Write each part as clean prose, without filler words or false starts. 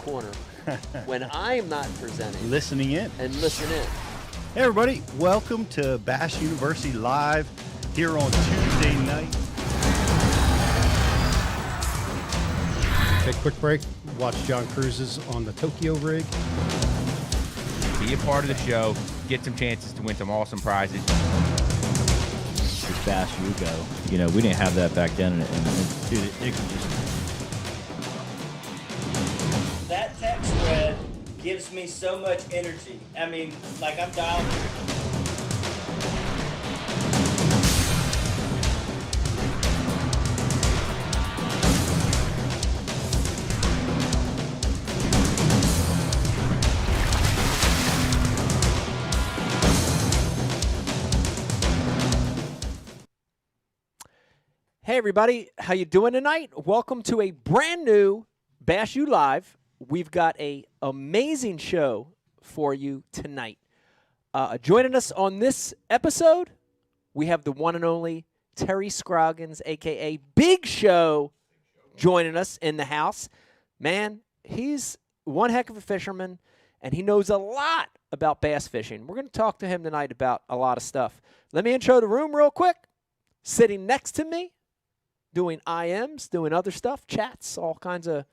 corner when I'm not presenting. Listening in. And listen in. Hey, everybody. Welcome to Bash University Live here on Tuesday night. Take a quick break. Watch John Cruz's on the Tokyo rig. Be a part of the show. Get some chances to win some awesome prizes. This Bash you go. You know, we didn't have that back then. And dude, it could just... That text thread gives me so much energy. I mean, like I'm dialed. Hey, everybody. How you doing tonight? Welcome to a brand new Bash U Live. We've got an amazing show for you tonight. Joining us on this episode, we have the one and only Terry Scroggins, a.k.a. Big Show, joining us in the house. Man, he's one heck of a fisherman, and he knows a lot about bass fishing. We're going to talk to him tonight about a lot of stuff. Let me intro the room real quick. Sitting next to me, doing IMs, doing other stuff, chats, all kinds of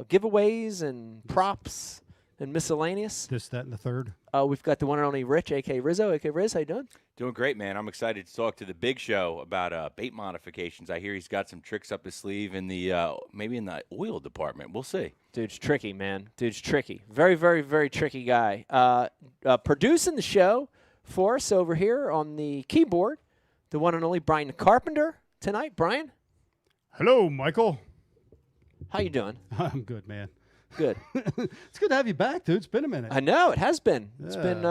giveaways and props and miscellaneous. This, that, and the third. We've got the one and only Rich, a.k.a. Rizzo. A.k.a. Riz, how you doing? Doing great, man. I'm excited to talk to the Big Show about bait modifications. I hear he's got some tricks up his sleeve in the maybe in the oil department. We'll see. Dude's tricky, man. Dude's tricky. Very, very, very tricky guy. Producing the show for us over here on the keyboard, the one and only Brian Carpenter tonight. Brian? Hello, Michael. How you doing? I'm good, man. Good. It's good to have you back, dude. It's been a minute. I know it has been. It's been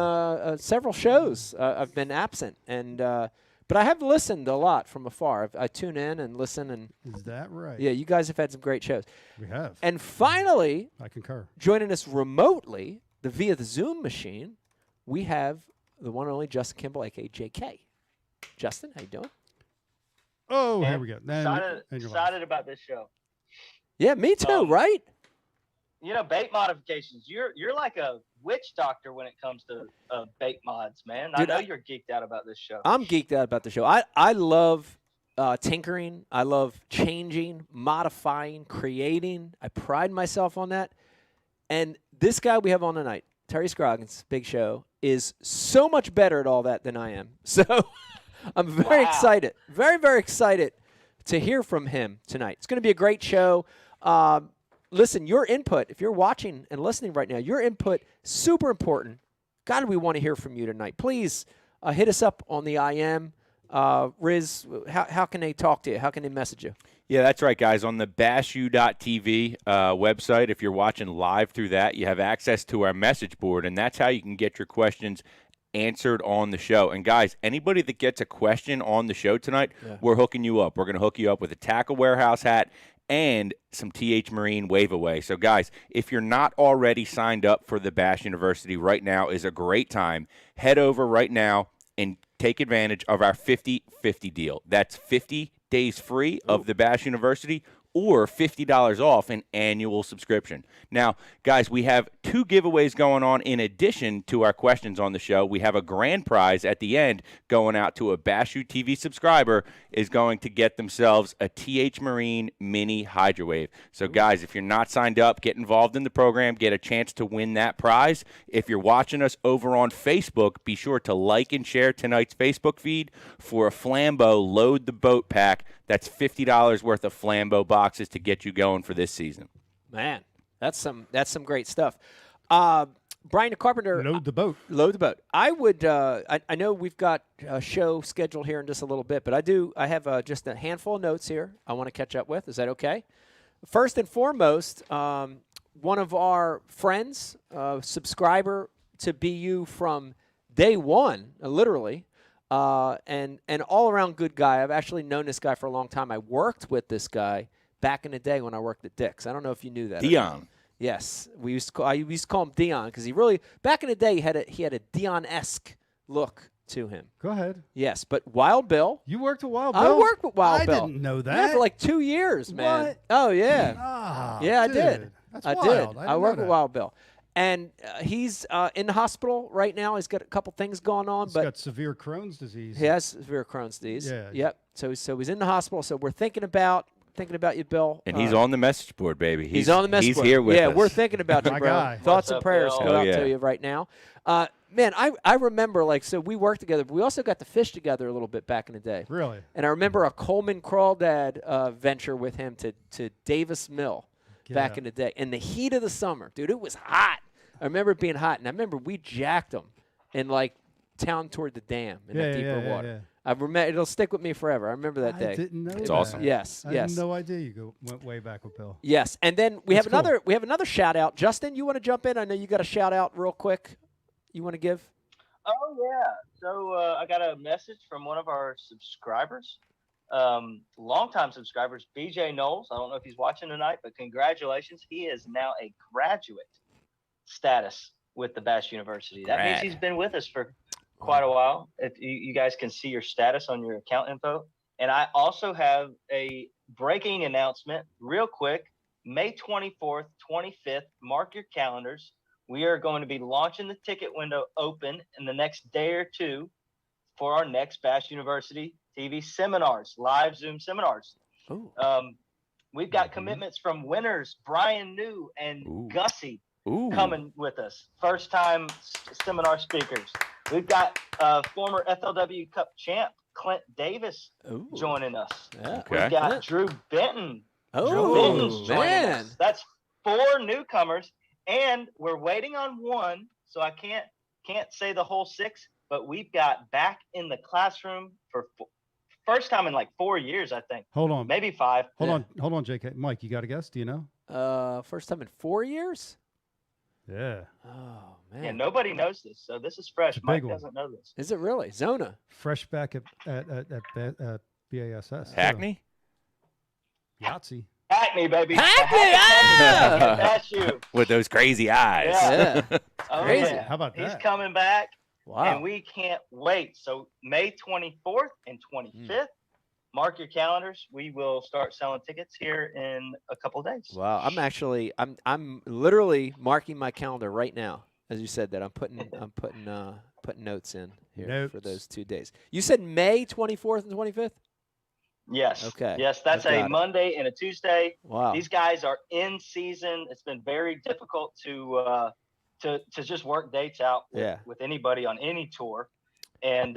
several shows. I've been absent, and but I have listened a lot from afar. I tune in and listen, and Is that right? yeah, you guys have had some great shows. We have. And finally, I concur. joining us remotely via the Zoom machine, we have the one and only Justin Kimball, aka JK. Justin, how you doing? Oh, here we go. Excited about this show. Yeah, me too. Right? You know, bait modifications. You're like a witch doctor when it comes to bait mods, man. Dude, I know you're geeked out about this show. I'm geeked out about the show. I love tinkering. I love changing, modifying, creating. I pride myself on that. And this guy we have on tonight, Terry Scroggins, Big Show, is so much better at all that than I am. So I'm very excited, very, very excited to hear from him tonight. It's going to be a great show. Listen, your input, if you're watching and listening right now, your input, super important. God, we want to hear from you tonight. Please hit us up on the IM. Riz, how can they talk to you? How can they message you? Yeah, that's right, guys. On the bashu.tv website, if you're watching live through that, you have access to our message board, and that's how you can get your questions answered on the show. And guys, anybody that gets a question on the show tonight, we're hooking you up. We're going to hook you up with a Tackle Warehouse hat and some TH Marine wave away. So guys, if you're not already signed up for the Bash University, right now is a great time. Head over right now and take advantage of our 50/50 deal. That's 50 days free of the Bash University, or $50 off an annual subscription. Now, guys, we have two giveaways going on in addition to our questions on the show. We have a grand prize at the end going out to a Bashu TV subscriber is going to get themselves a TH Marine Mini Hydrowave. So, guys, if you're not signed up, get involved in the program, get a chance to win that prize. If you're watching us over on Facebook, be sure to like and share tonight's Facebook feed for a Flambeau Load the Boat pack. That's $50 worth of Flambeau boxes to get you going for this season. Man, that's some great stuff. Brian Carpenter. Load the boat. Load the boat. I would. I know we've got a show scheduled here in just a little bit, but I have just a handful of notes here I want to catch up with. Is that okay? First and foremost, one of our friends, subscriber to BU from day one, literally. And all around good guy. I've actually known this guy for a long time. I worked with this guy back in the day when I worked at Dick's. I don't know if you knew that. Dion. Yes, I used to call him Dion because he really back in the day he had a Dion-esque look to him. Go ahead. Yes, but Wild Bill. You worked with Wild Bill? I worked with Wild Bill. I didn't know that. Yeah, for like 2 years, man. What? Oh, yeah. Ah, yeah, dude. I did. That's I wild. did. didn't I know work with that. Wild Bill. And he's in the hospital right now. He's got a couple things going on, He's but got severe Crohn's disease. he has severe Crohn's disease. Yeah. Yep. So he's in the hospital. So we're thinking about you, Bill. And he's on the message board, baby. He's on the message He's board. here with yeah, us. we're thinking about you, My bro. guy. Thoughts What's and up, prayers Bill? go Oh, out yeah. to you right now. Man, I remember, so we worked together, but we also got to fish together a little bit back in the day. Really? And I remember a Coleman Crawdad venture with him to Davis Mill back Yeah. in the day. In the heat of the summer, dude, it was hot. I remember it being hot, and I remember we jacked them in, town toward the dam in the deeper water. Yeah. I remember, it'll stick with me forever. I remember that day. I didn't know It's that. awesome. Yes, I yes. had no idea you went way back with Bill. Yes, and then we That's have cool. another shout out. Justin, you want to jump in? I know you got a shout out real quick. You want to give? Oh yeah. So I got a message from one of our subscribers, longtime subscribers, BJ Knowles. I don't know if he's watching tonight, but congratulations. He is now a graduate status with the Bash University. That means Rad. he's been with us for quite a while. If you guys can see your status on your account info. And I also have a breaking announcement real quick. May 24th, 25th, mark your calendars. We are going to be launching the ticket window open in the next day or two for our next Bash University TV seminars, live Zoom seminars. Ooh. We've got commitments from winners, Brian New and Ooh. Gussie, Ooh. coming with us. First time seminar speakers. We've got former FLW Cup champ Clint Davis Ooh. joining us. Yeah. Okay. We've got Clint. Drew Benton. Drew Oh, Benton's joining man. us. That's 4 newcomers, and we're waiting on one, so I can't say the whole 6, but we've got back in the classroom for first time in 4 years, I think. Hold on. Maybe 5. Hold on, JK. Mike, you got a guess? Do you know? First time in 4 years? Yeah. Oh, man. Yeah, nobody knows this, so this is fresh. It's a Mike big one. doesn't know this. Is it really? Zona. Fresh back at BASS. too. Hackney? Yahtzee. Hackney, baby. Hackney, Hackney. That's you. With those crazy eyes. Yeah. Yeah. Oh, Crazy. yeah. How about He's that? coming back, Wow. and we can't wait. So May 24th and 25th, mark your calendars. We will start selling tickets here in a couple of days. Wow. I'm literally marking my calendar right now. As you said that, I'm putting notes in here for Notes. those 2 days. You said May 24th and 25th? Yes. Okay. Yes, that's I've got a it. Monday and a Tuesday. Wow. These guys are in season. It's been very difficult to just work dates out with anybody on any tour, and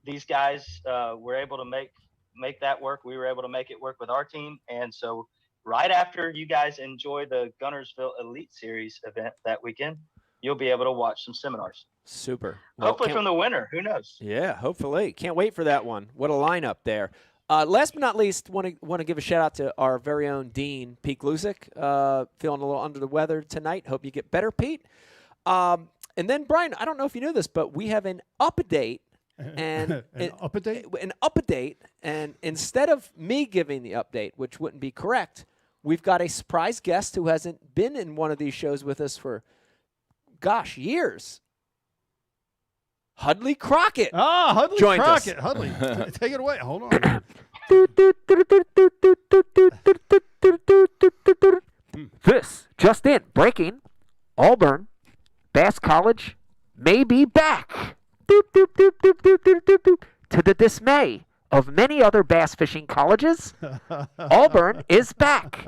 these guys were able to make that work. We were able to make it work with our team, and so right after you guys enjoy the Gunnersville Elite Series event that weekend, you'll be able to watch some seminars. Super. Well, Hopefully can't- from the winner. Who knows? Yeah, hopefully. Can't wait for that one. What a lineup there. Last but not least, want to give a shout out to our very own Dean, Pete Glusick. Feeling a little under the weather tonight. Hope you get better, Pete. And then, Brian, I don't know if you know this, but we have an update. And An update? An update. And instead of me giving the update, which wouldn't be correct, we've got a surprise guest who hasn't been in one of these shows with us for, gosh, years. Hudley Crockett. Hudley joined us. Crockett. Hudley, take it away. Hold on. This just in, breaking. Auburn, Bass College may be back. To the dismay of many other bass fishing colleges, Auburn is back.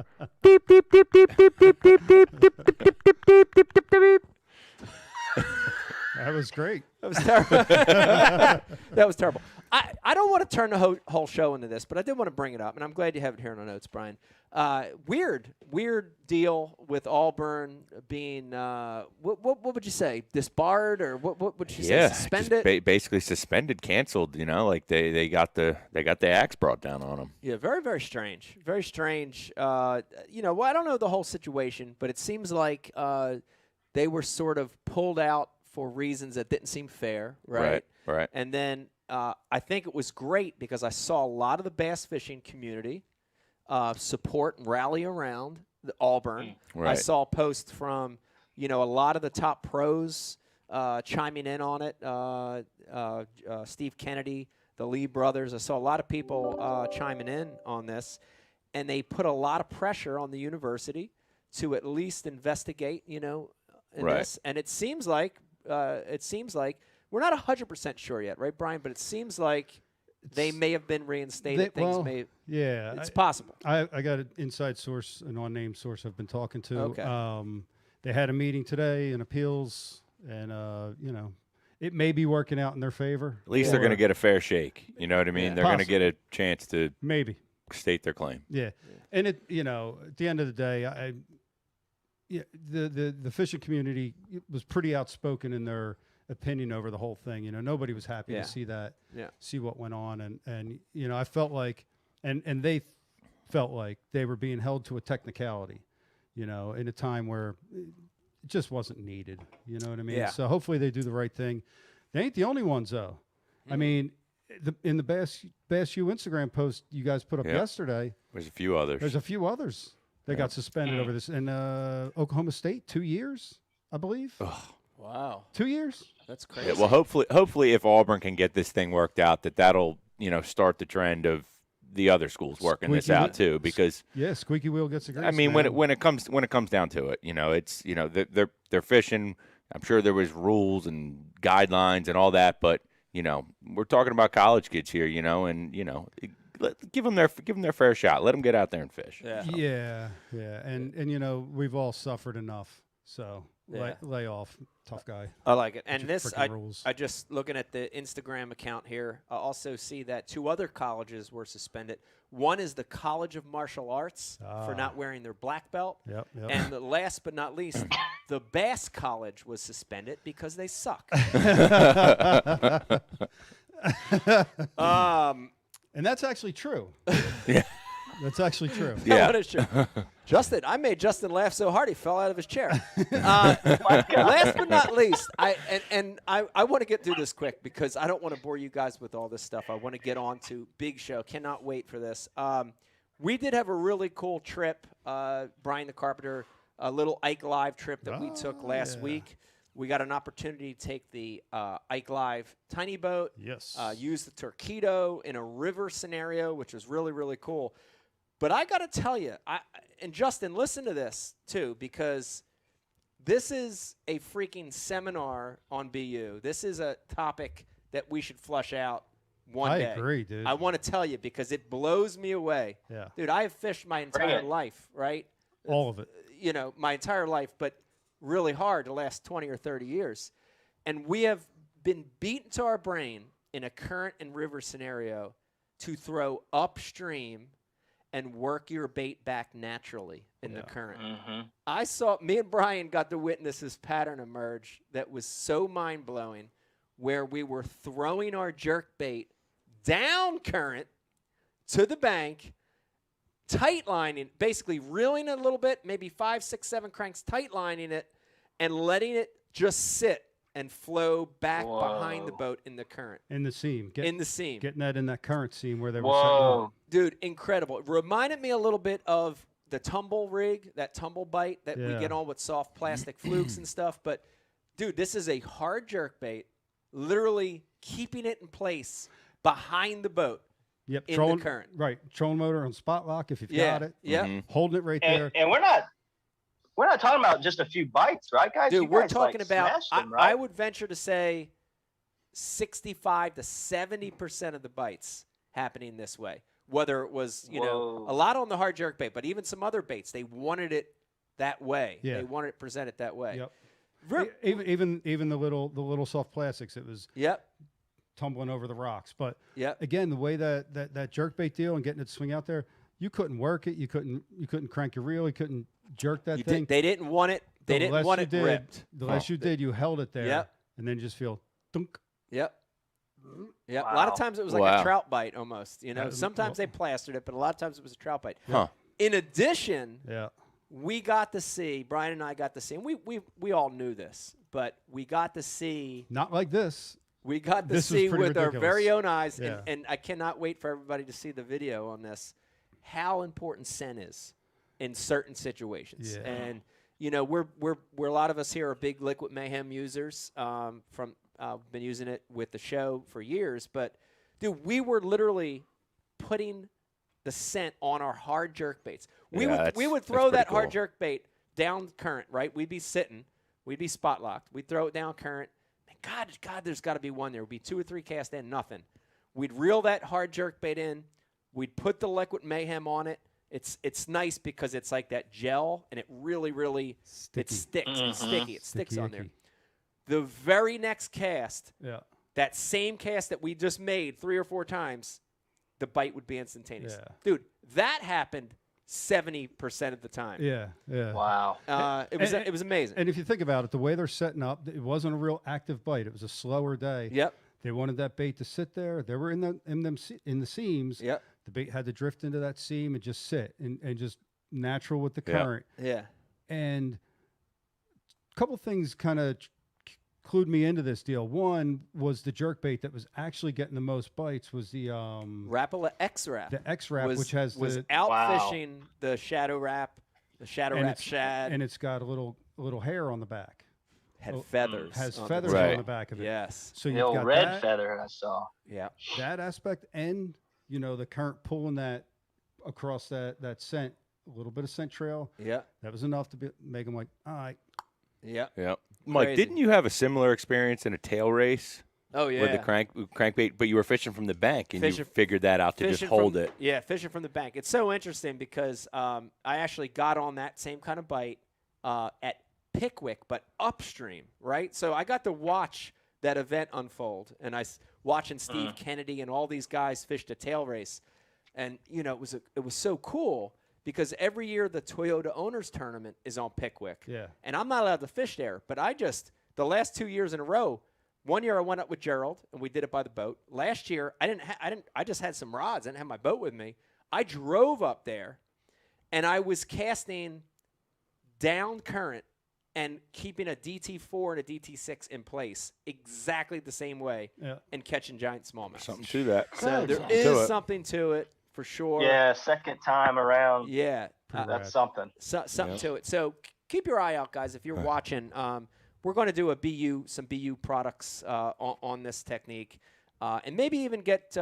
That was great. That was terrible. That was terrible. I don't want to turn the whole show into this, but I did want to bring it up, and I'm glad you have it here in our notes, Brian. Weird deal with Auburn being what would you say, disbarred, or what would you say, suspended? Basically suspended, canceled. They got the axe brought down on them. Yeah, very, very strange. Very strange. I don't know the whole situation, but it seems like they were sort of pulled out for reasons that didn't seem fair, right? Right. And then I think it was great because I saw a lot of the bass fishing community support and rally around the Auburn. Right. I saw posts from, a lot of the top pros chiming in on it. Steve Kennedy, the Lee brothers. I saw a lot of people chiming in on this, and they put a lot of pressure on the university to at least investigate, in Right. this. And it seems like we're not 100% sure yet, right, Brian? But it seems like they may have been reinstated. Yeah, It's possible. I got an inside source, an unnamed source I've been talking to. Okay. They had a meeting today in appeals, and it may be working out in their favor. At least they're going to get a fair shake. You know what I mean? Yeah. They're going to get a chance to maybe state their claim. Yeah. And at the end of the day, the fishing community was pretty outspoken in their opinion over the whole thing. Nobody was happy to see that, see what went on. And I felt like, and they felt like they were being held to a technicality, in a time where it just wasn't needed. You know what I mean? Yeah. So hopefully they do the right thing. They ain't the only ones, though. I mean, in the Bass U Instagram post you guys put up yesterday, there's a few others. There's a few others that got suspended over this. And Oklahoma State, 2 years, I believe. Wow. 2 years? That's crazy. Yeah, well, hopefully, if Auburn can get this thing worked out, that'll start the trend of the other schools working this out too. Because squeaky wheel gets the grease. I mean, man. when it comes down to it, it's they're fishing. I'm sure there was rules and guidelines and all that, but we're talking about college kids here, and give them their fair shot. Let them get out there and fish. Yeah. And we've all suffered enough. So lay off, tough guy. I like it. And this, rules. I just looking at the Instagram account here, I also see that 2 other colleges were suspended. One is the College of Martial Arts for not wearing their black belt. Yep. And the last but not least, the Bass College was suspended because they suck. And that's actually true. Yeah. That's actually true. Yeah. What is true. Justin, I made Justin laugh so hard he fell out of his chair. Last but not least, I want to get through this quick because I don't want to bore you guys with all this stuff. I want to get on to big show. Cannot wait for this. We did have a really cool trip, Brian the Carpenter, a little Ike Live trip that we took last week. We got an opportunity to take the Ike Live tiny boat. Yes. Use the Torpedo in a river scenario, which was really, really cool. But I got to tell you, and Justin, listen to this, too, because this is a freaking seminar on BU. This is a topic that we should flush out one day. I agree, dude. I want to tell you because it blows me away. Yeah. Dude, I have fished my entire life, right? All of it. My entire life, but really hard the last 20 or 30 years. And we have been beaten to our brain in a current and river scenario to throw upstream and work your bait back naturally in the current. Mm-hmm. Me and Brian got to witness this pattern emerge that was so mind-blowing where we were throwing our jerk bait down current to the bank, tight lining, basically reeling it a little bit, maybe 5, 6, 7 cranks, tight lining it, and letting it just sit and flow back behind the boat in the current. In the seam. In the seam. Getting that in that current seam where they were setting up. Dude, incredible. It reminded me a little bit of the tumble rig, that tumble bite that we get on with soft plastic flukes and stuff. But, dude, this is a hard jerk bait, literally keeping it in place behind the boat. Yep. In trolling, the current. Right. Trolling motor on spot lock if you've got it. Yeah. Holding it right there. And we're not talking about just a few bites, right, guys? Dude, You we're guys, talking about, smashed them, right? I would venture to say 65 to 70% of the bites happening this way. Whether it was, a lot on the hard jerk bait, but even some other baits, they wanted it that way. Yeah. They wanted it presented that way. Yep. Even the little soft plastics, it was tumbling over the rocks. But again, the way that jerk bait deal and getting it to swing out there, you couldn't work it. You couldn't crank your reel. You couldn't jerk that thing. They didn't want it. They didn't want it ripped. The less you did, you held it there. And then just feel dunk. Yep. Yeah, Wow. a lot of times it was like a trout bite almost. Sometimes they plastered it, but a lot of times it was a trout bite. Huh. In addition, Yeah. we got to see, Brian and I got to see, and we all knew this, but we got to see. Not like this. We got to This was see pretty with our ridiculous. very own eyes, Yeah. and I cannot wait for everybody to see the video on this, how important scent is in certain situations. Yeah. And, we're a lot of us here are big Liquid Mayhem users been using it with the show for years, but dude, we were literally putting the scent on our hard jerk baits. We would throw that hard jerk bait down current, right? We'd be sitting. We'd be spot locked. We'd throw it down current. Man, God, there's got to be one there. Would be 2 or 3 casts in, nothing. We'd reel that hard jerk bait in. We'd put the liquid mayhem on it. It's nice because it's like that gel, and it really, really it sticks. It's sticky. It sticks on there. The very next cast, that same cast that we just made 3 or 4 times, the bite would be instantaneous. Yeah. Dude, that happened 70% of the time. Yeah. Wow. It was amazing. And if you think about it, the way they're setting up, it wasn't a real active bite. It was a slower day. Yep. They wanted that bait to sit there. They were in the seams. Yep. The bait had to drift into that seam and just sit and just natural with the current. Yeah. And a couple things kind of clued me into this deal. One was the jerk bait that was actually getting the most bites was the Rapala X-Wrap. The X-Wrap, which was out fishing the shadow wrap, shad, and it's got a little hair on the back. Had feathers. Has on feathers the on the back of it. Yes. So the you've old got red that, feather I saw. Yeah. that aspect, and the current pulling that across that scent, a little bit of scent trail. Yeah. That was enough to make them like, all right. Yeah. Yeah. Mike, didn't you have a similar experience in a tail race? Oh, yeah. With the crankbait, but you were fishing from the bank, and you figured that out to just hold it. Yeah, fishing from the bank. It's so interesting because I actually got on that same kind of bite at Pickwick, but upstream, right? So I got to watch that event unfold, and watching Steve Kennedy and all these guys fish the tail race, and it was so cool because every year the Toyota Owners Tournament is on Pickwick, and I'm not allowed to fish there, but the last 2 years in a row. One year I went up with Gerald and we did it by the boat. Last year I just had some rods. I didn't have my boat with me. I drove up there, and I was casting down current and keeping a DT4 and a DT6 in place exactly the same way and catching giant smallmouth. Something to that. So there is something to it for sure. Yeah, second time around. Yeah. That's something. Something to it. So keep your eye out, guys, if you're watching. We're going to do some BU products on this technique. And maybe even get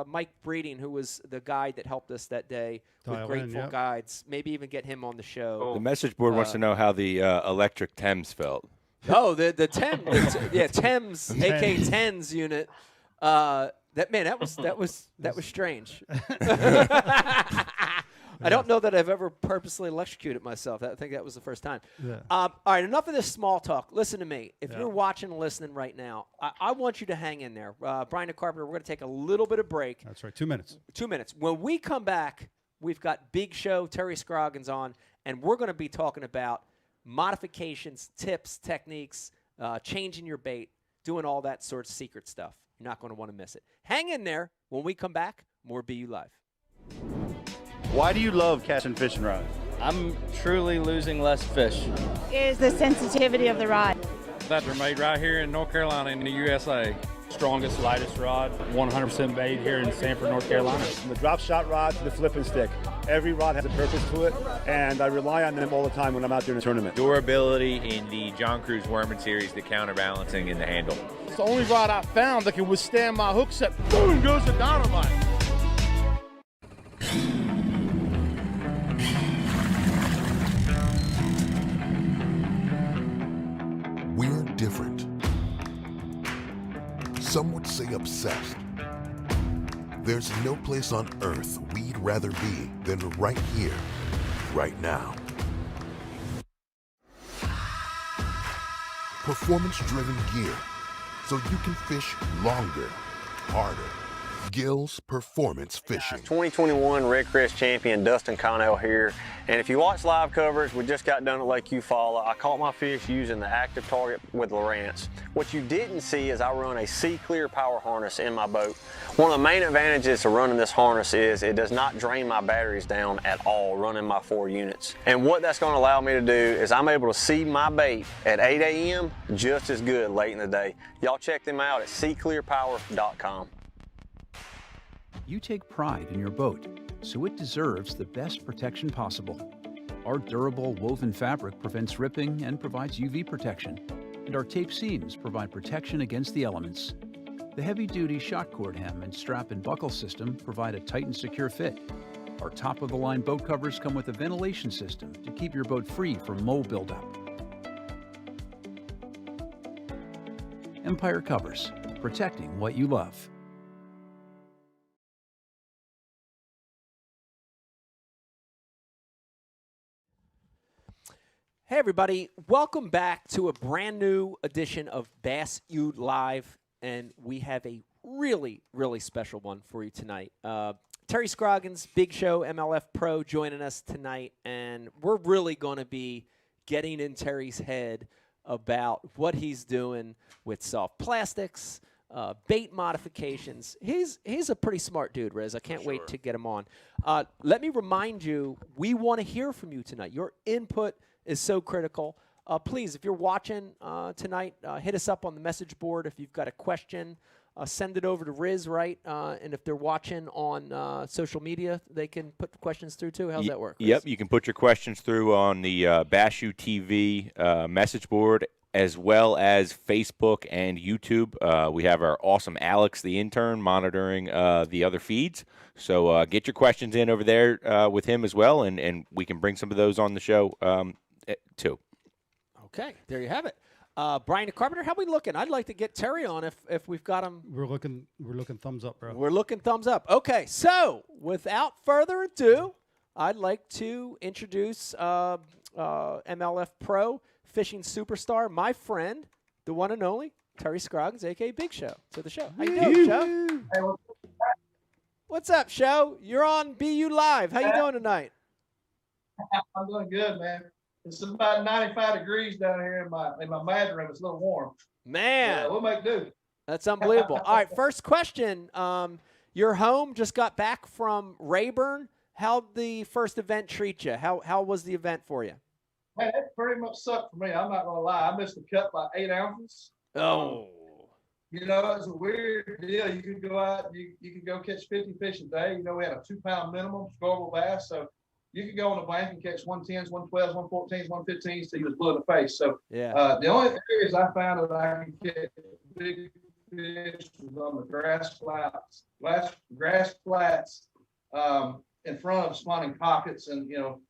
Mike Breeding, who was the guide that helped us that day with Grateful Guides. Maybe even get him on the show. Cool. The message board wants to know how the electric Thames felt. Oh, the Thames, aka TENS unit. That was strange. I don't know that I've ever purposely electrocuted myself. I think that was the first time. Yeah. All right, enough of this small talk. Listen to me. If you're watching and listening right now, I want you to hang in there. Brian and Carpenter, we're going to take a little bit of break. That's right, 2 minutes. 2 minutes. When we come back, we've got Big Show, Terry Scroggins on, and we're going to be talking about modifications, tips, techniques, changing your bait, doing all that sort of secret stuff. You're not going to want to miss it. Hang in there. When we come back, more BU Live. Why do you love casting fishing rods? I'm truly losing less fish. Is the sensitivity of the rod. That they're made right here in North Carolina in the USA. Strongest, lightest rod, 100% made here in Sanford, North Carolina. From the drop shot rod to the flipping stick. Every rod has a purpose to it, and I rely on them all the time when I'm out there in a tournament. Durability in the John Cruz Worming series, the counterbalancing in the handle. It's the only rod I found that can withstand my hook set. Boom goes the dynamite. We're different. Some would say obsessed. There's no place on earth we'd rather be than right here, right now. Performance-driven gear, so you can fish longer, harder. Gill's Performance Fishing. 2021 Red Crest champion Dustin Connell here, and if you watch live coverage, we just got done at Lake Eufaula. I caught my fish using the active target with Lowrance. What you didn't see is I run a Sea Clear power harness in my boat. One of the main advantages to running this harness is it does not drain my batteries down at all running my 4 units. And what that's going to allow me to do is I'm able to see my bait at 8 a.m. just as good late in the day. Y'all check them out at seaclearpower.com. You take pride in your boat, so it deserves the best protection possible. Our durable woven fabric prevents ripping and provides UV protection, and our tape seams provide protection against the elements. The heavy-duty shot cord hem and strap and buckle system provide a tight and secure fit. Our top-of-the-line boat covers come with a ventilation system to keep your boat free from mold buildup. Empire Covers, protecting what you love. Hey, everybody. Welcome back to a brand new edition of Bass U Live, and we have a really, really special one for you tonight. Terry Scroggins, Big Show MLF Pro, joining us tonight, and we're really going to be getting in Terry's head about what he's doing with soft plastics, bait modifications. He's a pretty smart dude, Riz. I can't wait to get him on. Let me remind you, we want to hear from you tonight. Your input is so critical. Please, if you're watching tonight, hit us up on the message board. If you've got a question, send it over to Riz, right? And if they're watching on social media, they can put the questions through too. How's that work, Riz? Yep, you can put your questions through on the Bass U TV message board, as well as Facebook and YouTube. We have our awesome Alex, the intern, monitoring the other feeds. So get your questions in over there with him as well, and we can bring some of those on the show too. Okay, there you have it. Brian the Carpenter, how we looking? I'd like to get Terry on if we've got him. We're looking thumbs up, bro. We're looking thumbs up. Okay, so without further ado, I'd like to introduce MLF Pro fishing superstar, my friend, the one and only Terry Scroggins, aka Big Show, to the show. How you doing, Show? Hey, what's up, Show? You're on BU Live. How you doing tonight? I'm doing good, man. It's about 95 degrees down here in my mad room. It's a little warm. Man, we'll make do. That's unbelievable. All right, first question. You're home. Just got back from Rayburn. How'd the first event treat you? How was the event for you? Man, it pretty much sucked for me. I'm not gonna lie. I missed the cut by 8 ounces. Oh. You know, it's a weird deal. You could go out, you could go catch 50 fish a day. You know, we had a 2-pound minimum scoreable bass, so you could go on the bank and catch 110s, 112s, 114s, 115s till you was blue in the face. So the only areas I found that I could catch big fish was on the grass flats in front of spawning pockets and little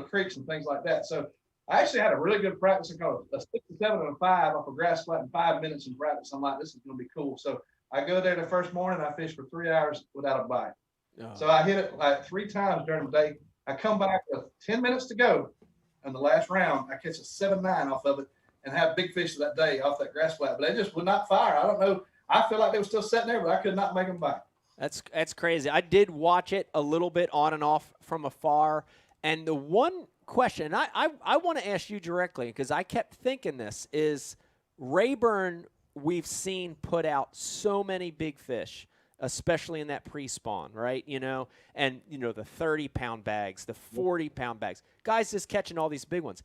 creeks and things like that. So I actually had a really good practice. I called a 6, a 7, and a 5 off a grass flat in 5 minutes in practice. I'm like, this is going to be cool. So I go there the first morning. I fish for 3 hours without a bite. So I hit it like 3 times during the day. I come back with 10 minutes to go in the last round. I catch a 7-9 off of it and have big fish that day off that grass flat. But they just would not fire. I don't know. I feel like they were still sitting there, but I could not make them bite. That's crazy. I did watch it a little bit on and off from afar. And the one question, and I want to ask you directly, because I kept thinking this, is Rayburn we've seen put out so many big fish, especially in that pre-spawn, right? And the 30-pound bags, the 40-pound bags. Guys just catching all these big ones.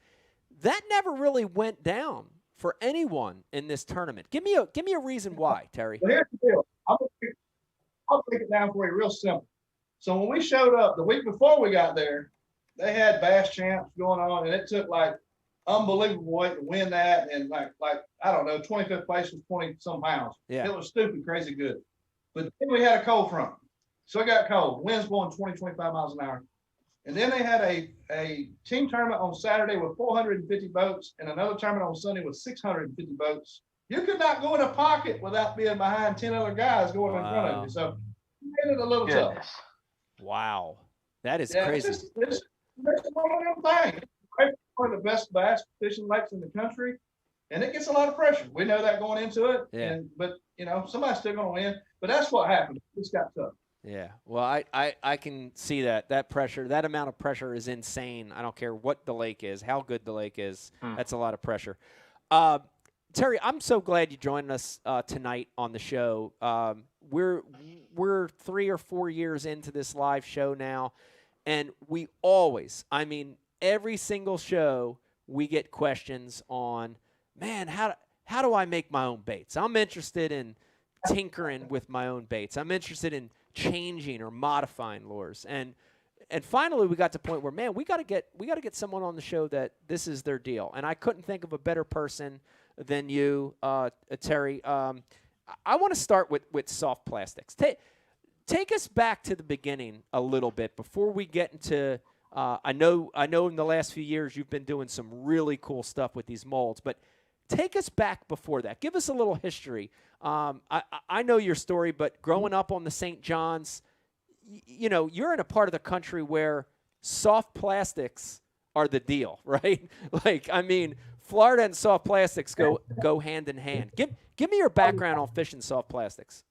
That never really went down for anyone in this tournament. Give me a reason why, Terry. Well, here's the deal. I'll break it down for you real simple. So when we showed up the week before we got there, they had bass champs going on, and it took like unbelievable weight to win that, and like I don't know, 25th place was 20-some pounds. Yeah. It was stupid, crazy good. But then we had a cold front, so it got cold. Winds blowing 20, 25 miles an hour, and then they had a team tournament on Saturday with 450 boats, and another tournament on Sunday with 650 boats. You could not go in a pocket without being behind 10 other guys going in front of you. So it made it a little tough. Wow, that is crazy. It's one of them things. One of the best bass fishing lakes in the country, and it gets a lot of pressure. We know that going into it. Yeah. But somebody's still going to win. But that's what happened. It just got tough. Yeah. Well, I can see that pressure, that amount of pressure is insane. I don't care what the lake is, how good the lake is. That's a lot of pressure. Terry, I'm so glad you joined us tonight on the show. We're 3 or 4 years into this live show now, and we always, every single show we get questions on, man, how do I make my own baits? I'm interested in tinkering with my own baits. I'm interested in changing or modifying lures. And finally we got to the point where, man, we got to get someone on the show that this is their deal. And I couldn't think of a better person than you, Terry. I want to start with soft plastics. take us back to the beginning a little bit before we get into. I know in the last few years you've been doing some really cool stuff with these molds, but take us back before that. Give us a little history. I know your story, but growing up on the St. John's, you know, you're in a part of the country where soft plastics are the deal, right? Like, I mean, Florida and soft plastics go hand in hand. Give me your background on fishing soft plastics.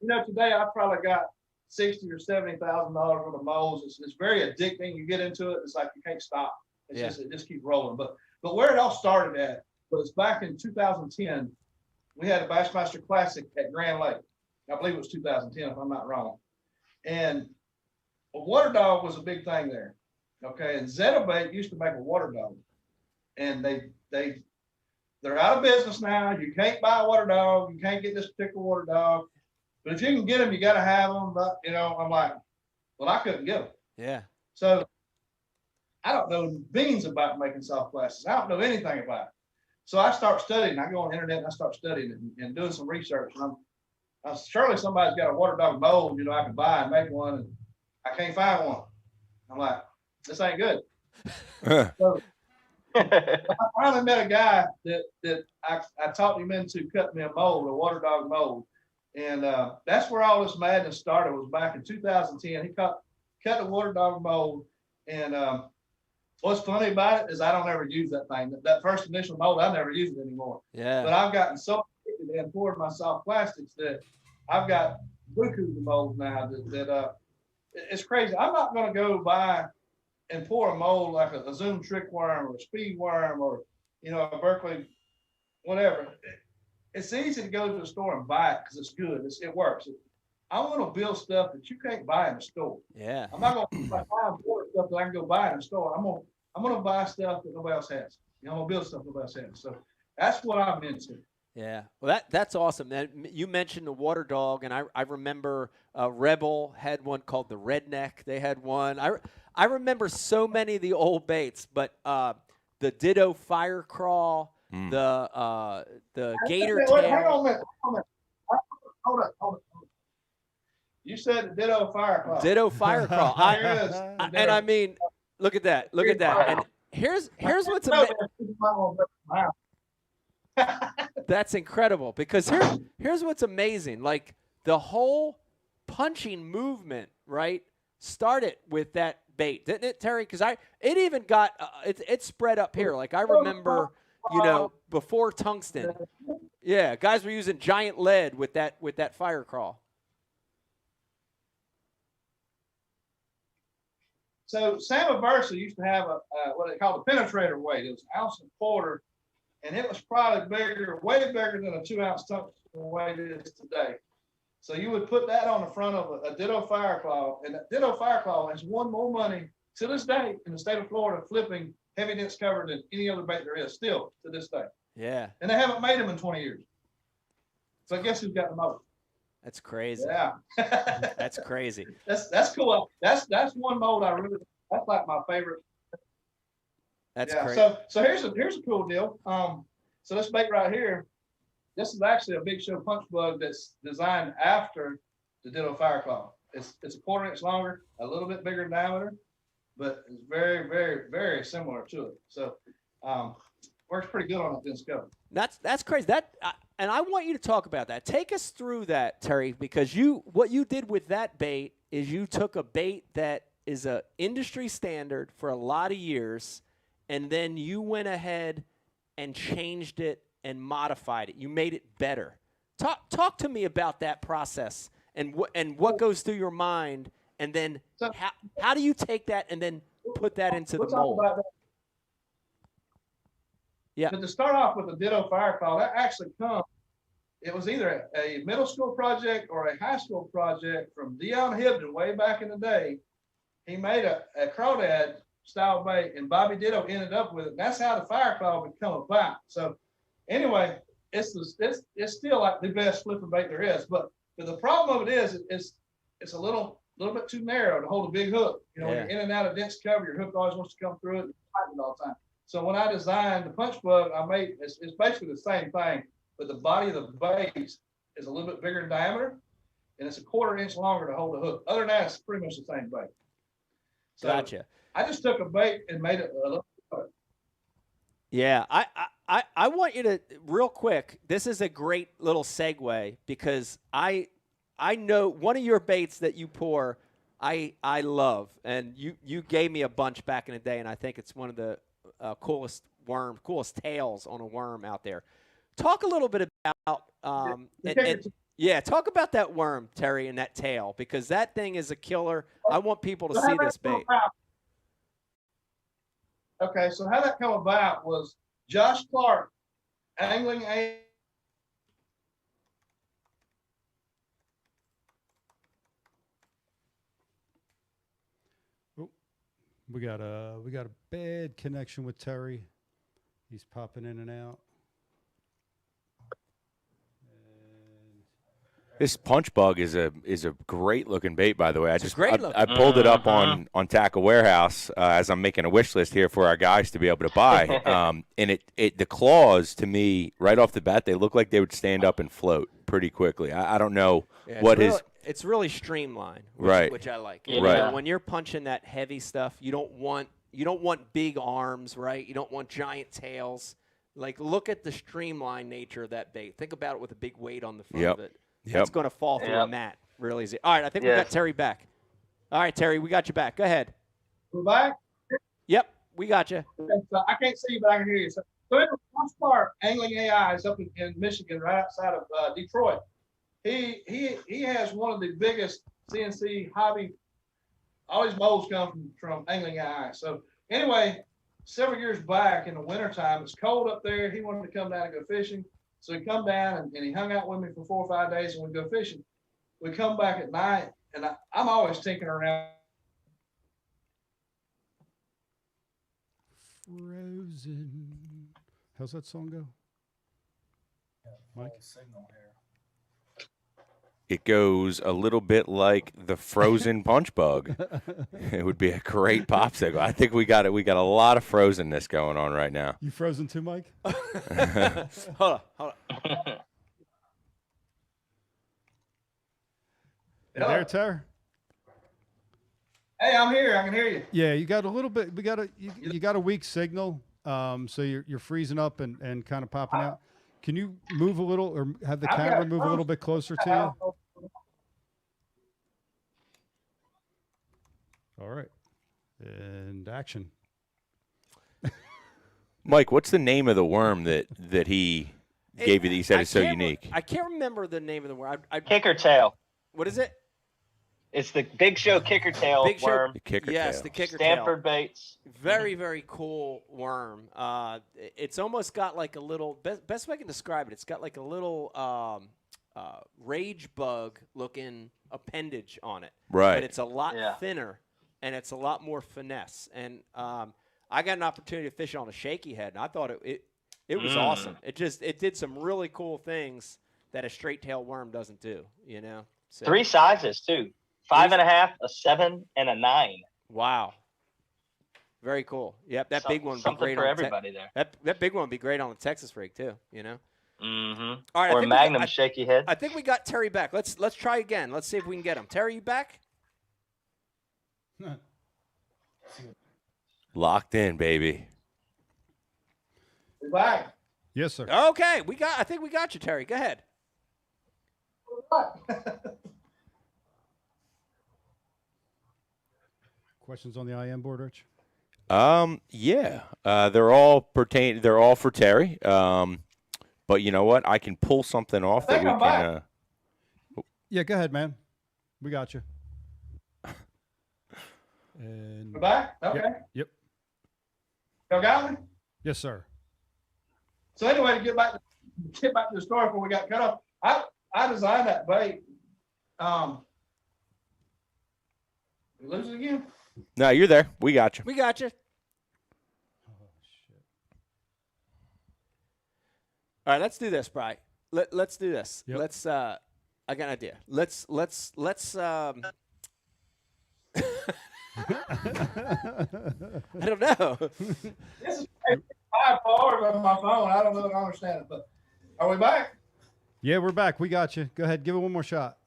You know, today I probably got $60,000 or $70,000 worth of molds. It's very addicting. You get into it, it's like you can't stop. It just keeps rolling. But where it all started at was back in 2010. We had a Bassmaster Classic at Grand Lake. I believe it was 2010, if I'm not wrong. And a water dog was a big thing there. Okay, and Zettabait used to make a water dog, and they're out of business now. You can't buy a water dog. You can't get this particular water dog. But if you can get them, you got to have them. But, you know, I'm like, well, I couldn't get them. Yeah. So I don't know beans about making soft plastics. I don't know anything about it. So I start studying. I go on the internet and I start studying and doing some research. And I'm surely somebody's got a water dog mold, you know, I can buy and make one. And I can't find one. I'm like, this ain't good. So I finally met a guy that I talked him into cutting me a mold, a water dog mold. And that's where all this madness started, was back in 2010. He cut the water dog mold. And what's funny about it is I don't ever use that thing. That first initial mold, I never use it anymore. Yeah. But I've gotten so addicted and poured my soft plastics that I've got bukus of molds now that it's crazy. I'm not going to go buy and pour a mold like a Zoom trick worm or a speed worm or, you know, a Berkeley, whatever. It's easy to go to the store and buy it because it's good. It works. I want to build stuff that you can't buy in the store. Yeah. I'm not going to buy stuff that I can go buy in the store. I'm going to buy stuff that nobody else has. You know, I'm going to build stuff nobody else has. So that's what I'm into. Yeah. Well, that's awesome. And you mentioned the water dog, and I remember Rebel had one called the Redneck. They had one. I remember so many of the old baits, but the Ditto Fire Crawl, the Gator Tail. Hang on a minute. Hold up. You said the Ditto Fire Crawl. Ditto Fire Crawl. And I mean, look at that. Look at that. And here's what's amazing. That's incredible, because here's what's amazing. Like, the whole punching movement, right, started with that bait, didn't it, Terry? Because it even got it spread up here. Like, I remember, you know, before tungsten, yeah, guys were using giant lead with that fire crawl. So Sam Aversa used to have what they call a penetrator weight. It was an ounce and a quarter, and it was probably bigger, way bigger than a 2-ounce tungsten weight is today. So you would put that on the front of a Ditto Fire Claw, and that Ditto Fire Claw has won more money to this day in the state of Florida flipping heavy dense cover than any other bait there is, still to this day. Yeah. And they haven't made them in 20 years. So guess who's got the most? That's crazy. Yeah. That's crazy. That's cool. That's one mold that's like my favorite. That's great. So here's a cool deal. So this bait right here, this is actually a Big Show punch bug that's designed after the Ditto Fire Claw. It's a 1/4 inch longer, a little bit bigger in diameter, but it's very, very, very similar to it. So works pretty good on that dense cover. That's crazy. And I want you to talk about that. Take us through that, Terry, because what you did with that bait is you took a bait that is a industry standard for a lot of years, and then you went ahead and changed it and modified it. You made it better. Talk to me about that process and what goes through your mind, and then how do you take that and then put that into the mold? Yeah. But to start off with the Ditto Fire Claw, that actually it was either a middle school project or a high school project from Dion Hibden way back in the day. He made a crawdad style bait, and Bobby Ditto ended up with it. And that's how the Fire Claw would come about. So anyway, it's still like the best flipping bait there is. But the problem of it is it's a little bit too narrow to hold a big hook. You know, when you're in and out of dense cover, your hook always wants to come through it and tighten it all the time. So when I designed the punch bug, it's basically the same thing, but the body of the bait is a little bit bigger in diameter, and it's a 1/4 inch longer to hold the hook. Other than that, it's pretty much the same bait. So Gotcha. I just took a bait and made it a little. Yeah, I want you to real quick. This is a great little segue because I know one of your baits that you pour. I love, and you gave me a bunch back in the day, and I think it's one of the coolest tails on a worm out there. Talk a little bit about talk about that worm, Terry, and that tail, because that thing is a killer. I want people to see this bait. Okay, so how that come about was Josh Clark angling a. We got a bad connection with Terry. He's popping in and out. This punch bug is a great looking bait, by the way. I pulled it up on Tackle Warehouse as I'm making a wish list here for our guys to be able to buy. And the claws, to me, right off the bat, they look like they would stand up and float pretty quickly. I don't know It's really streamlined, which I like. Yeah. Right. You know, when you're punching that heavy stuff, you don't want big arms, right? You don't want giant tails. Like, look at the streamlined nature of that bait. Think about it with a big weight on the front of it. It's going to fall through a mat really easy. All right, I think we got Terry back. All right, Terry, we got you back. Go ahead. We're back? Yep, we got you. Okay, so I can't see you, but I can hear you. So anyway, Josh Clark, Angling AI, is up in Michigan, right outside of Detroit. He has one of the biggest CNC hobby. All his molds come from Angling AI. So anyway, several years back in the wintertime, it's cold up there. He wanted to come down and go fishing. So he come down and he hung out with me for 4 or 5 days and we go fishing. We come back at night and I'm always tinkering around. Frozen. How's that song go? Mike? Signal here. It goes a little bit like the frozen punch bug. It would be a great popsicle. I think we got it. We got a lot of frozenness going on right now. You frozen too, Mike? Hold on. You there, Ter? Hey, I'm here. I can hear you. Yeah, you got a little bit. You got a weak signal, so you're freezing up and kind of popping out. Can you move a little, or have the camera move a little bit closer to you? All right, and action. Mike, what's the name of the worm that he gave you that you said is so unique? I can't remember the name of the worm. Kicker tail. What is it? It's the Big Show kicker tail worm. The kicker yes, tail. the kicker Stanford tail. baits. Very, very cool worm. It's almost got like a little, best way I can describe it, it's got like a little rage bug looking appendage on it. Right. But it's a lot thinner and it's a lot more finesse. And I got an opportunity to fish on a shaky head, and I thought it was awesome. It did some really cool things that a straight tail worm doesn't do, you know? So. 3 sizes too. 5.5, a 7, and a 9. Wow. Very cool. Yep, that big one would be great for everybody there. That big one would be great on a Texas rig too, you know? Mm-hmm. All right, or Magnum shaky head. I think we got Terry back. Let's try again. Let's see if we can get him. Terry, you back? Locked in, baby. We're back. Yes, sir. Okay, I think we got you, Terry. Go ahead. Questions on the IM board, Rich? Yeah. They're all for Terry. But you know what? I can pull something off that we can. Yeah, go ahead, man. We got you. And We're back? Okay. Yep. Y'all got me? Yes, sir. So anyway, to get back to the story before we got cut off, I designed that bait. We lose it again? No, you're there. We got you. We got you. Oh, shit. All right, let's do this, Bri. Let's do this. Yep. Let's I got an idea. Let's I don't know. This is 5 bars on my phone. I don't know if I understand it, but are we back? Yeah, we're back. We got you. Go ahead. Give it one more shot.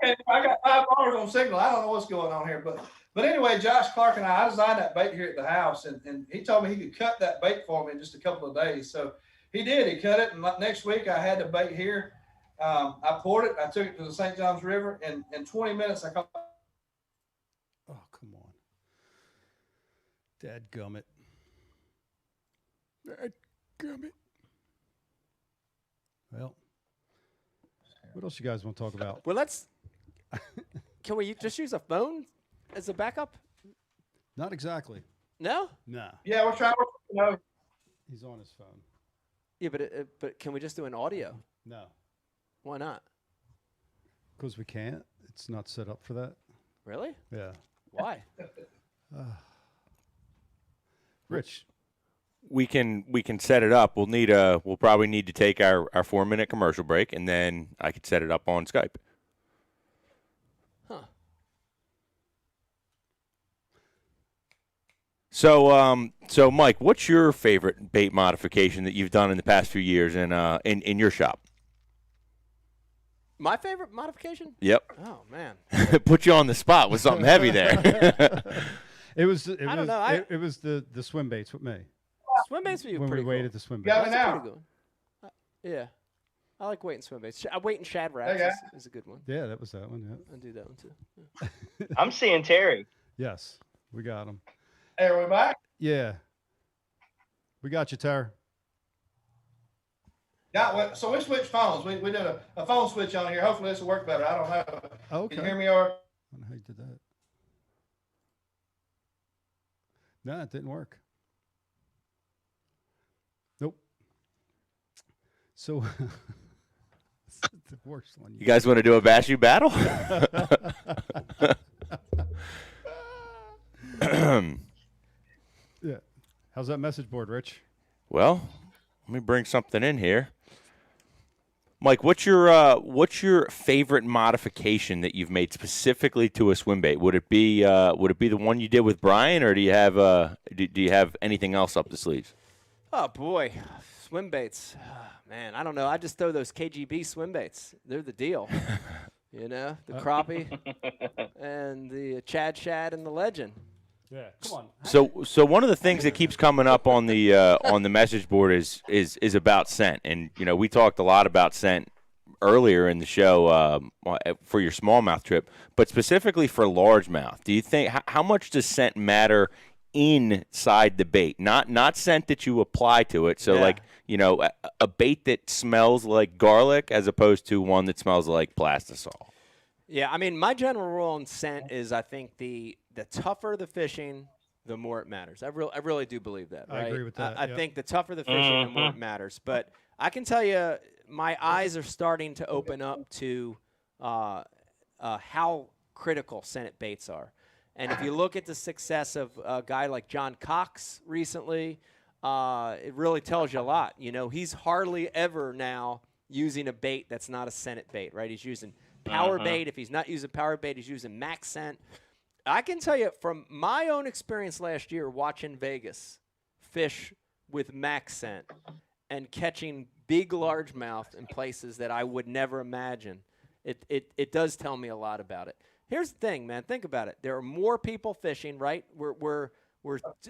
Okay, I got 5 bars on signal. I don't know what's going on here, but anyway, Josh Clark and I designed that bait here at the house, and he told me he could cut that bait for me in just a couple of days. So he did. He cut it, and next week I had the bait here. I poured it. I took it to the St. Johns River, and in 20 minutes I caught. Oh, come on. Dadgummit. Dadgummit. Well, what else you guys want to talk about? Well, can we just use a phone as a backup? Not exactly. No? No. Yeah, we're trying. He's on his phone. Yeah, but can we just do an audio? No. Why not? Because we can't. It's not set up for that. Really? Yeah. Why? Rich. We can set it up. We'll probably need to take our 4-minute commercial break, and then I could set it up on Skype. Huh. So Mike, what's your favorite bait modification that you've done in the past few years in your shop? My favorite modification? Yep. Oh man. Put you on the spot with something heavy there. It was the swim baits with me. Swim baits with you when pretty we cool. waited the swim Got baits. it now. Pretty good one. Yeah. I like weight and swim baits. Weight and shad Okay. wraps is a good one. Yeah, that was that one. Yeah. I do that one too. Yeah. I'm seeing Terry. Yes, we got him. Hey, are we back? Yeah. We got you, Tara. Yeah, so we switched phones. We did a phone switch on here. Hopefully this will work better. I don't know. Okay. Can you hear me, or? I don't know how you did that. No, it didn't work. Nope. So the worst one. You guys want to do a Bash U battle? Yeah. How's that message board, Rich? Well, let me bring something in here. Mike, what's your favorite modification that you've made specifically to a swim bait? Would it be the one you did with Brian, or do you have anything else up the sleeves? Oh boy, swim baits. Man, I don't know. I just throw those KGB swim baits. They're the deal. You know, the crappie and the Chad Shad and the legend. Yeah, come on. So one of the things that keeps coming up on the message board is about scent, and we talked a lot about scent earlier in the show for your smallmouth trip, but specifically for largemouth. Do you think how much does scent matter inside the bait? Not scent that you apply to it. So a bait that smells like garlic as opposed to one that smells like plastisol. Yeah, I mean, my general rule on scent is I think the tougher the fishing, the more it matters. I really do believe that. Right? I agree with that. I think the tougher the fishing, the more it matters. But I can tell you, my eyes are starting to open up to how critical scented baits are. And if you look at the success of a guy like John Cox recently, it really tells you a lot. He's hardly ever now using a bait that's not a scented bait, right? He's using power bait. If he's not using power bait, he's using max scent. I can tell you from my own experience last year watching Vegas fish with max scent and catching big largemouth in places that I would never imagine, it does tell me a lot about it. Here's the thing, man. Think about it. There are more people fishing, right? We're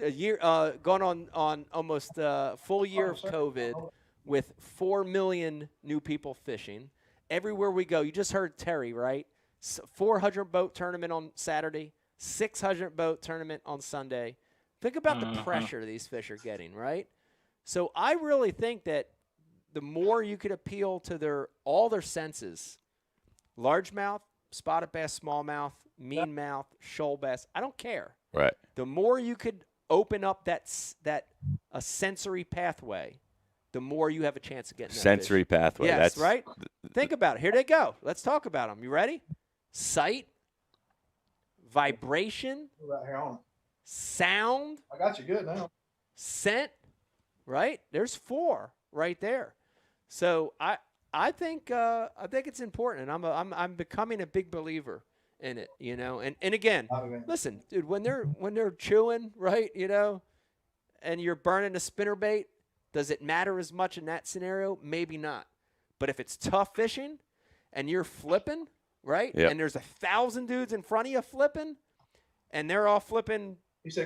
a year going on almost a full year of COVID with 4 million new people fishing. Everywhere we go, you just heard Terry, right? 400 boat tournament on Saturday, 600 boat tournament on Sunday. Think about the pressure these fish are getting, right? So I really think that the more you could appeal to all their senses, largemouth, spotted bass, smallmouth, mean mouth, shoal bass, I don't care. Right. The more you could open up that a sensory pathway, the more you have a chance of getting that sensory fish. pathway. Yes, That's right? Think about it. Here they go. Let's talk about them. You ready? Sight, vibration, Right here on it. sound, I got you good now. scent, right? There's 4 right there. So I think it's important, and I'm becoming a big believer in it, And again, listen, dude, when they're chewing, right, and you're burning a spinnerbait, does it matter as much in that scenario? Maybe not. But if it's tough fishing and you're flipping, right, Yep. and there's 1,000 dudes in front of you flipping, and they're all flipping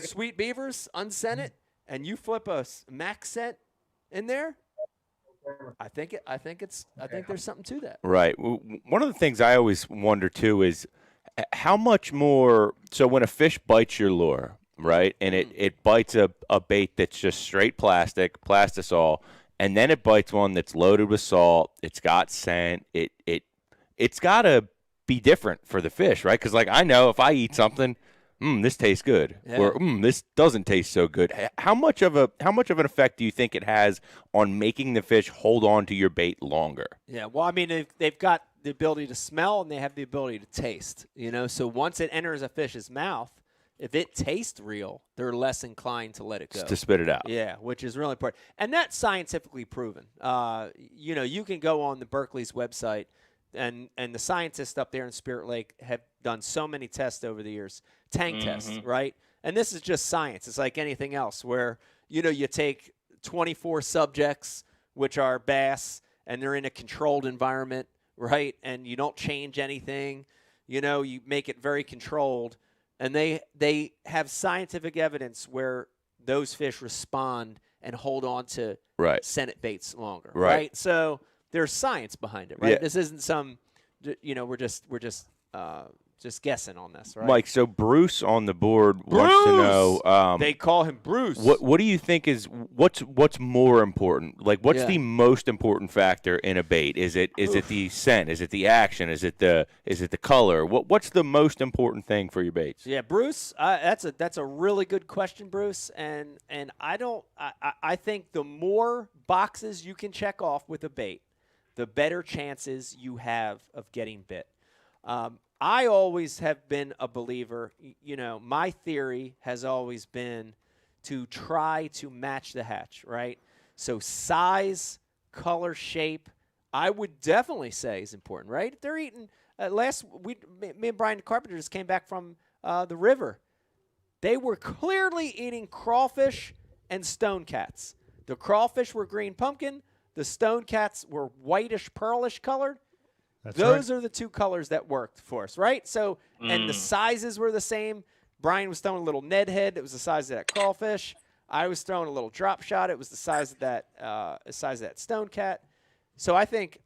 sweet beavers, unscented, and you flip a max scent in there, I think there's something to that. Right. One of the things I always wonder too is how much more. So when a fish bites your lure, right, and it bites a bait that's just straight plastisol, and then it bites one that's loaded with salt. It's got scent. It's got to be different for the fish, right? Because like I know if I eat something, this tastes good, or this doesn't taste so good. How much of an effect do you think it has on making the fish hold on to your bait longer? Yeah, well, I mean, they've got the ability to smell and they have the ability to taste. So once it enters a fish's mouth, if it tastes real, they're less inclined to let it go. To spit it out. Yeah, which is really important, and that's scientifically proven. You can go on the Berkeley's website. And the scientists up there in Spirit Lake have done so many tests over the years, tank tests, right? And this is just science. It's like anything else where, you take 24 subjects, which are bass, and they're in a controlled environment, right? And you don't change anything. You make it very controlled. And they have scientific evidence where those fish respond and hold on to scented baits longer, right? So there's science behind it, right? Yeah. This isn't some, we're just guessing on this, right? Mike, so Bruce on the board wants to know. They call him Bruce. What do you think is what's more important? Like, what's the most important factor in a bait? Is it the scent? Is it the action? Is it the color? What's the most important thing for your baits? Yeah, Bruce. That's a really good question, Bruce. And I think the more boxes you can check off with a bait, the better chances you have of getting bit. I always have been a believer, my theory has always been to try to match the hatch, right? So size, color, shape, I would definitely say is important, right? If they're eating, me and Brian Carpenter just came back from the river. They were clearly eating crawfish and stone cats. The crawfish were green pumpkin. The stone cats were whitish, pearlish colored. Those are the two colors that worked for us, right? So, and the sizes were the same. Brian was throwing a little Ned head. It was the size of that crawfish. I was throwing a little drop shot. It was the size of that stone cat. So I think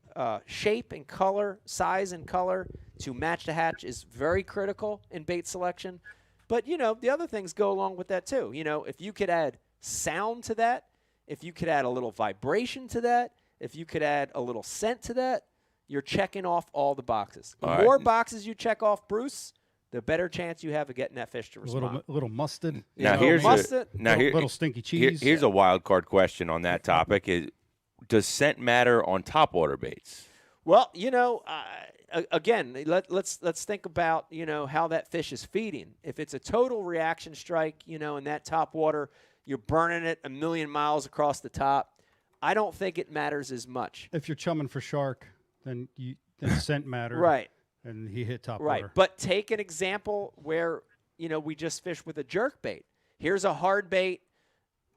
shape and color, size and color to match the hatch is very critical in bait selection. But, the other things go along with that too. If you could add sound to that, if you could add a little vibration to that, if you could add a little scent to that, you're checking off all the boxes. The more boxes you check off, Bruce, the better chance you have of getting that fish to respond. A little mustard. Now little stinky cheese. Here's a wild card question on that topic: does scent matter on topwater baits? Well, again, let's think about how that fish is feeding. If it's a total reaction strike, in that top water, you're burning it a million miles across the top. I don't think it matters as much. If you're chumming for shark, then scent mattered. Right. And he hit top right. water. But take an example where, we just fished with a jerk bait. Here's a hard bait,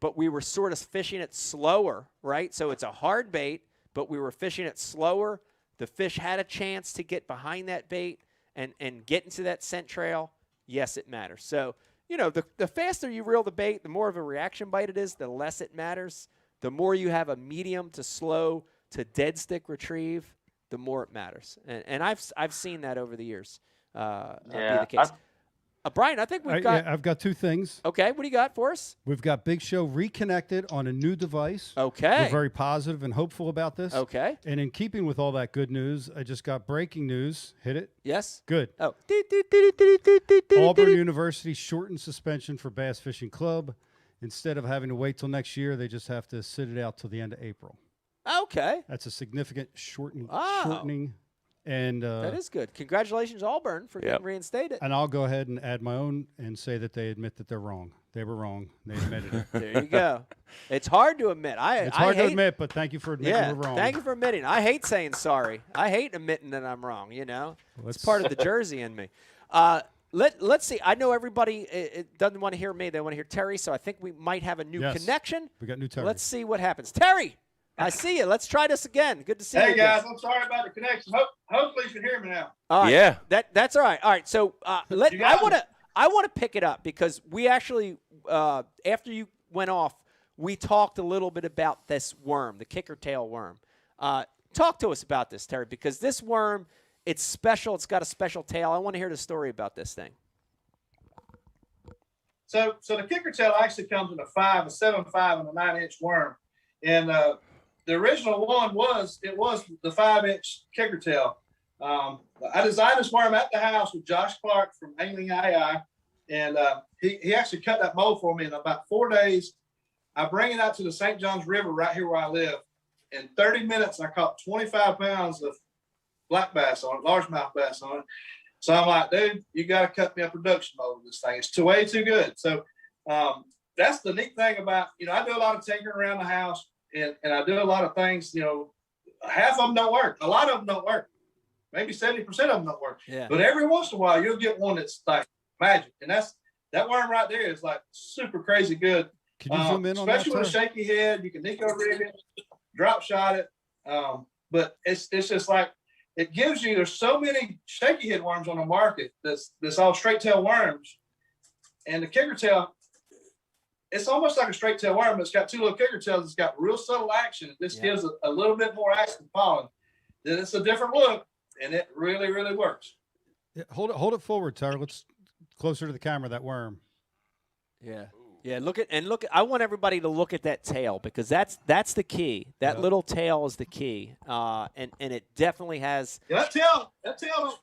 but we were sort of fishing it slower, right? So it's a hard bait, but we were fishing it slower. The fish had a chance to get behind that bait and get into that scent trail. Yes, it matters. So, the faster you reel the bait, the more of a reaction bite it is, the less it matters. The more you have a medium to slow to dead stick retrieve, the more it matters. And I've seen that over the years be the case. Brian, I think we've got... I've got two things. Okay, what do you got for us? We've got Big Show reconnected on a new device. Okay. We're very positive and hopeful about this. Okay. And in keeping with all that good news, I just got breaking news. Hit it? Yes. Good. Oh. Auburn University shortened suspension for Bass Fishing Club. Instead of having to wait till next year, they just have to sit it out till the end of April. Okay. That's a significant shortening. And that is good. Congratulations, Auburn, for getting reinstated. And I'll go ahead and add my own and say that they admit that they're wrong. They were wrong. They admitted it. There you go. It's hard to admit. It's hard to admit, but thank you for admitting we're wrong. Thank you for admitting. I hate saying sorry. I hate admitting that I'm wrong, It's part of the Jersey in me. Let's see. I know everybody doesn't want to hear me. They want to hear Terry, so I think we might have a new connection. We got new Terry. Let's see what happens. Terry, I see you. Let's try this again. Good to see you. Hey again. guys, I'm sorry about the connection. Hopefully you can hear me now. All right. Yeah. That's all right. All right. So I want to pick it up because we actually after you went off, we talked a little bit about this worm, the kicker tail worm. Talk to us about this, Terry, because this worm, it's special. It's got a special tail. I want to hear the story about this thing. So the kicker tail actually comes in a 5, a 7.5, and a 9-inch worm. And the original one was the 5-inch kicker tail. I designed this worm at the house with Josh Clark from Angling AI, and he actually cut that mold for me in about 4 days. I bring it out to the St. Johns River right here where I live. In 30 minutes, I caught 25 pounds of black bass on it, largemouth bass on it. So I'm like, dude, you got to cut me a production mold of this thing. It's way too good. So that's the neat thing about, I do a lot of tinkering around the house, and I do a lot of things, half of them don't work. A lot of them don't work. Maybe 70% of them don't work. Yeah. But every once in a while, you'll get one that's like magic. And that worm right there is like super crazy good. Can you zoom in on that? Especially with a shaky head, you can Nico rig it, drop shot it. But it's just like, it gives you, there's so many shaky head worms on the market that's all straight tail worms. And the kicker tail, it's almost like a straight tail worm, but it's got 2 little kicker tails. It's got real subtle action. This gives a little bit more action pollen. Then it's a different look, and it really, really works. Yeah, hold it forward, Tyler. Let's closer to the camera, that worm. Yeah. Yeah, look at. I want everybody to look at that tail because that's the key. That little tail is the key, and it definitely has. Yeah, that tail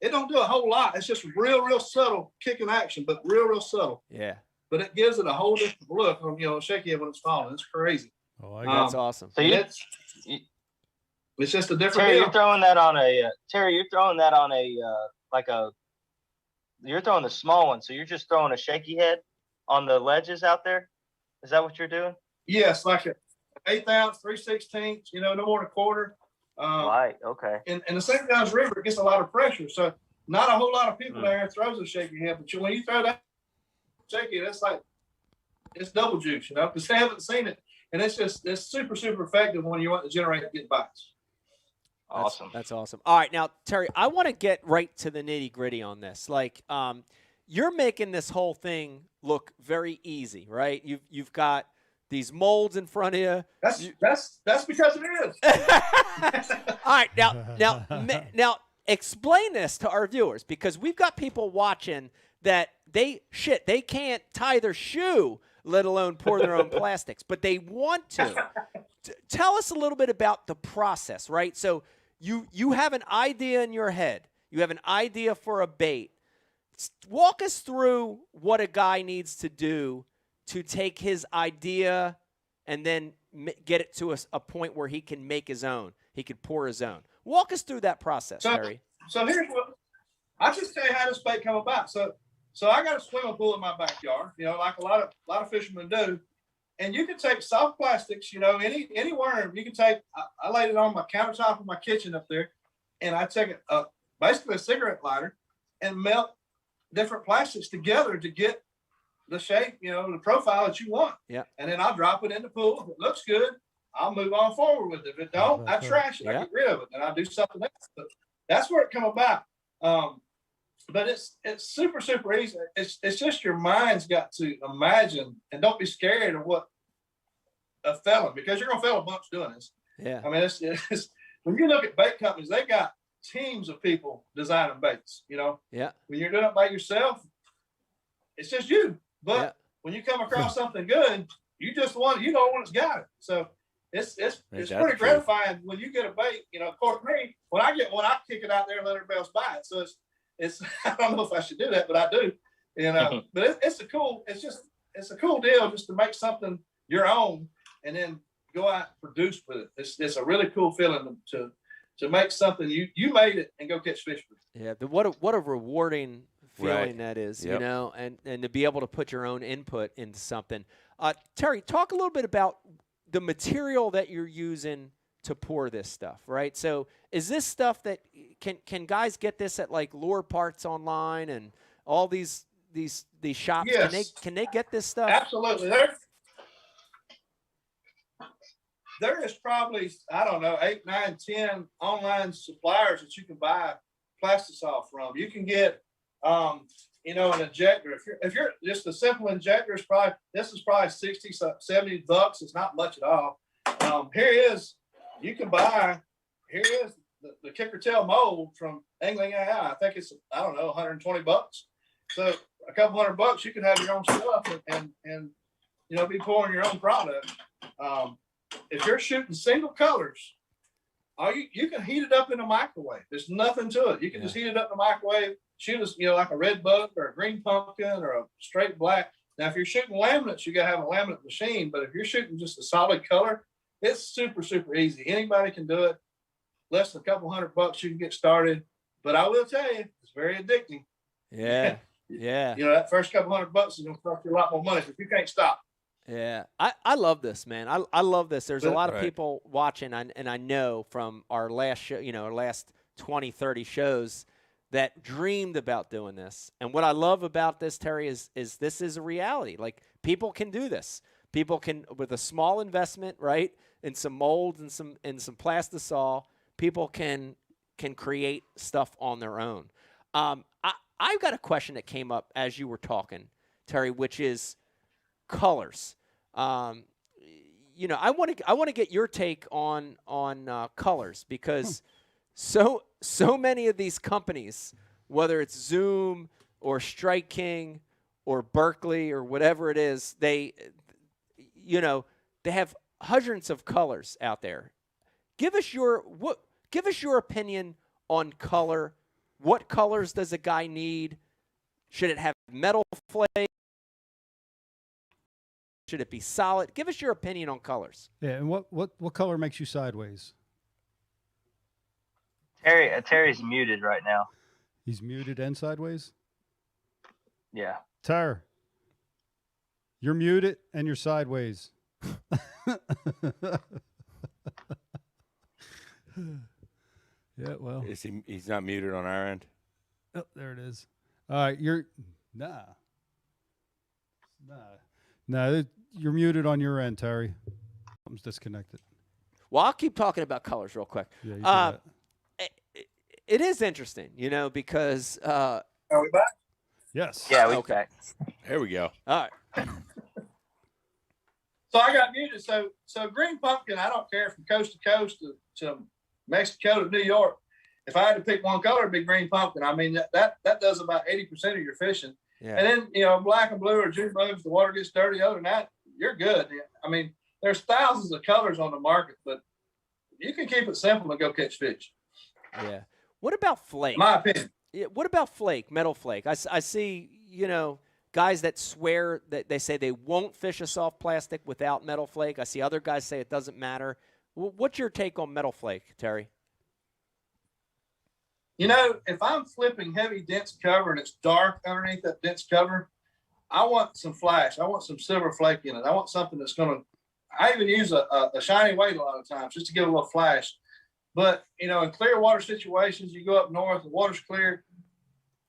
don't do a whole lot. It's just real subtle kicking action, but real subtle. Yeah. But it gives it a whole different look on shaky head when it's falling. It's crazy. Oh, that's awesome. So it's just a different. Terry, deal. you're throwing that on you're throwing the small one. So you're just throwing a shaky head on the ledges out there? Is that what you're doing? Yes, like an 1/8 ounce, 3/16, no more than a quarter. Right, okay. And the St. Johns River gets a lot of pressure, so not a whole lot of people there throws a shaky head. But when you throw that shaky head, it's double juice, because they haven't seen it. And it's super, super effective when you want to generate good bites. Awesome. That's awesome. All right, now, Terry, I want to get right to the nitty-gritty on this. Like, you're making this whole thing look very easy, right? You've got these molds in front of you. That's because it is. All right, now explain this to our viewers, because we've got people watching that they can't tie their shoe, let alone pour their own plastics, but they want to. Tell us a little bit about the process, right? So you have an idea in your head. You have an idea for a bait. Walk us through what a guy needs to do to take his idea and then get it to a point where he can make his own. He can pour his own. Walk us through that process, Terry. So here's what I'll just tell you how this bait come about. So I got a swimming pool in my backyard, like a lot of fishermen do. And you can take soft plastics, any worm. You can take. I laid it on my countertop in my kitchen up there, and I take basically a cigarette lighter and melt different plastics together to get the shape, the profile that you want. Yeah. And then I'll drop it in the pool. If it looks good, I'll move on forward with it. If it don't, I trash it. I get rid of it, and I do something else. But that's where it come about. But it's super, super easy. It's just your mind's got to imagine, and don't be scared of what a felon, because you're gonna fail a bunch doing this. Yeah. I mean, it's when you look at bait companies, they got teams of people designing baits. Yeah. When you're doing it by yourself, it's just you. But when you come across something good, you just want the one that's got it. So it's pretty gratifying when you get a bait. Of course, me when I kick it out there and let everybody else buy it. So it's I don't know if I should do that, but I do. But it's a cool deal just to make something your own and then go out and produce with it. It's a really cool feeling to make something you made it and go catch fish with it. Yeah, what a rewarding feeling that is, Yep. and to be able to put your own input into something. Terry, talk a little bit about the material that you're using to pour this stuff, right? So is this stuff that can guys get this at like Lure Parts online and all these shops? Yes. Can they get this stuff? Absolutely. there is probably, I don't know, 8, 9, 10 online suppliers that you can buy plastisol from. You can get, you know, an injector. If you're just a simple injector, this is probably 60, 70 bucks. It's not much at all. You can buy, here is the kicker tail mold from Angling AI. I think it's, I don't know, 120 bucks. So a couple $100, you can have your own stuff and you know, be pouring your own product. If you're shooting single colors, you can heat it up in a microwave. There's nothing to it. You can just heat it up in the microwave, shoot us, you know, like a red bug or a green pumpkin or a straight black. Now, if you're shooting laminates, you got to have a laminate machine. But if you're shooting just a solid color, it's super, super easy. Anybody can do it. Less than a couple $100, you can get started. But I will tell you, it's very addicting. Yeah. Yeah. You know, that first couple $100 is going to cost you a lot more money if you can't stop. Yeah, I love this, man. I love this. There's a lot of people watching, and I know from our last show, you know, our last 20, 30 shows that dreamed about doing this. And what I love about this, Terry, is this is a reality. Like, people can do this. People can, with a small investment, right, in some molds and some plastisol, people can create stuff on their own. I've got a question that came up as you were talking, Terry, which is colors. You know, I want to get your take on colors, because so many of these companies, whether it's Zoom or Strike King or Berkeley or whatever it is, they have hundreds of colors out there. Give us your opinion on color. What colors does a guy need? Should it have metal flake? Should it be solid? Give us your opinion on colors. Yeah, and what color makes you sideways? Terry's muted right now. He's muted and sideways? Yeah. Terry, you're muted and you're sideways. Yeah, well. He's not muted on our end? Oh, there it is. All right, you're you're muted on your end, Terry. Something's disconnected. Well, I'll keep talking about colors real quick. Yeah, you do that. It is interesting, you know, because are we back? Yes. Yeah, we okay. Here we go. All right. So I got muted. So green pumpkin, I don't care from coast to coast to Mexico to New York. If I had to pick one color, it'd be green pumpkin. I mean, that does about 80% of your fishing. Yeah. And then, you know, black and blue or June bugs, the water gets dirty. Other than that, you're good. I mean, there's thousands of colors on the market, but you can keep it simple and go catch fish. Yeah. What about flake? My opinion. Yeah, what about flake, metal flake? I see, you know, guys that swear that they say they won't fish a soft plastic without metal flake. I see other guys say it doesn't matter. What's your take on metal flake, Terry? You know, if I'm flipping heavy dense cover and it's dark underneath that dense cover, I want some flash. I want some silver flake in it. I want something that's going to, I even use a shiny weight a lot of times just to get a little flash. But, you know, in clear water situations, you go up north, the water's clear,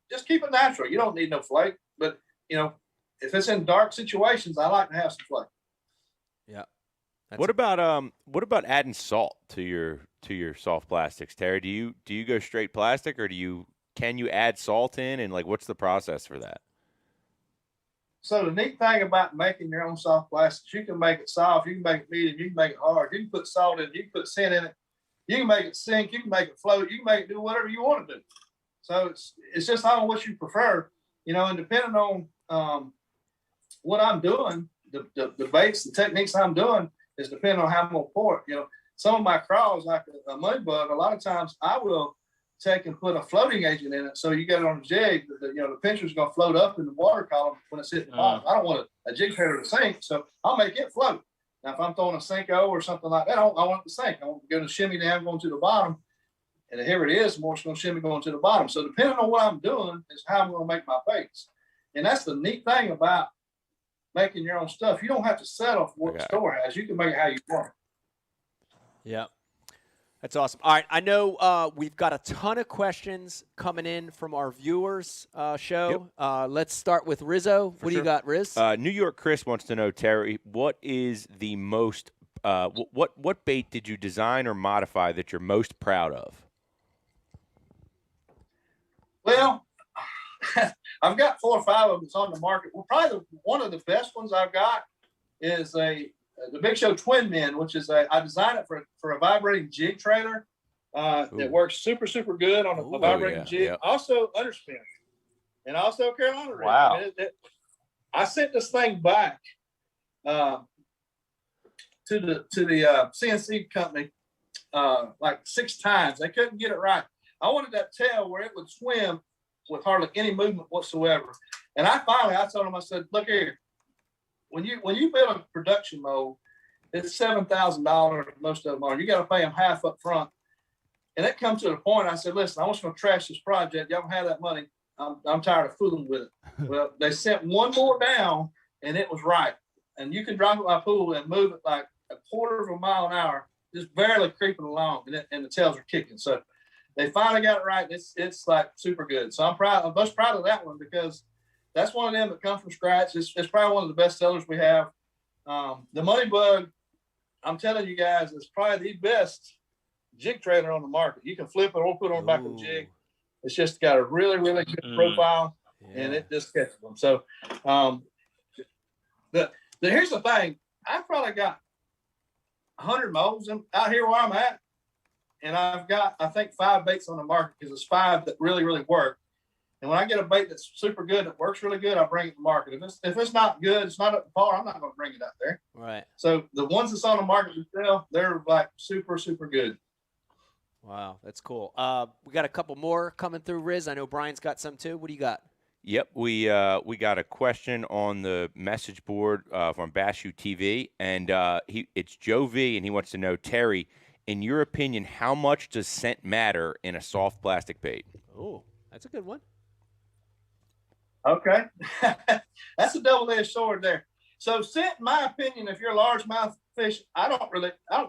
just keep it natural. You don't need no flake. But, you know, if it's in dark situations, I like to have some flake. Yeah. What about adding salt to your soft plastics, Terry? Do you go straight plastic, or can you add salt in, and like what's the process for that? So the neat thing about making your own soft plastics, you can make it soft, you can make it medium, you can make it hard, you can put salt in it, you can put scent in it, you can make it sink, you can make it float, you can make it do whatever you want to do. So it's just on what you prefer, you know, and depending on what I'm doing, the baits, the techniques I'm doing is depending on how I'm gonna pour it. You know, some of my crawls, like a mud bug, a lot of times I will take and put a floating agent in it. So you get it on a jig, you know, the pincher's gonna float up in the water column when it's hitting the bottom. I don't want a jig header to sink, so I'll make it float. Now, if I'm throwing a Cinco or something like that, I want it to sink. I want to go to shimmy down, going to the bottom. And here it is, more it's going to shimmy going to the bottom. So depending on what I'm doing is how I'm going to make my baits. And that's the neat thing about making your own stuff. You don't have to settle for what the store has. You can make it how you want it. Yeah. That's awesome. All right. I know we've got a ton of questions coming in from our viewers show. Yep. Let's start with Rizzo. What do you got, Riz? New York Chris wants to know, Terry, what is the most what bait did you design or modify that you're most proud of? Well, I've got 4 or 5 of them that's on the market. Well, probably one of the best ones I've got is the Big Show Twin Men, which is I designed it for a vibrating jig trailer. It works super good on a vibrating jig. Yeah. Also underspin, and also Carolina rig. Wow. I mean, I sent this thing back to the CNC company like 6 times. They couldn't get it right. I wanted that tail where it would swim with hardly any movement whatsoever. And I told them, I said, look here, when you build a production mold, it's $7,000. Most of them are. You got to pay them half up front. And it comes to the point. I said, listen, I was going to trash this project. Y'all don't have that money. I'm tired of fooling with it. Well, they sent one more down, and it was right. And you can drop it in my pool and move it like a quarter of a mile an hour, just barely creeping along, and the tails are kicking. So they finally got it right. It's like super good. So I'm most proud of that one because that's one of them that comes from scratch. It's probably one of the best sellers we have. The Money Bug, I'm telling you guys, is probably the best jig trailer on the market. You can flip it or put it on the back of the jig. It's just got a really good profile, and it just catches them. So here's the thing. I've probably got 100 molds out here where I'm at, and I've got, I think, 5 baits on the market because it's 5 that really work. And when I get a bait that's super good, that works really good, I bring it to market. If it's not good, it's not up to par, I'm not going to bring it out there. Right. So the ones that's on the market to sell, they're like super good. Wow, that's cool. We got a couple more coming through, Riz. I know Brian's got some too. What do you got? Yep, we got a question on the message board from Bashu TV, and it's Joe V, and he wants to know, Terry, in your opinion, how much does scent matter in a soft plastic bait? Oh, that's a good one. Okay, that's a double-edged sword there. So scent, in my opinion, if you're a largemouth fish, I don't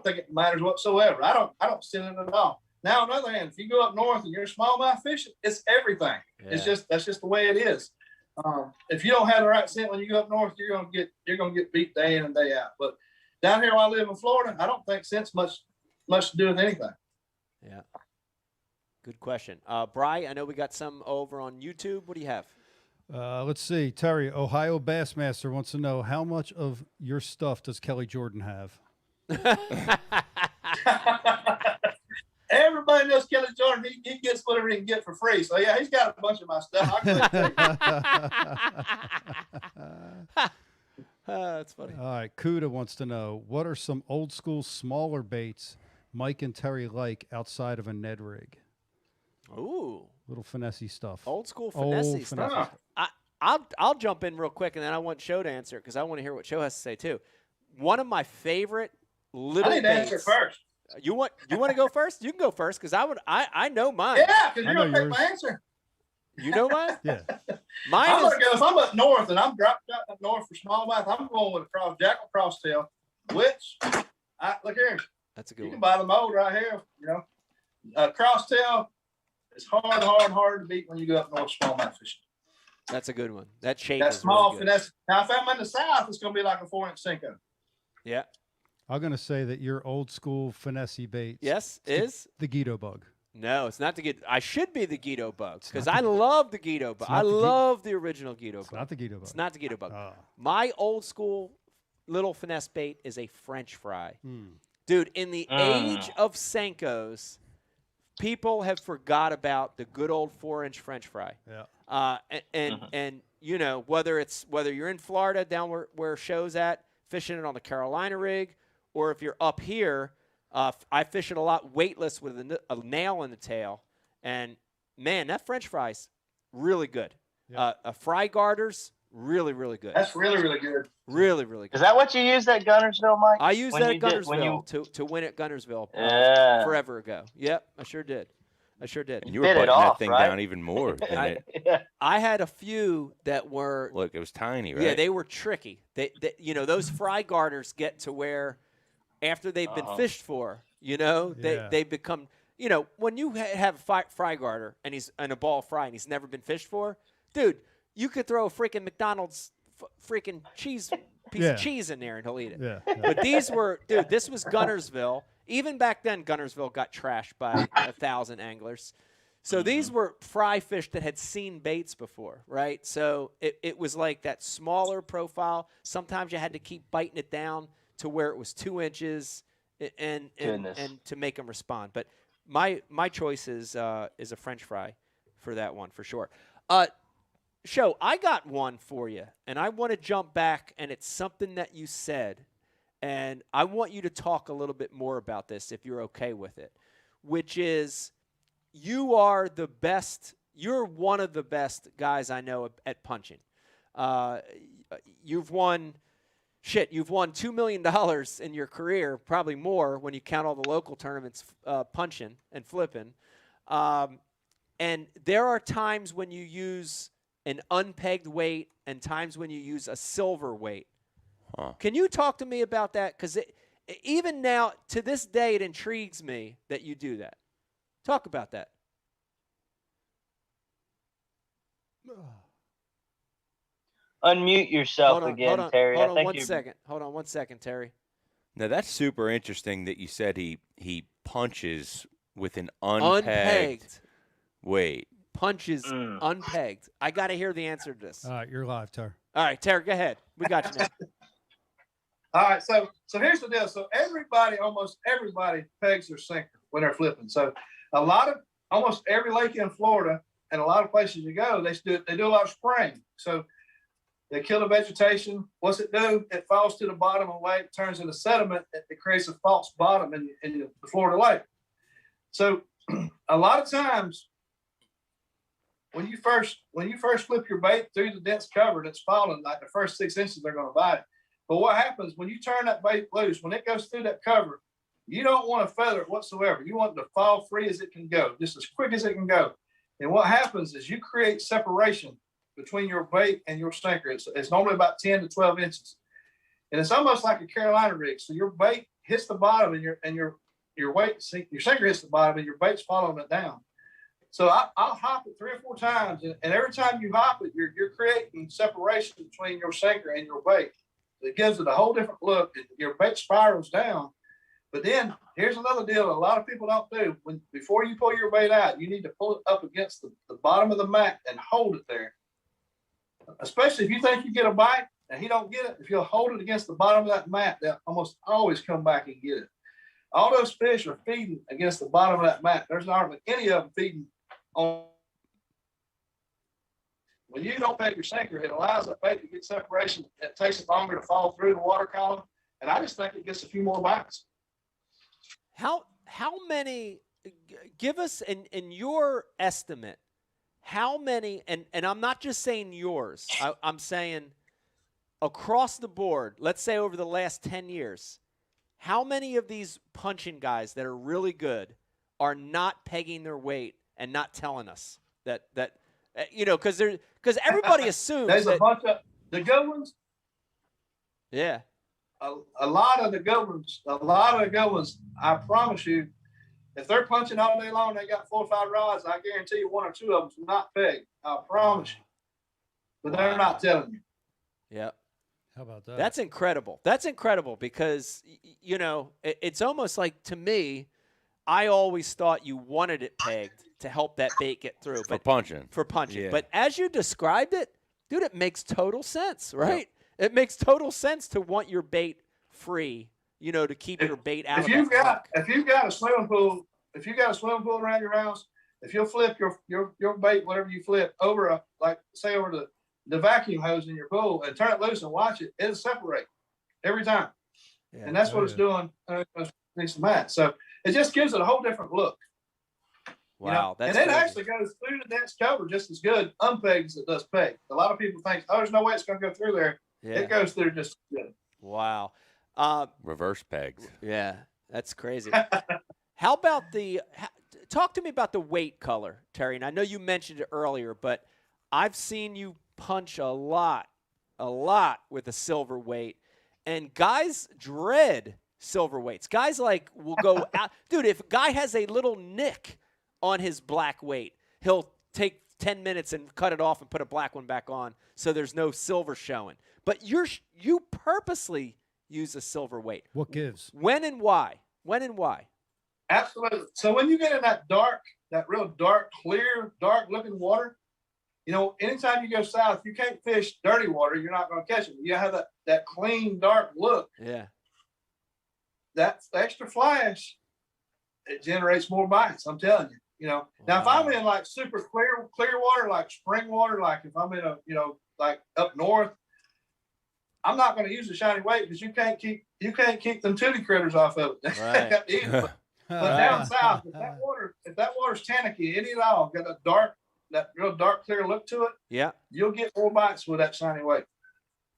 think it matters whatsoever. I don't scent it at all. Now, on the other hand, if you go up north and you're smallmouth fishing, it's everything. Yeah. That's just the way it is. If you don't have the right scent when you go up north, you're gonna get beat day in and day out. But down here where I live in Florida, I don't think scent's much to do with anything. Yeah. Good question. Bri, I know we got some over on YouTube. What do you have? Let's see. Terry, Ohio Bassmaster wants to know, how much of your stuff does Kelly Jordan have? Everybody knows Kelly Jordan. He gets whatever he can get for free. So, yeah, he's got a bunch of my stuff. That's funny. All right. Kuda wants to know, what are some old school smaller baits Mike and Terry like outside of a Ned rig? Ooh. Little finessey stuff. Old school finessey stuff. I'll jump in real quick, and then I want Show to answer because I want to hear what Show has to say too. One of my favorite little I need to answer first. You want to go first? You can go first because I know mine. Yeah, because you're gonna take my answer. You know mine? Yeah. Mine I'm gonna go. If I'm up north and I'm dropped up north for smallmouth, I'm going with a jackal crosstail, which look here. That's a good You one. can buy the mold right here. You know, crosstail is hard to beat when you go up north smallmouth fishing. That's a good one. That shape That is small really good. finesse. Now, if I'm in the south, it's gonna be like a 4-inch Cinco. Yeah. I'm going to say that your old school finessey baits. Yes, is the Guido bug. No, it's not the Guido. I should be the Guido bug because I love the Guido bug. I not the love the original Guido bug. It's not the Guido bug. It's not the Guido bug. My old school little finesse bait is a French fry. Dude, in the age of Senkos, people have forgot about the good old 4-inch French fry. Yeah. And you know, whether you're in Florida down where Show's at, fishing it on the Carolina rig, or if you're up here, I fish it a lot weightless with a nail in the tail. And, man, that French fry's really good. Yeah. A fry garter's really, really good. That's really good. Really, really good. Is that what you used at Gunnersville, Mike? I used that at Gunnersville to win at Gunnersville forever ago. Yep, I sure did. And you were butting that thing down even more than it. I had a few that were. Look, it was tiny, right? Yeah, they were tricky. They you know, those fry garters get to where, after they've been fished for, you know, they become. You know, when you have a fry garter and he's in a ball fry and he's never been fished for, dude, you could throw a freaking McDonald's freaking cheese piece of cheese in there and he'll eat it. Yeah. But these were, dude, this was Gunnersville. Even back then, Gunnersville got trashed by 1,000 anglers. So these were fry fish that had seen baits before, right? So it was like that smaller profile. Sometimes you had to keep biting it down to where it was 2 inches and to make them respond. But my choice is a French fry for that one for sure. Show, I got one for you, and I want to jump back, and it's something that you said, and I want you to talk a little bit more about this if you're okay with it, which is you are the best, you're one of the best guys I know at punching. You've won $2 million in your career, probably more when you count all the local tournaments punching and flipping. And there are times when you use an unpegged weight and times when you use a silver weight. Can you talk to me about that? Because even now, to this day, it intrigues me that you do that. Talk about that. Unmute yourself again, Terry. Hold on 1 second. Hold on 1 second, Terry. Now, that's super interesting that you said he punches with an unpegged weight. Punches unpegged. I got to hear the answer to this. All right, you're live, Terry. All right, Terry, go ahead. We got you now. All right, so here's the deal. So almost everybody pegs their sinker when they're flipping. So almost every lake in Florida and a lot of places you go, they do a lot of spraying. So they kill the vegetation. What's it do? It falls to the bottom of the lake, turns into sediment. It creates a false bottom in the Florida lake. So a lot of times, when you first flip your bait through the dense cover and it's falling, like the first 6 inches, they're going to bite it. But what happens when you turn that bait loose, when it goes through that cover, you don't want to feather it whatsoever. You want it to fall free as it can go, just as quick as it can go. And what happens is you create separation between your bait and your sinker. It's normally about 10 to 12 inches. And it's almost like a Carolina rig. So your bait hits the bottom and your sinker hits the bottom and your bait's following it down. So I'll hop it 3 or 4 times, and every time you hop it, you're creating separation between your sinker and your bait. It gives it a whole different look. Your bait spirals down. But then here's another deal that a lot of people don't do. Before you pull your bait out, you need to pull it up against the bottom of the mat and hold it there. Especially if you think you get a bite and he don't get it, if you'll hold it against the bottom of that mat, they'll almost always come back and get it. All those fish are feeding against the bottom of that mat. There's hardly any of them feeding on. When you don't peg your sinker, it allows that bait to get separation. It takes it longer to fall through the water column, and I just think it gets a few more bites. How many? Give us in your estimate. How many? And I'm not just saying yours. I'm saying across the board. Let's say over the last 10 years, how many of these punching guys that are really good are not pegging their weight and not telling us that because everybody assumes there's a bunch of the good ones. Yeah, a lot of the good ones. I promise you, if they're punching all day long, they got 4 or 5 rods. I guarantee you 1 or 2 of them will not peg. I promise you, but they're not telling you. Yeah. How about that? That's incredible. That's incredible because it's almost like, to me, I always thought you wanted it pegged to help that bait get through. For punching. Yeah. Yeah. But as you described it, dude, it makes total sense, right? Yep. It makes total sense to want your bait free, to keep your bait out of that hook. If you've got a swimming pool around your house, if you'll flip your bait, whatever you flip, over over the vacuum hose in your pool and turn it loose and watch it, it'll separate every time. Yeah, and that's what it's doing. So it just gives it a whole different look. Wow. And it actually goes through the dense cover just as good unpegged as it does peg. A lot of people think, there's no way it's going to go through there. Yeah. It goes through just as good. Wow. Reverse pegs. Yeah, that's crazy. How about talk to me about the weight color, Terry. And I know you mentioned it earlier, but I've seen you punch a lot with a silver weight, and guys dread silver weights. Guys will go out. Dude, if a guy has a little nick on his black weight, he'll take 10 minutes and cut it off and put a black one back on so there's no silver showing. But you purposely use a silver weight? What gives? When and why? When and why? Absolutely. So when you get in that real dark, clear, dark looking water, anytime you go south, you can't fish dirty water. You're not going to catch it. You have that clean, dark look. Yeah. That extra flash, it generates more bites. I'm telling you. Now if I'm in like super clear water, like spring water, like if I'm in like up north, I'm not going to use the shiny weight because you can't keep them tootie critters off of it. Right. But down south, if that water's tannicky, any at all, got that real dark, clear look to it. Yeah. You'll get more bites with that shiny weight.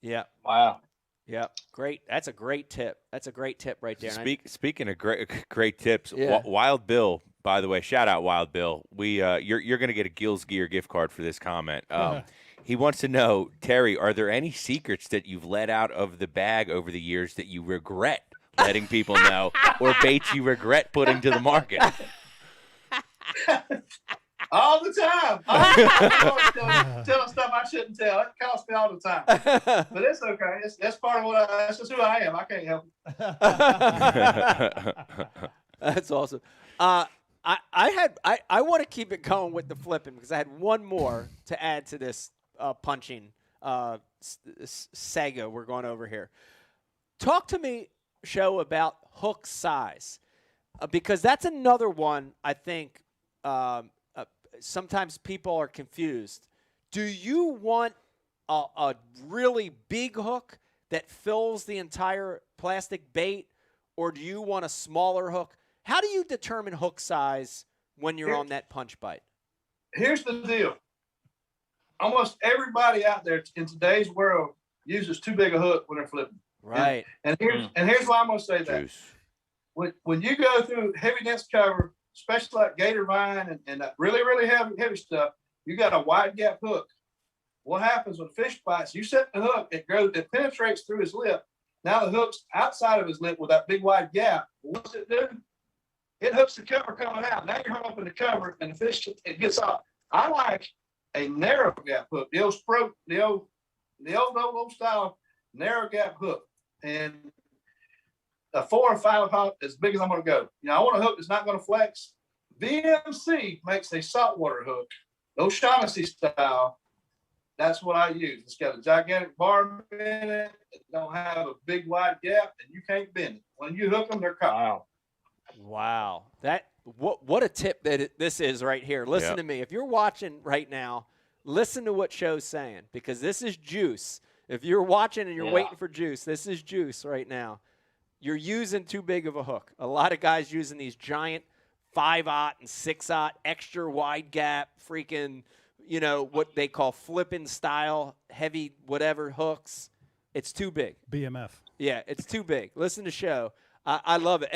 Yeah. Wow. Yeah. Great. That's a great tip. That's a great tip right there. Speaking of great tips, Yeah. Wild Bill, by the way, shout out Wild Bill. You're going to get a Gills Gear gift card for this comment. He wants to know, Terry, are there any secrets that you've let out of the bag over the years that you regret letting people know, or baits you regret putting to the market? All the time. Telling stuff I shouldn't tell. It costs me all the time. But it's okay. That's part of that's just who I am. I can't help it. That's awesome. I want to keep it going with the flipping because I had one more to add to this punching saga we're going over here. Talk to me, Show, about hook size because that's another one I think sometimes people are confused. Do you want a really big hook that fills the entire plastic bait, or do you want a smaller hook? How do you determine hook size when you're on that punch bite? Here's the deal. Almost everybody out there in today's world uses too big a hook when they're flipping. Right. And here's why I'm going to say that. When you go through heavy dense cover, especially like gator vine and that really, really heavy stuff, you got a wide gap hook. What happens when fish bites? You set the hook, it penetrates through his lip. Now the hook's outside of his lip with that big wide gap. What's it do? It hooks the cover coming out. Now you're hung up in the cover and the fish, it gets off. I like a narrow gap hook, the old style narrow gap hook. And a 4 or 5 hook as big as I'm going to go. I want a hook that's not going to flex. VMC makes a saltwater hook, O'Shaughnessy style. That's what I use. It's got a gigantic barb in it. It don't have a big wide gap, and you can't bend it. When you hook them, they're caught. Wow. What a tip this is right here. Listen to me. If you're watching right now, listen to what Show's saying because this is juice. If you're watching and you're waiting for juice, this is juice right now. You're using too big of a hook. A lot of guys using these giant 5/0 and 6/0 extra wide gap freaking, what they call flipping style, heavy whatever hooks. It's too big. BMF. Yeah, it's too big. Listen to Show. I love it.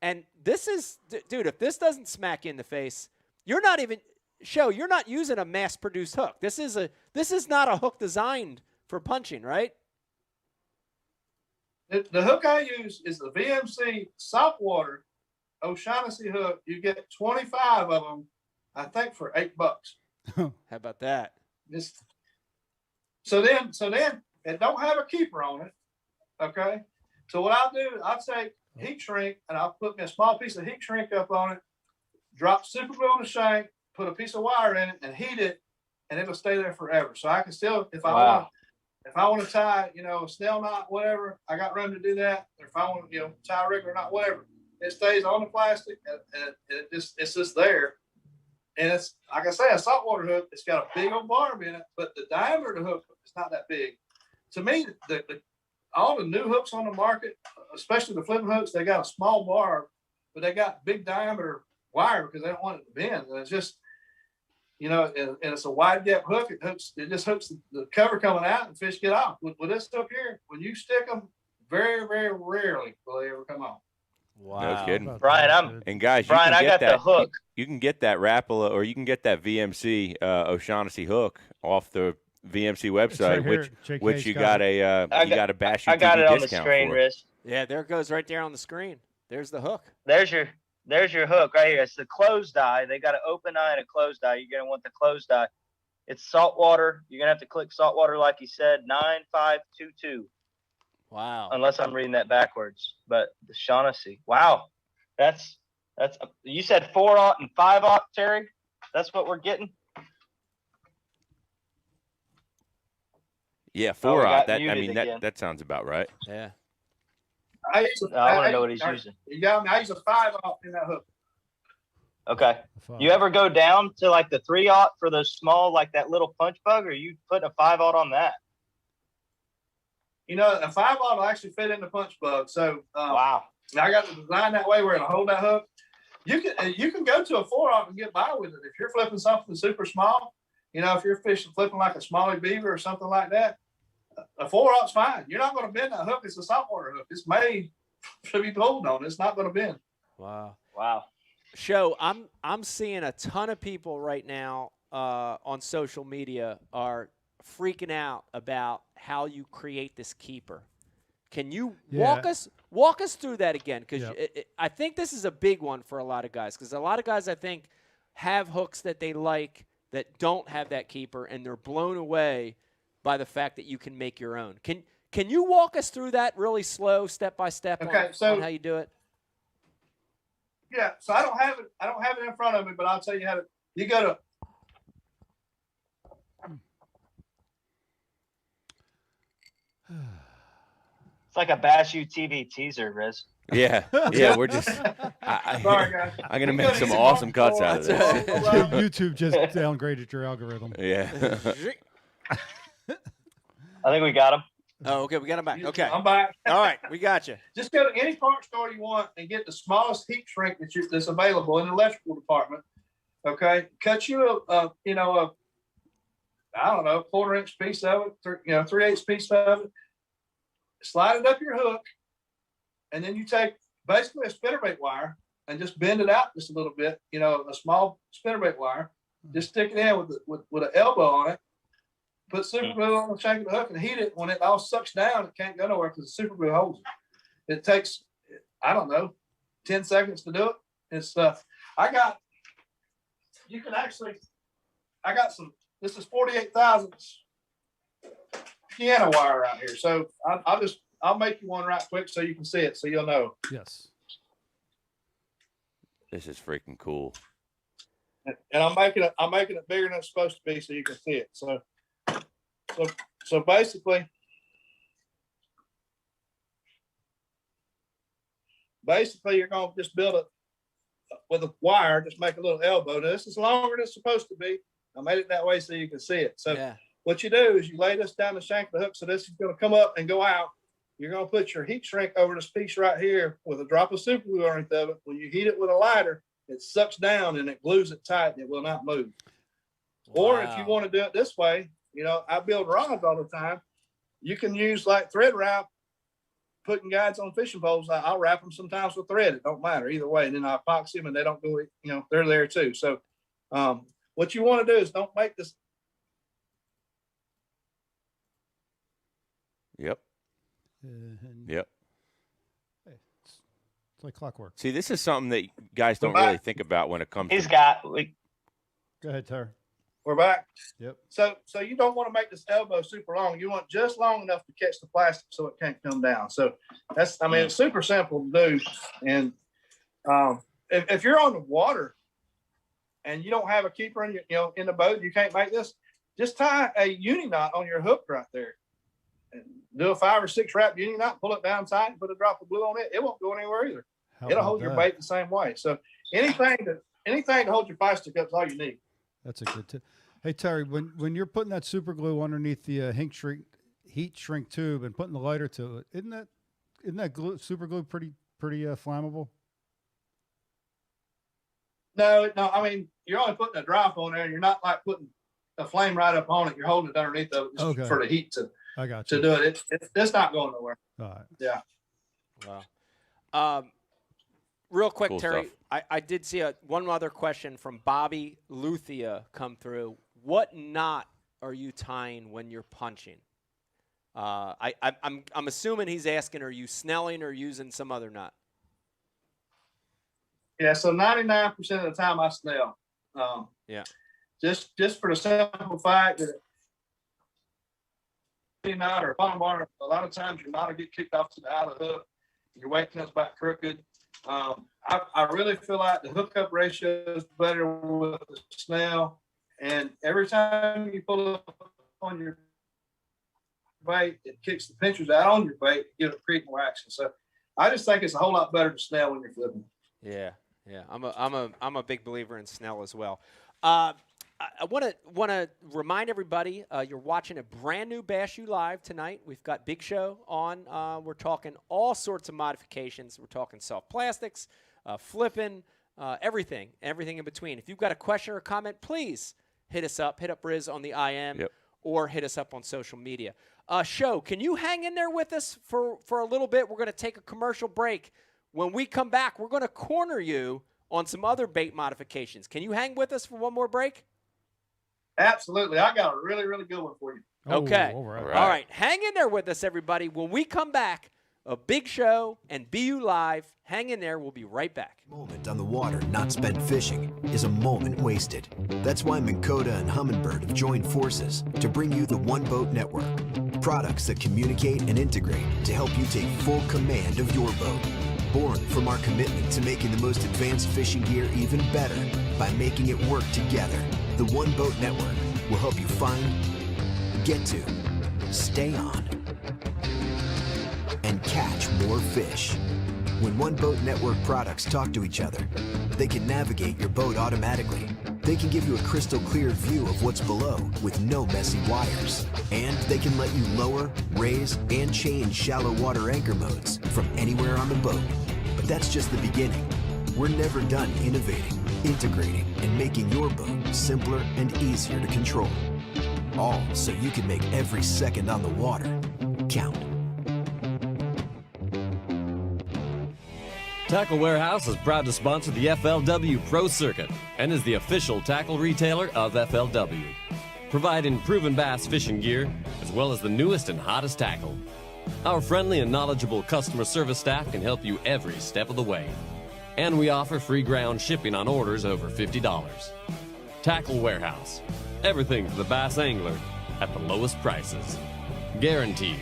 And this is, dude, if this doesn't smack you in the face, you're not using a mass-produced hook. This is not a hook designed for punching, right? The hook I use is the VMC saltwater O'Shaughnessy hook. You get 25 of them, I think, for $8. How about that? So then it don't have a keeper on it. Okay. So what I'll do, I'll take heat shrink and I'll put me a small piece of heat shrink up on it, drop super glue on the shank, put a piece of wire in it and heat it, and it'll stay there forever. So I can still, if I want to tie, a snail knot, whatever, I got room to do that. Or if I want to, tie a regular knot, whatever, it stays on the plastic and it's just there. And it's, like I say, a saltwater hook. It's got a big old barb in it, but the diameter of the hook is not that big. To me, all the new hooks on the market, especially the flipping hooks, they got a small barb, but they got big diameter wire because they don't want it to bend. And it's just, and it's a wide gap hook. It just hooks the cover coming out and fish get off. With this stuff here, when you stick them, very, very rarely will they ever come off. Wow. No kidding. Brian, and guys, Brian, I got the hook. You can get that Rapala or you can get that VMC O'Shaughnessy hook off the VMC website, right which you got a Bash I got it on the discount screen, for. wrist. Yeah, there it goes right there on the screen. There's the hook. There's your hook right here. It's the closed eye. They got an open eye and a closed eye. You're gonna want the closed eye. It's saltwater. You're gonna have to click saltwater, like you said, 9522. Wow. Unless I'm reading that backwards. But the Shaughnessy. Wow. That's you said 4/0 and 5/0, Terry? That's what we're getting? Yeah, Oh, we 4/0. got That I muted mean again. that sounds about right. Yeah. I want to know what he's using. You got me. I use a 5/0 in that hook. Okay. You ever go down to like the 3/0 for those small, like that little punch bug, or you put a 5/0 on that? You know, a 5/0 will actually fit in the punch bug. So wow. I got the design that way where it'll hold that hook. You can go to a 4/0 and get by with it if you're flipping something super small. You know, if you're flipping like a smallie beaver or something like that, a 4/0's fine. You're not going to bend that hook. It's a saltwater hook. It's made to be pulled on. It's not going to bend. Wow. Wow. Show, I'm seeing a ton of people right now on social media are freaking out about how you create this keeper. Can you walk us through that again? Because I think this is a big one for a lot of guys. Because a lot of guys, I think, have hooks that they like that don't have that keeper, and they're blown away by the fact that you can make your own. Can you walk us through that really slow, step by step, on how you do it? Yeah. So I don't have it in front of me, but I'll tell you how to. You go to. It's like a Bash U TV teaser, Riz. Yeah, we're just. Sorry, guys. I'm gonna make some awesome cuts out of this. YouTube just downgraded your algorithm. Yeah. I think we got him. Oh, okay, we got him back. Okay, I'm back. All right, we got you. Just go to any part store you want and get the smallest heat shrink that's available in the electrical department. Okay, cut you I don't know, 1/4 inch piece of it, 3/8 piece of it. Slide it up your hook, and then you take basically a spinnerbait wire and just bend it out just a little bit. A small spinnerbait wire. Just stick it in with an elbow on it. Put super glue on the shank of the hook and heat it. When it all sucks down, it can't go nowhere because the super glue holds it. It takes, I don't know, 10 seconds to do it. It's this is 48 thousandths piano wire out here. So I'll make you one right quick so you can see it so you'll know. Yes. This is freaking cool. And I'm making it bigger than it's supposed to be so you can see it. So basically you're going to just build it with a wire, just make a little elbow. Now, this is longer than it's supposed to be. I made it that way so you can see it. So what you do is you lay this down the shank of the hook. So this is going to come up and go out. You're going to put your heat shrink over this piece right here with a drop of super glue underneath of it. When you heat it with a lighter, it sucks down and it glues it tight and it will not move. Wow. Or if you want to do it this way, I build rods all the time. You can use like thread wrap, putting guides on fishing poles. I'll wrap them sometimes with thread. It don't matter either way. And then I epoxy them and they don't go, they're there too. So what you want to do is don't make this. Yep. Yep. It's like clockwork. See, this is something that guys don't really think about when it comes He's to. Go ahead, Terry. We're back. Yep. So you don't want to make this elbow super long. You want just long enough to catch the plastic so it can't come down. So it's super simple to do. And if you're on the water and you don't have a keeper in in the boat, you can't make this. Just tie a uni knot on your hook right there. And do a 5 or 6 wrap uni knot, pull it down tight, and put a drop of glue on it. It won't go anywhere either. It'll hold your bait the same way. So anything to hold your plastic up is all you need. That's a good tip. Hey Terry, when you're putting that super glue underneath the heat shrink tube and putting the lighter to it, isn't that super glue pretty flammable? No. I mean, you're only putting a drop on there. You're not like putting a flame right up on it. You're holding it underneath of it just for the heat to do it. It's not going nowhere. All right. Yeah. Wow. Real quick, Cool Terry, stuff. I did see one other question from Bobby Luthia come through. What knot are you tying when you're punching? I'm assuming he's asking, are you snelling or using some other knot? Yeah, so 99% of the time I snell. Just for the simple fact that knot or a bottom bar, a lot of times your knot will get kicked off to the out of the hook. Your weight comes back crooked. I really feel like the hookup ratio is better with the snell. And every time you pull up on your bait, it kicks the pinchers out on your bait, give it creep more action. So I just think it's a whole lot better to snell when you're flipping. Yeah. I'm a big believer in snell as well. I want to remind everybody you're watching a brand new Bash U Live tonight. We've got Big Show on. We're talking all sorts of modifications. We're talking soft plastics, flipping, everything in between. If you've got a question or a comment, please hit us up. Hit up Riz on the IM or hit us up on social media. Show, can you hang in there with us for a little bit? We're going to take a commercial break. When we come back, we're going to corner you on some other bait modifications. Can you hang with us for one more break? Absolutely. I got a really, really good one for you. Okay. All right. All right. Hang in there with us, everybody. When we come back, a Big Show and BU Live. Hang in there. We'll be right back. Moment on the water not spent fishing is a moment wasted. That's why Minn Kota and Humminbird have joined forces to bring you the One Boat Network. Products that communicate and integrate to help you take full command of your boat. Born from our commitment to making the most advanced fishing gear even better by making it work together. The One Boat Network will help you find, get to, stay on, and catch more fish. When One Boat Network products talk to each other, they can navigate your boat automatically. They can give you a crystal clear view of what's below with no messy wires. And they can let you lower, raise, and change shallow water anchor modes from anywhere on the boat. But that's just the beginning. We're never done innovating, integrating, and making your boat simpler and easier to control. All so you can make every second on the water count. Tackle Warehouse is proud to sponsor the FLW Pro Circuit and is the official tackle retailer of FLW, providing proven bass fishing gear as well as the newest and hottest tackle. Our friendly and knowledgeable customer service staff can help you every step of the way. And we offer free ground shipping on orders over $50. Tackle Warehouse. Everything for the bass angler at the lowest prices. Guaranteed.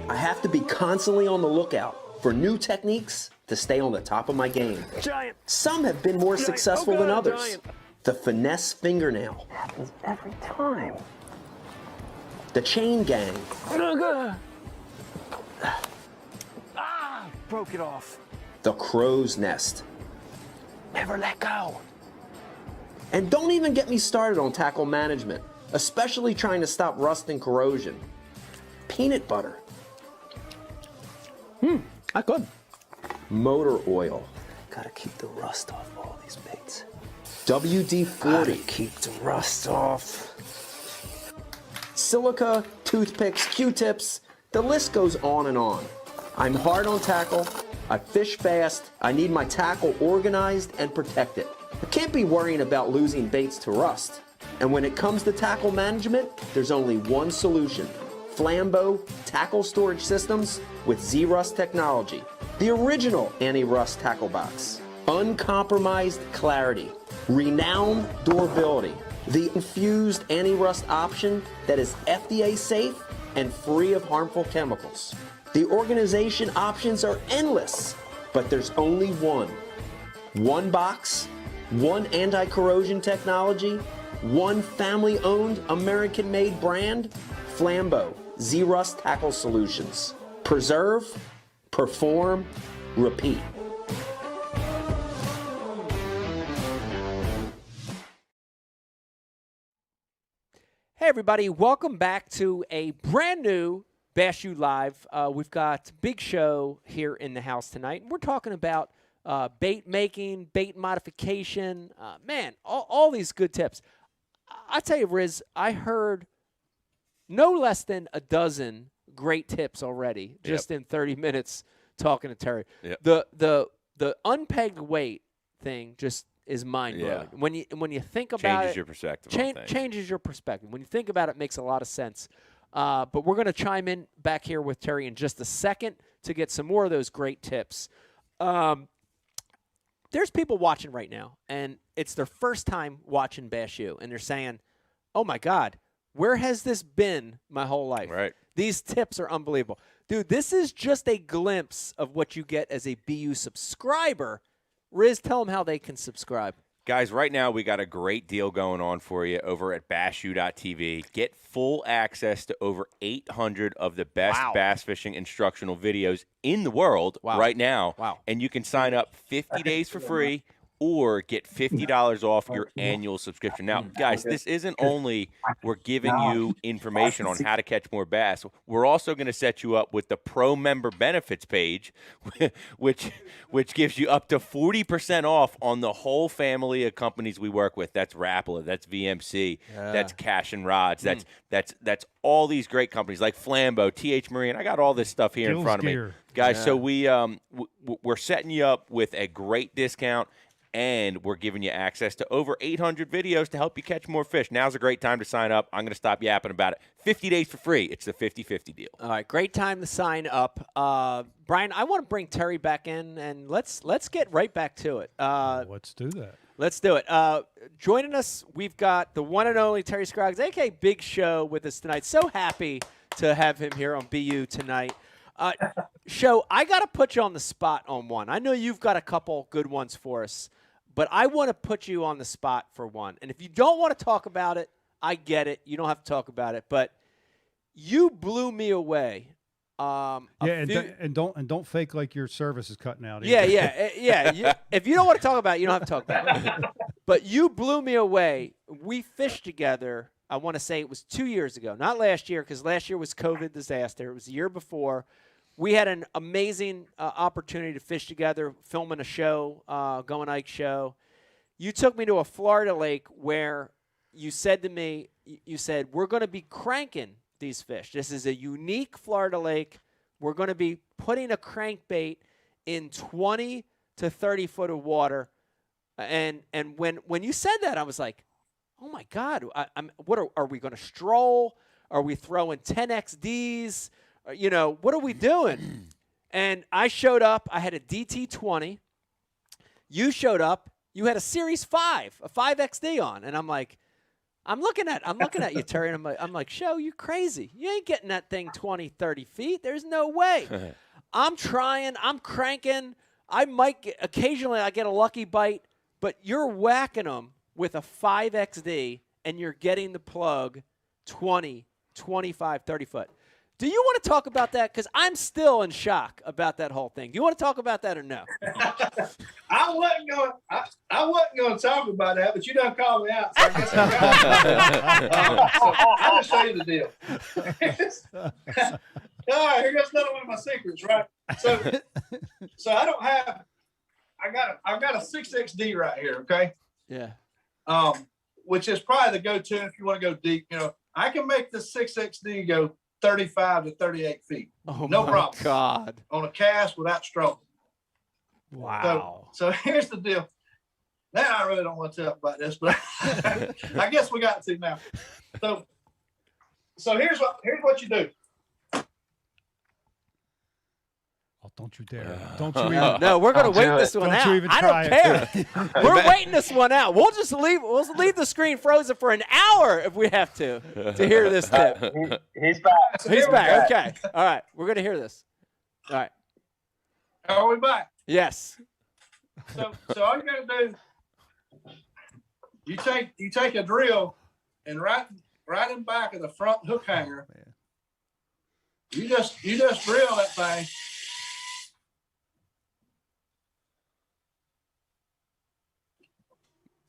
I have to be constantly on the lookout for new techniques to stay on the top of my game. Giant. Some have been more successful than others. Giant. The finesse fingernail. Happens every time. The chain gang. Broke it off. The crow's nest. Never let go. And don't even get me started on tackle management, especially trying to stop rust and corrosion. Peanut butter. Not good. Motor oil. Gotta keep the rust off all these baits. WD-40. Gotta keep the rust off. Silica, toothpicks, Q-tips, the list goes on and on. I'm hard on tackle, I fish fast, I need my tackle organized and protected. I can't be worrying about losing baits to rust. And when it comes to tackle management, there's only one solution. Flambeau Tackle Storage Systems with Z-Rust technology. The original anti-rust tackle box. Uncompromised clarity. Renowned durability. The infused anti-rust option that is FDA safe and free of harmful chemicals. The organization options are endless, but there's only one. One box, one anti-corrosion technology, one family-owned, American-made brand, Flambeau Z-Rust Tackle Solutions. Preserve, perform, repeat. Hey, everybody. Welcome back to a brand new Bash U Live. We've got Big Show here in the house tonight. We're talking about bait making, bait modification. Man, all these good tips. I tell you, Riz, I heard no less than a dozen great tips already just in 30 minutes talking to Terry. Yep. The unpegged weight thing just is mind-blowing. Yeah. When you think about Changes it, your perspective on things. changes your perspective. When you think about it, it makes a lot of sense. But we're going to chime in back here with Terry in just a second to get some more of those great tips. There's people watching right now, and it's their first time watching Bash U, and they're saying, oh, my God, Where has this been my whole life? Right. These tips are unbelievable. Dude, this is just a glimpse of what you get as a BU subscriber. Riz, tell them how they can subscribe. Guys, right now we got a great deal going on for you over at bashu.tv. Get full access to over 800 of the best bass fishing instructional videos in the world right now. Wow. And you can sign up 50 days for free or get $50 off your annual subscription. Now, guys, this isn't only we're giving you information on how to catch more bass. We're also going to set you up with the Pro Member Benefits page, which gives you up to 40% off on the whole family of companies we work with. That's Rapala, that's VMC, that's Cash and Rods, that's all these great companies like Flambeau, TH Marine. I got all this stuff here in front of me. Guys, so we're setting you up with a great discount. And we're giving you access to over 800 videos to help you catch more fish. Now's a great time to sign up. I'm going to stop yapping about it. 50 days for free. It's the 50-50 deal. All right, great time to sign up. Brian, I want to bring Terry back in, and let's get right back to it. Let's do that. Let's do it. Joining us, we've got the one and only Terry Scroggins, a.k.a. Big Show, with us tonight. So happy to have him here on BU tonight. Show, I got to put you on the spot on one. I know you've got a couple good ones for us. But I want to put you on the spot for one. And if you don't want to talk about it, I get it. You don't have to talk about it. But you blew me away. And don't fake like your service is cutting out. Yeah. If you don't want to talk about it, you don't have to talk about it. But you blew me away. We fished together. I want to say it was 2 years ago, not last year, because last year was COVID disaster. It was the year before. We had an amazing opportunity to fish together, filming a show, Going Ike show. You took me to a Florida lake where you said to me, you said, we're going to be cranking these fish. This is a unique Florida lake. We're going to be putting a crankbait in 20 to 30 foot of water. And when you said that, I was like, oh, my God, are we going to stroll? Are we throwing 10XDs? What are we doing? And I showed up. I had a DT20. You showed up. You had a Series 5, a 5XD on. And I'm like, I'm looking at you, Terry, and I'm like, Show, you crazy. You ain't getting that thing 20, 30 feet. There's no way. I'm trying. I'm cranking. Occasionally I get a lucky bite, but you're whacking them with a 5XD, and you're getting the plug 20, 25, 30 foot. Do you want to talk about that? Because I'm still in shock about that whole thing. Do you want to talk about that or no? I wasn't going to talk about that, but you done called me out. So I guess I'll just show you the deal. All right, here goes another one of my secrets, right? So I don't have. I've got a 6XD right here. Okay. Yeah. Which is probably the go-to if you want to go deep. I can make the 6XD go 35 to 38 feet. Oh, no my problem. God. On a cast without stroke. Wow. So here's the deal. Now I really don't want to talk about this, but I guess we got to now. So here's what you do. Oh, don't you dare. Don't you even. No, we're going to wait this one out. I don't care. We're waiting this one out. We'll leave the screen frozen for an hour if we have to hear this tip. He's back. He's back. Okay. All right. We're going to hear this. All right. Are we back? Yes. So all you got to do, you take a drill and right in back of the front hook hanger, you just drill that thing.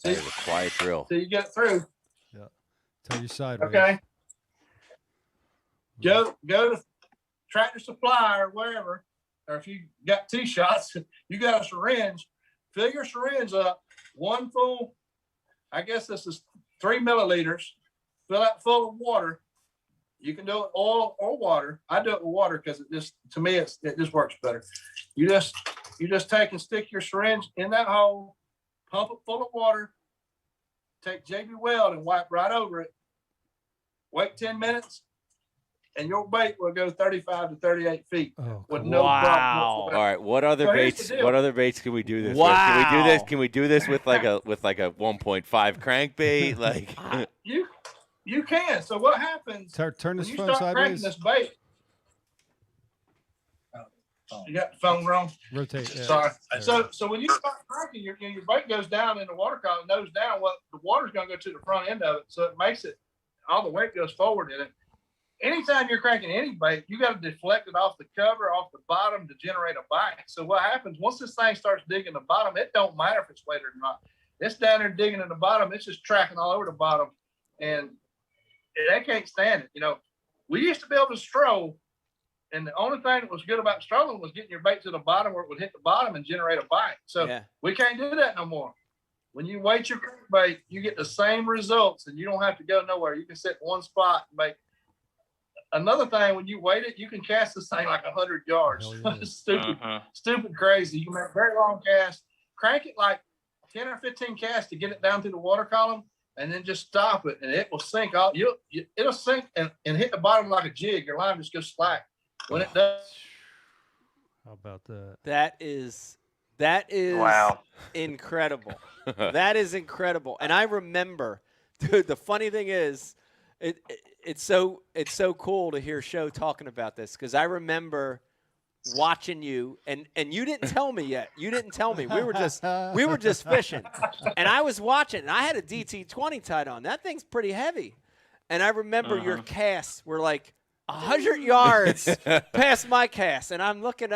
That is a quiet drill. So you get through. Yeah. Tell you sideways. Okay. Go to Tractor Supply or wherever, or if you got 2 shots, you got a syringe. Fill your syringe up, one full. I guess this is 3 milliliters. Fill that full of water. You can do it oil or water. I do it with water because to me it just works better. You just take and stick your syringe in that hole, pump it full of water, take JB Weld and wipe right over it. Wait 10 minutes, and your bait will go 35 to 38 feet with no problem. All right, what other baits? What other baits can we do this wow. with? Can we do this? Can we do this with like a 1.5 crankbait? Like You can. So what happens Turn when this you phone start cranking sideways. this bait? You got the phone wrong. Rotate. Yeah. Sorry. There So when you start cranking, your bait goes down in the water column, nose down. Well, the water's going to go to the front end of it, so it makes it all the weight goes forward in it. Anytime you're cranking any bait, you got to deflect it off the cover, off the bottom to generate a bite. So what happens once this thing starts digging the bottom? It don't matter if it's weighted or not. It's down there digging in the bottom. It's just tracking all over the bottom, and they can't stand it. You know, we used to be able to stroll, and the only thing that was good about strolling was getting your bait to the bottom where it would hit the bottom and generate a bite. So we can't do that no more. When you weight your bait, you get the same results, and you don't have to go nowhere. You can sit in one spot and make. Another thing, when you weight it, you can cast this thing like 100 yards. Stupid crazy. You can make very long casts, crank it like 10 or 15 casts to get it down through the water column, and then just stop it, and it will sink all. It'll sink and hit the bottom like a jig. Your line just goes slack when it does. How about that? That is wow. Incredible. That is incredible. And I remember, dude, the funny thing is, it's so cool to hear Show talking about this, because I remember watching you, and you didn't tell me yet. You didn't tell me. We were just fishing, and I was watching, and I had a DT20 tied on. That thing's pretty heavy, and I remember your casts were like 100 yards past my cast, and I'm looking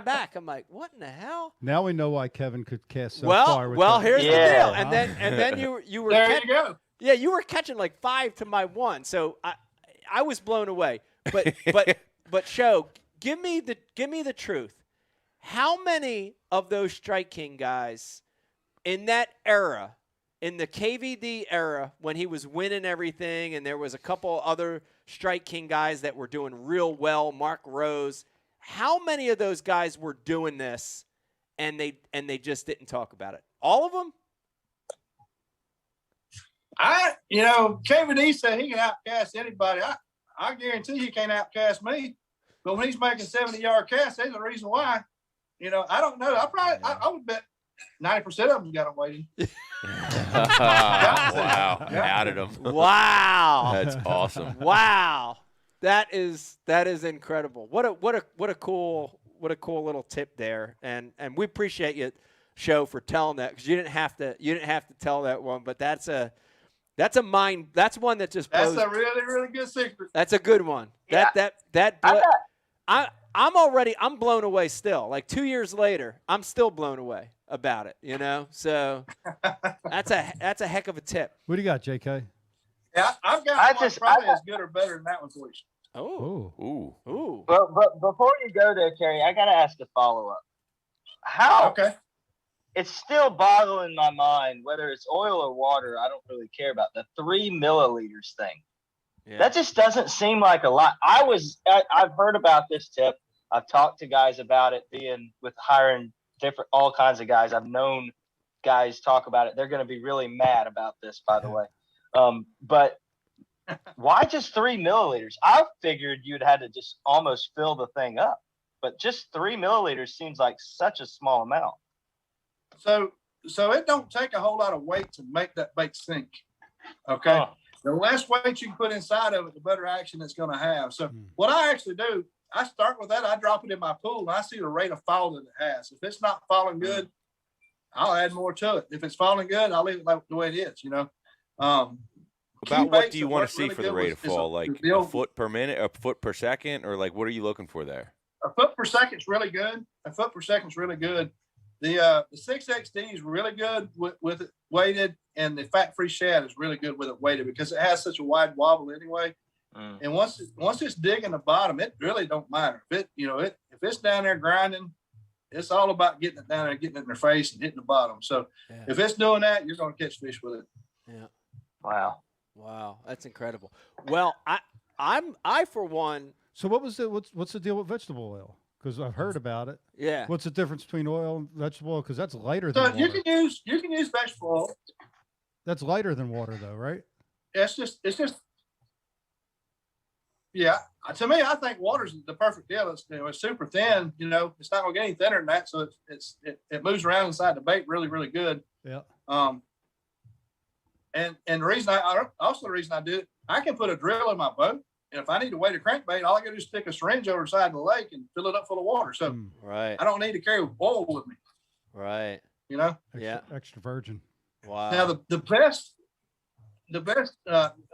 back. I'm like, what in the hell? Now we know why Kevin could cast so far. Well, here's the deal, and then you were there. You go. Yeah, you were catching like 5 to my 1, so I was blown away. But Show, give me the truth. How many of those Strike King guys in that era, in the KVD era, when he was winning everything, and there was a couple other Strike King guys that were doing real well, Mark Rose, how many of those guys were doing this, and they just didn't talk about it? All of them? KVD said he can outcast anybody. I guarantee he can't outcast me. But when he's making 70-yard casts, there's a reason why. I don't know. I would bet 90% of them got him waiting. Wow. Outed him. Wow. That's awesome. Wow. That is incredible. What a cool little tip there. And we appreciate you, Show, for telling that, because you didn't have to tell that one, but that's one that just blows. That's a really, really good secret. That's a good one. Yeah. I'm blown away still. Like 2 years later, I'm still blown away about it, So that's a heck of a tip. What do you got, JK? Yeah, I've got one probably as good or better than that one for you. Oh. Ooh. But before you go there, Kerry, I got to ask a follow-up. How? Okay. It's still boggling my mind, whether it's oil or water, I don't really care about the 3 milliliters thing. Yeah. That just doesn't seem like a lot. I've heard about this tip. I've talked to guys about it, being with hiring all kinds of guys. I've known guys talk about it. They're going to be really mad about this, by the way. But why just 3 milliliters? I figured you'd had to just almost fill the thing up, but just 3 milliliters seems like such a small amount. So it don't take a whole lot of weight to make that bait sink. Okay. The less weight you can put inside of it, the better action it's going to have. So what I actually do, I start with that. I drop it in my pool, and I see the rate of fall that it has. If it's not falling good, I'll add more to it. If it's falling good, I'll leave it like the way it is. About what do you want to see for the rate of fall? Like a foot per minute, a foot per second, or like what are you looking for there? A foot per second is really good. The 6XD is really good with it weighted, and the fat-free shad is really good with it weighted because it has such a wide wobble anyway. And once it's digging the bottom, it really don't matter. If it's down there grinding, it's all about getting it down there, getting it in their face, and hitting the bottom. So if it's doing that, you're going to catch fish with it. Yeah. Wow, that's incredible. Well, I for one. So what's the deal with vegetable oil? Because I've heard about it. Yeah. What's the difference between oil and vegetable oil? Because that's lighter than water. You can use vegetable oil. That's lighter than water, though, right? It's just. Yeah. To me, I think water's the perfect deal. It's super thin. It's not going to get any thinner than that. So it moves around inside the bait really, really good. Yeah. And the reason the reason I do it, I can put a drill in my boat, and if I need to weight a crankbait, all I got to do is stick a syringe over the side of the lake and fill it up full of water. So right. I don't need to carry oil with me. Right. You know? Extra virgin. Wow. Now the best, the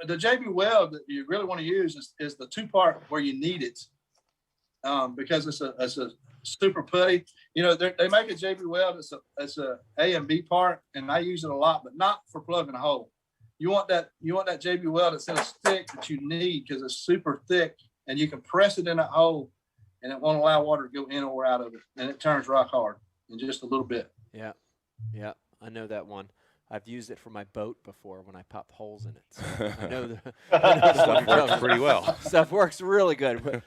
JB weld that you really want to use is the 2-part where you need it, because it's a super putty. You know, they make a JB weld. It's a A and B part, and I use it a lot, but not for plugging a hole. You want that JB weld that's in a stick that you need because it's super thick, and you can press it in a hole, and it won't allow water to go in or out of it, and it turns rock hard in just a little bit. Yeah, yeah, I know that one. I've used it for my boat before when I pop holes in it. So I know Stuff works pretty well. Stuff works really good.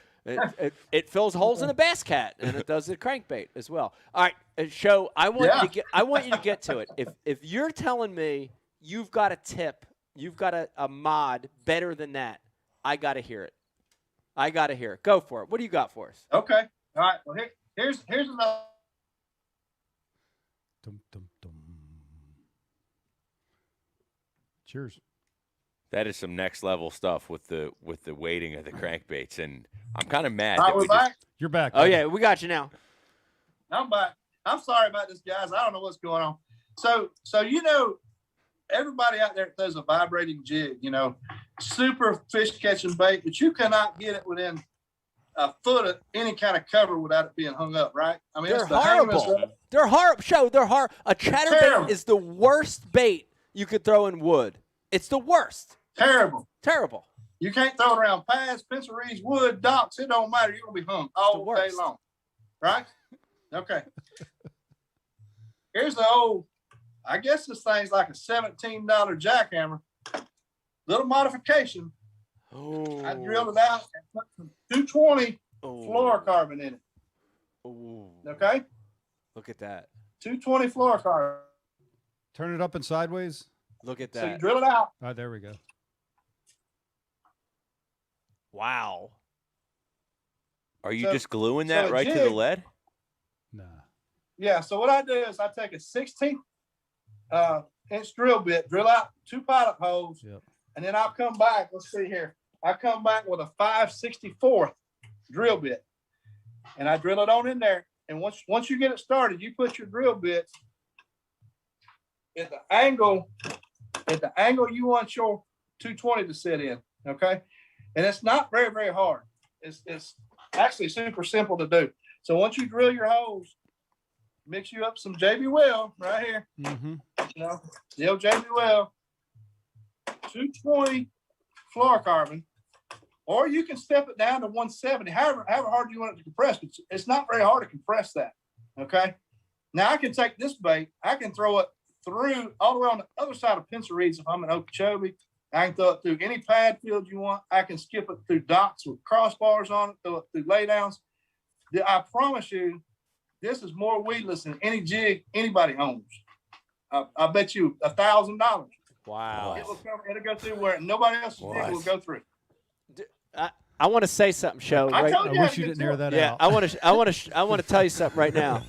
It fills holes in a bass cat, and it does the crankbait as well. All right, Show. I want you to get to it. If you're telling me you've got a tip, you've got a mod better than that, I got to hear it. I got to hear it. Go for it. What do you got for us? Okay. All right. Well, here's another. Dum, dum, dum. Cheers. That is some next level stuff with the weighting of the crankbaits, and I'm kind of mad. All right, that we're back. You're back. Oh yeah, we got you now. I'm back. I'm sorry about this, guys. I don't know what's going on. So you know, everybody out there throws a vibrating jig. You know, super fish catching bait, but you cannot get it within a foot of any kind of cover without it being hung up. Right? I mean, They're it's the horrible. They're horrible. Show. They're horrible. A chatterbait is the worst bait you could throw in wood. It's the worst. Terrible. Terrible. You can't throw it around pads, pencil reeds, wood, docks. It don't matter. You're gonna be hung all day long. Right? Okay. Here's the old, I guess this thing's like a $17 jackhammer. Little modification. Oh. I drilled it out and put some 220 fluorocarbon in it. Oh. Okay? Look at that. 220 fluorocarbon. Turn it up and sideways. Look at that. So you drill it out. All right, there we go. Wow. Are you just gluing that right to the lead? Nah. Yeah, so what I do is I take a 16 inch drill bit, drill out 2 pilot holes, and then I'll come back. Let's see here. I come back with a 5/64 drill bit, and I drill it on in there. And once you get it started, you put your drill bit at the angle you want your 220 to sit in. Okay, and it's not very, very hard. It's actually super simple to do. So once you drill your holes, mix you up some JB Well right here. Mm-hmm. You know, the old JB Well, 220 fluorocarbon, or you can step it down to 170. However hard you want it to compress. It's not very hard to compress that. Okay. Now I can take this bait. I can throw it through all the way on the other side of pencil reeds. If I'm in Okeechobee, I can throw it through any pad field you want. I can skip it through docks with crossbars on it, throw it through laydowns. I promise you, this is more weedless than any jig anybody owns. I bet you $1,000. Wow. It'll go through where nobody else's jig will go through. I want to say something, Show. I wish you didn't hear that out. I want to tell you something right now.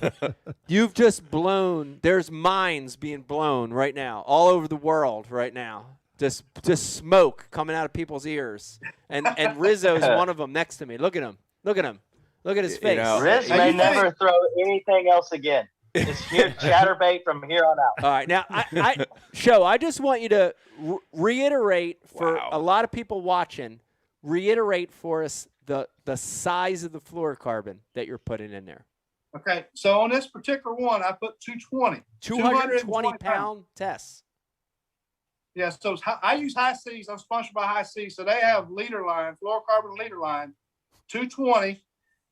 You've just blown. There's mines being blown right now, all over the world right now. Just smoke coming out of people's ears, and Rizzo's one of them next to me. Look at him. Look at him. Look at his face. Riz may never throw anything else again. It's here chatterbait from here on out. All right, now I just want you to reiterate for a lot of people watching. Reiterate for us the size of the fluorocarbon that you're putting in there. Okay, so on this particular one, I put 220. 220 pound tests. Yeah, so I use High Seas. I'm sponsored by High Seas, so they have leader line, fluorocarbon leader line, 220.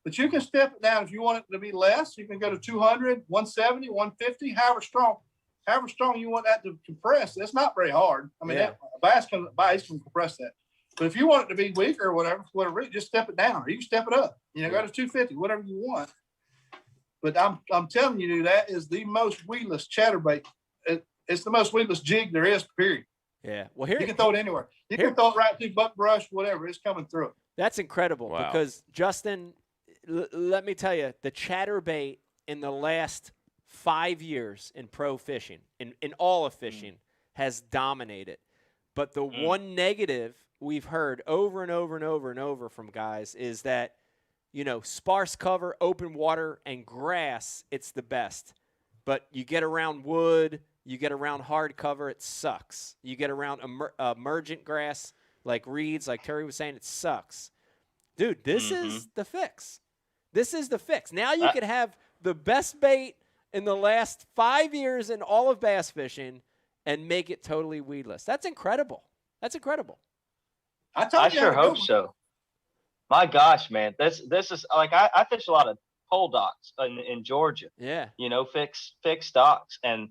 But you can step it down if you want it to be less. You can go to 200, 170, 150, however strong you want that to compress. It's not very hard. I mean, a bass can compress that. But if you want it to be weaker or whatever, just step it down, or you can step it up. You know, go to 250, whatever you want. But I'm telling you, that is the most weedless chatterbait. It's the most weedless jig there is, period. Yeah. Well, you can throw it anywhere. You can throw it right through buckbrush, whatever. It's coming through it. That's incredible because, Justin, let me tell you, the chatterbait in the last 5 years in pro fishing, in all of fishing, has dominated. But the one negative we've heard over and over and over and over from guys is that, sparse cover, open water, and grass, it's the best. But you get around wood, you get around hard cover, it sucks. You get around emergent grass like reeds, like Terry was saying, it sucks. Dude, this is the fix. This is the fix. Now you could have the best bait in the last 5 years in all of bass fishing and make it totally weedless. That's incredible. That's incredible. I sure hope so. My gosh, man, this is like I fish a lot of pole docks in Georgia. Yeah. Fixed docks, and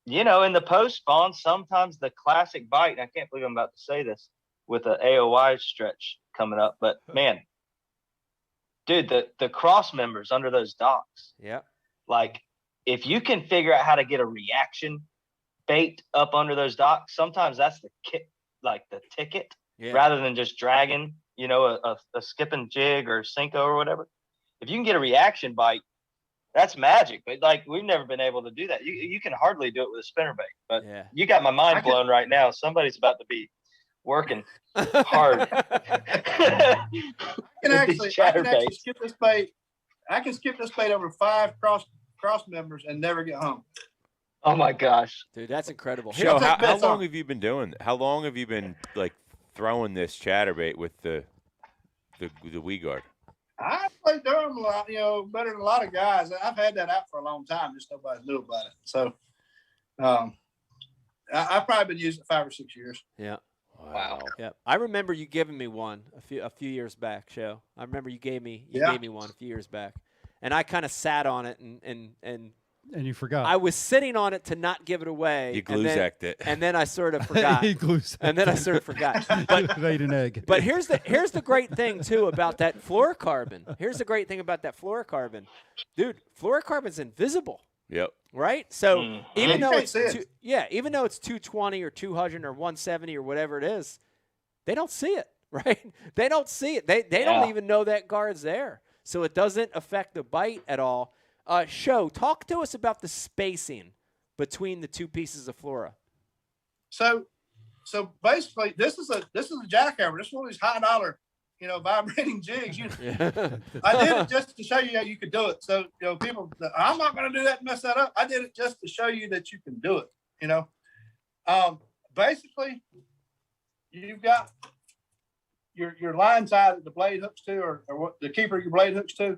in the post spawn, sometimes the classic bite. And I can't believe I'm about to say this with an AOI stretch coming up, but man, dude, the cross members under those docks. Yeah. Like, if you can figure out how to get a reaction bait up under those docks, sometimes that's the ticket, rather than just dragging, a skipping jig or Cinco or whatever. If you can get a reaction bite, that's magic. But like, we've never been able to do that. You can hardly do it with a spinnerbait. But you got my mind blown right now. Somebody's about to be working hard. I can actually skip this bait. I can skip this bait over 5 cross members and never get home. Oh my gosh, dude, that's incredible. So how long have you been doing? How long have you been like throwing this chatterbait with the weed guard? I play Durham a lot, better than a lot of guys. I've had that out for a long time, just nobody knew about it. So, I've probably been using it 5 or 6 years. Yeah. Wow. Yeah. I remember you giving me one a few years back, Show. I remember you gave me one a few years back, and I kind of sat on it and you forgot. I was sitting on it to not give it away. You glue-zacked it. And then I sort of forgot. And then I sort of forgot. But laid an egg. But here's the great thing too about that fluorocarbon. Here's the great thing about that fluorocarbon. Dude, fluorocarbon's invisible. Yep. Right? So even though it's 220 or 200 or 170 or whatever it is, they don't see it, right? They don't see it. They don't even know that guard's there. So it doesn't affect the bite at all. Show, talk to us about the spacing between the two pieces of flora. So basically, this is a jackhammer. This is one of these high dollar, vibrating jigs. I did it just to show you how you could do it. So people, I'm not going to do that and mess that up. I did it just to show you that you can do it. Basically, you've got your line tie that the blade hooks to, or what the keeper your blade hooks to.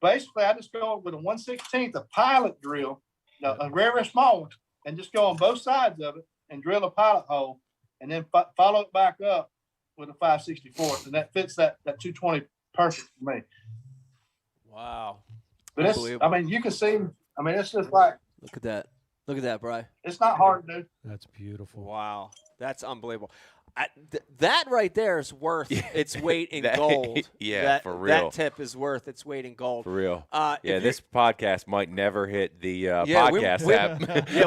Basically, I just go with a 1/16 a pilot drill, a very small one, and just go on both sides of it and drill a pilot hole, and then follow it back up with a 5/64, and that fits that 220 perfect for me. Wow. But you can see, it's just like. Look at that, Bri. It's not hard to do. That's beautiful. Wow. That's unbelievable. That right there is worth its weight in gold. For real. That tip is worth its weight in gold. For real. This podcast might never hit the podcast app.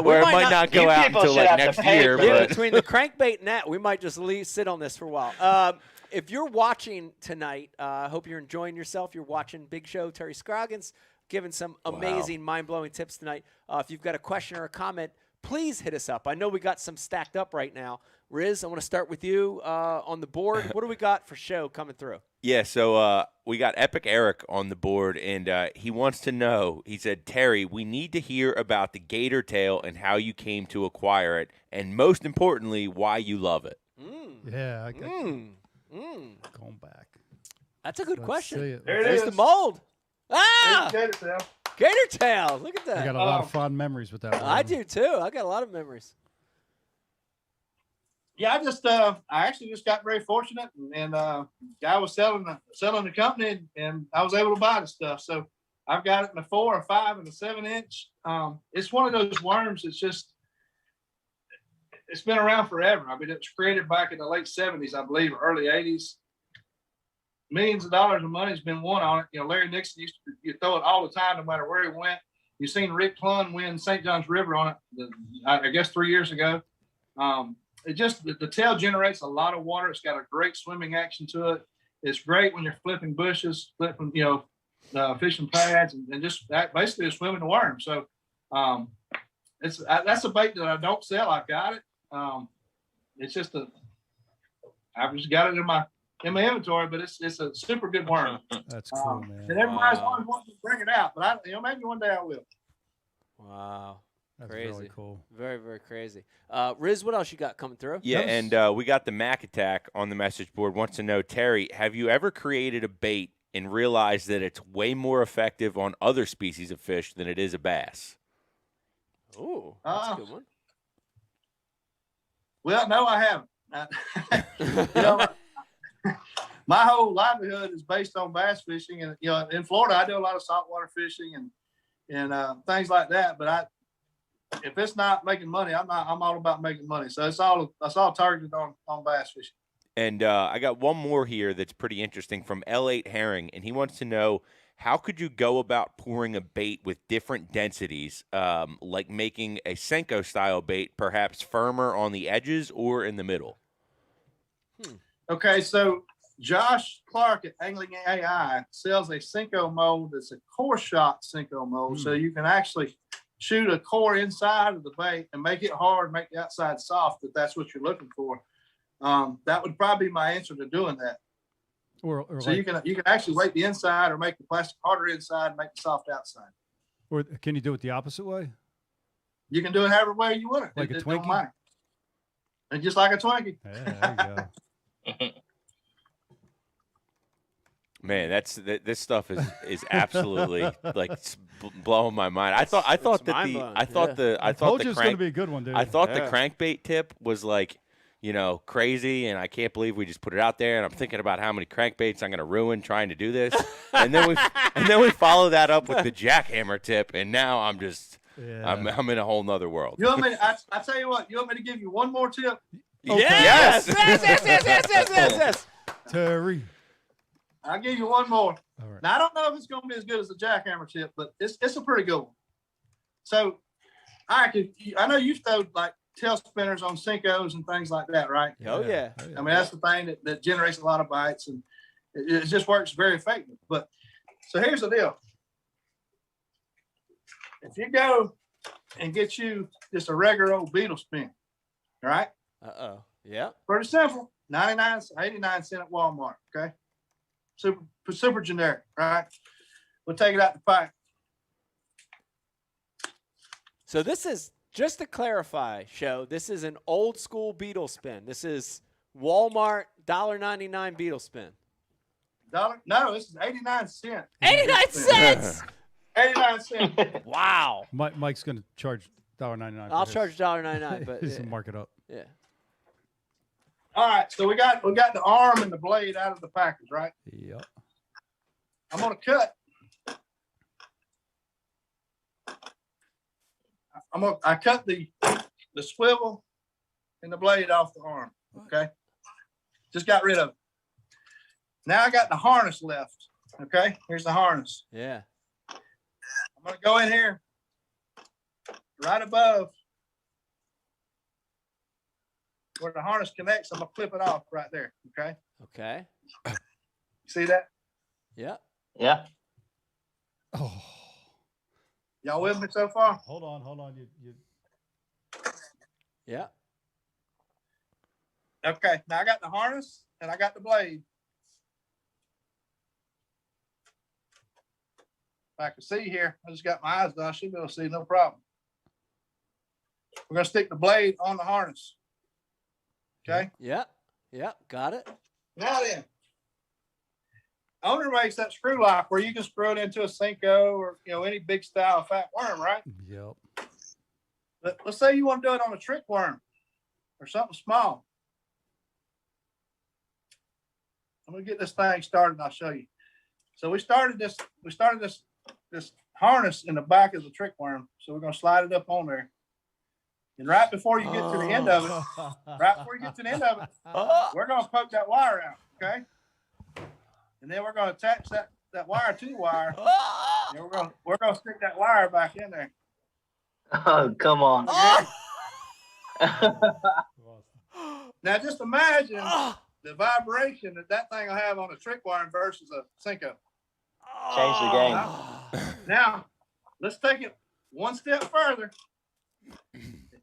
Where it might not go out until next year. But between the crankbait and that, we might just sit on this for a while. If you're watching tonight, I hope you're enjoying yourself. You're watching Big Show, Terry Scroggins, giving some amazing, mind-blowing tips tonight. If you've got a question or a comment, please hit us up. I know we got some stacked up right now. Riz, I want to start with you on the board. What do we got for Show coming through? Yeah, so we got Epic Eric on the board, and he wants to know, he said, Terry, we need to hear about the gator tail and how you came to acquire it, and most importantly, why you love it. Yeah. Going back. That's a good question. There's the mold. Ah! Gator tail. Gator tail. Look at that. I got a lot of fond memories with that one. I do, too. I got a lot of memories. Yeah, I actually just got very fortunate, and guy was selling the company, and I was able to buy the stuff. So I've got it in a 4, a 5, and a 7-inch. It's one of those worms. It's been around forever. It was created back in the late 70s, I believe, or early 80s. Millions of dollars of money has been won on it. Larry Nixon used to throw it all the time, no matter where he went. You've seen Rick Clunn win St. John's River on it, I guess 3 years ago. The tail generates a lot of water. It's got a great swimming action to it. It's great when you're flipping bushes, fishing pads, and just basically swimming the worm. So that's a bait that I don't sell. I've got it. It's just I've just got it in my inventory, but it's a super good worm. That's cool, man. And everybody's always wanting to bring it out, but maybe one day I will. Wow. That's crazy. really cool. Very, very crazy. Riz, what else you got coming through? Yeah, and we got the Mac Attack on the message board. Wants to know, Terry, have you ever created a bait and realized that it's way more effective on other species of fish than it is a bass? Oh, that's a good one. Well, no, I haven't. My whole livelihood is based on bass fishing, and in Florida, I do a lot of saltwater fishing and things like that. But if it's not making money, I'm all about making money. So it's all targeted on bass fishing. And I got one more here that's pretty interesting from L8 Herring, and he wants to know, how could you go about pouring a bait with different densities, like making a Senko style bait perhaps firmer on the edges or in the middle? Okay, so Josh Clark at Angling AI sells a Senko mold that's a core shot Senko mold, so you can actually shoot a core inside of the bait and make it hard, make the outside soft, if that's what you're looking for. That would probably be my answer to doing that. Or so you can actually weight the inside or make the plastic harder inside and make it soft outside. Or can you do it the opposite way? You can do it however way you want it. Like a Don't Twinkie? mind. And just like a Twinkie. Yeah, there you go. Man, this stuff is absolutely like blowing my mind. I thought the crankbait tip was like, crazy, and I can't believe we just put it out there. And I'm thinking about how many crankbaits I'm going to ruin trying to do this, and then we follow that up with the jackhammer tip, and now I'm just I'm in a whole nother world. You want me? I tell you what. You want me to give you one more tip? Okay. Yes. Yes. Terry. I'll give you one more. All right. Now I don't know if it's going to be as good as the jackhammer tip, but it's a pretty good one. So I know you've thrown like tail spinners on Senkos and things like that, right? Oh yeah. I mean, that's the thing that generates a lot of bites, and it just works very effective. But so here's the deal. If you go and get you just a regular old beetle spin, all right? Yeah. Pretty simple. 89 cents at Walmart, okay? Super generic, right? We'll take it out the pipe. So this is, just to clarify, this is an old school beetle spin. This is Walmart $1.99 beetle spin. No, this is 89 cents. 89 cents. 89 cents. Wow. Mike's going to charge $1.99. I'll charge $1.99, but just mark it up. Yeah. All right, so we got the arm and the blade out of the package, right? Yep. I'm gonna cut. I cut the swivel and the blade off the arm. Okay, just got rid of it. Now I got the harness left. Okay, here's the harness. Yeah. I'm gonna go in here right above where the harness connects. I'm gonna clip it off right there. Okay. Okay. See that? Yeah. Yeah. Oh. Y'all with me so far? Hold on. You. Yeah. Okay. Now I got the harness and I got the blade. If I can see here, I just got my eyes done. I should be able to see, no problem. We're gonna stick the blade on the harness. Okay. Yeah. Yeah. Got it. Now then, owner makes that screw lock where you can screw it into a Senko or any big style fat worm, right? Yep. But let's say you want to do it on a trick worm or something small. I'm gonna get this thing started and I'll show you. So we started this harness in the back of the trick worm. So we're gonna slide it up on there. And right before you get to the end of it, we're gonna poke that wire out, okay? And then we're gonna attach that wire to the wire. And we're gonna stick that wire back in there. Oh, come on. Now just imagine the vibration that thing will have on a trick worm versus a Senko. Change the game. Now, let's take it one step further.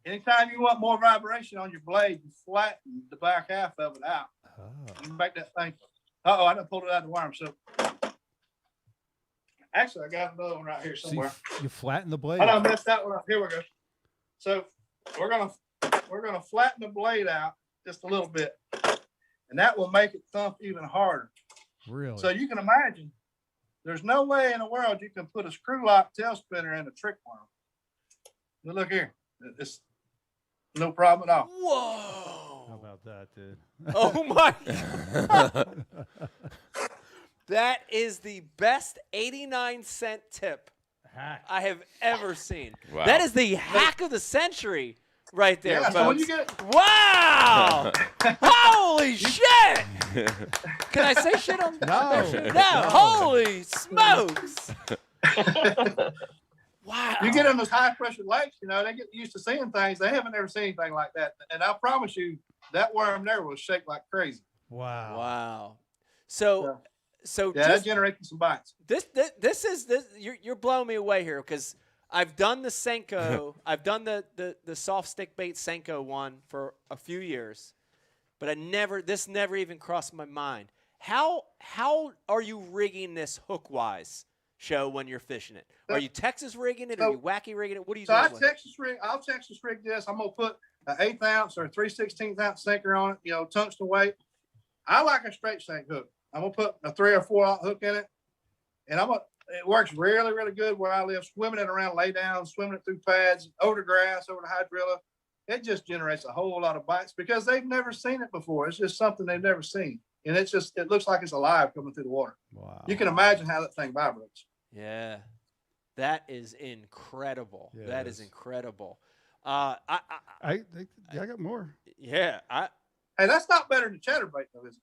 Anytime you want more vibration on your blade, you flatten the back half of it out. Make that thing. Uh-oh, I done pulled it out of the worm. So actually, I got another one right here somewhere. So you flatten the blade. I done messed that one up. Here we go. So we're gonna flatten the blade out just a little bit, and that will make it thump even harder. Really? So you can imagine, there's no way in the world you can put a screw lock tail spinner in a trick worm. But look here, it's no problem at all. Whoa! How about that, dude? Oh my God. That is the best 89-cent tip I have ever seen. Wow. That is the hack of the century right there, Yeah, folks. so when you get Wow! Holy shit! Can I say shit on? No. Holy smokes! Wow. You get in those high pressure lakes, they get used to seeing things. They haven't ever seen anything like that. And I promise you, that worm there will shake like crazy. Wow. Wow. So yeah, that generates some bites. You're blowing me away here because I've done the Senko, I've done the soft stick bait Senko one for a few years, but this never even crossed my mind. How are you rigging this hook wise, Show, when you're fishing it? Are you Texas rigging it? Are you wacky rigging it? What are you doing? I'll Texas rig this. I'm gonna put an 1/8 ounce or a 3/16 ounce sinker on it. Tungsten weight. I like a straight shank hook. I'm gonna put a 3 or 4 aught hook in it, and it works really, really good where I live. Swimming it around, lay down, swimming it through pads, over the grass, over the hydrilla. It just generates a whole lot of bites because they've never seen it before. It's just something they've never seen, and it looks like it's alive coming through the water. Wow! You can imagine how that thing vibrates. Yeah, that is incredible. Yeah, that is incredible. I got more. Yeah, Hey, that's not better than chatterbait, though, is it?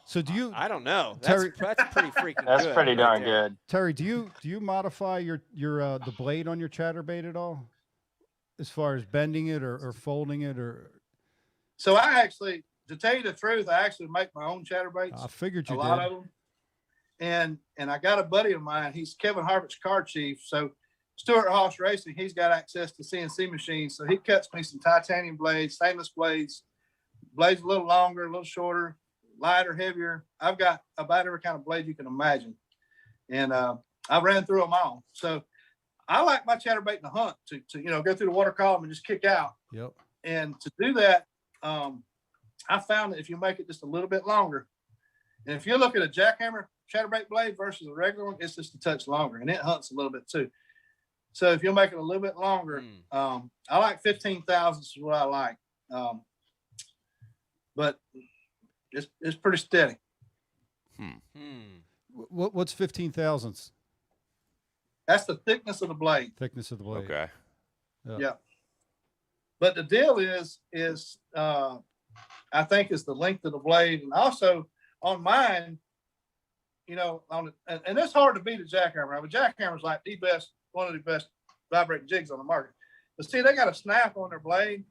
So do you? I don't know. Terry, that's pretty freaking. That's good pretty right darn there. good. Terry, do you modify your the blade on your chatterbait at all, as far as bending it or folding it or? So I actually, to tell you the truth, I actually make my own chatterbaits. I figured you a did. lot of them. And I got a buddy of mine. He's Kevin Harvick's car chief. So Stuart Hoss Racing, he's got access to CNC machines. So he cuts me some titanium blades, stainless blades a little longer, a little shorter, lighter, heavier. I've got about every kind of blade you can imagine. And I ran through them all. So I like my chatterbait in the hunt to go through the water column and just kick out. Yep. And to do that, I found that if you make it just a little bit longer, and if you look at a jackhammer chatterbait blade versus a regular one, it's just a touch longer, and it hunts a little bit too. So if you'll make it a little bit longer, I like 15 thousandths is what I like. But it's pretty steady. What's 15 thousandths? That's the thickness of the blade. Thickness of the blade. Okay. Yeah. But the deal is I think it's the length of the blade, and also on mine, and it's hard to beat a jackhammer. I mean, jackhammer's like one of the best vibrating jigs on the market. But see, they got a snap on their blade.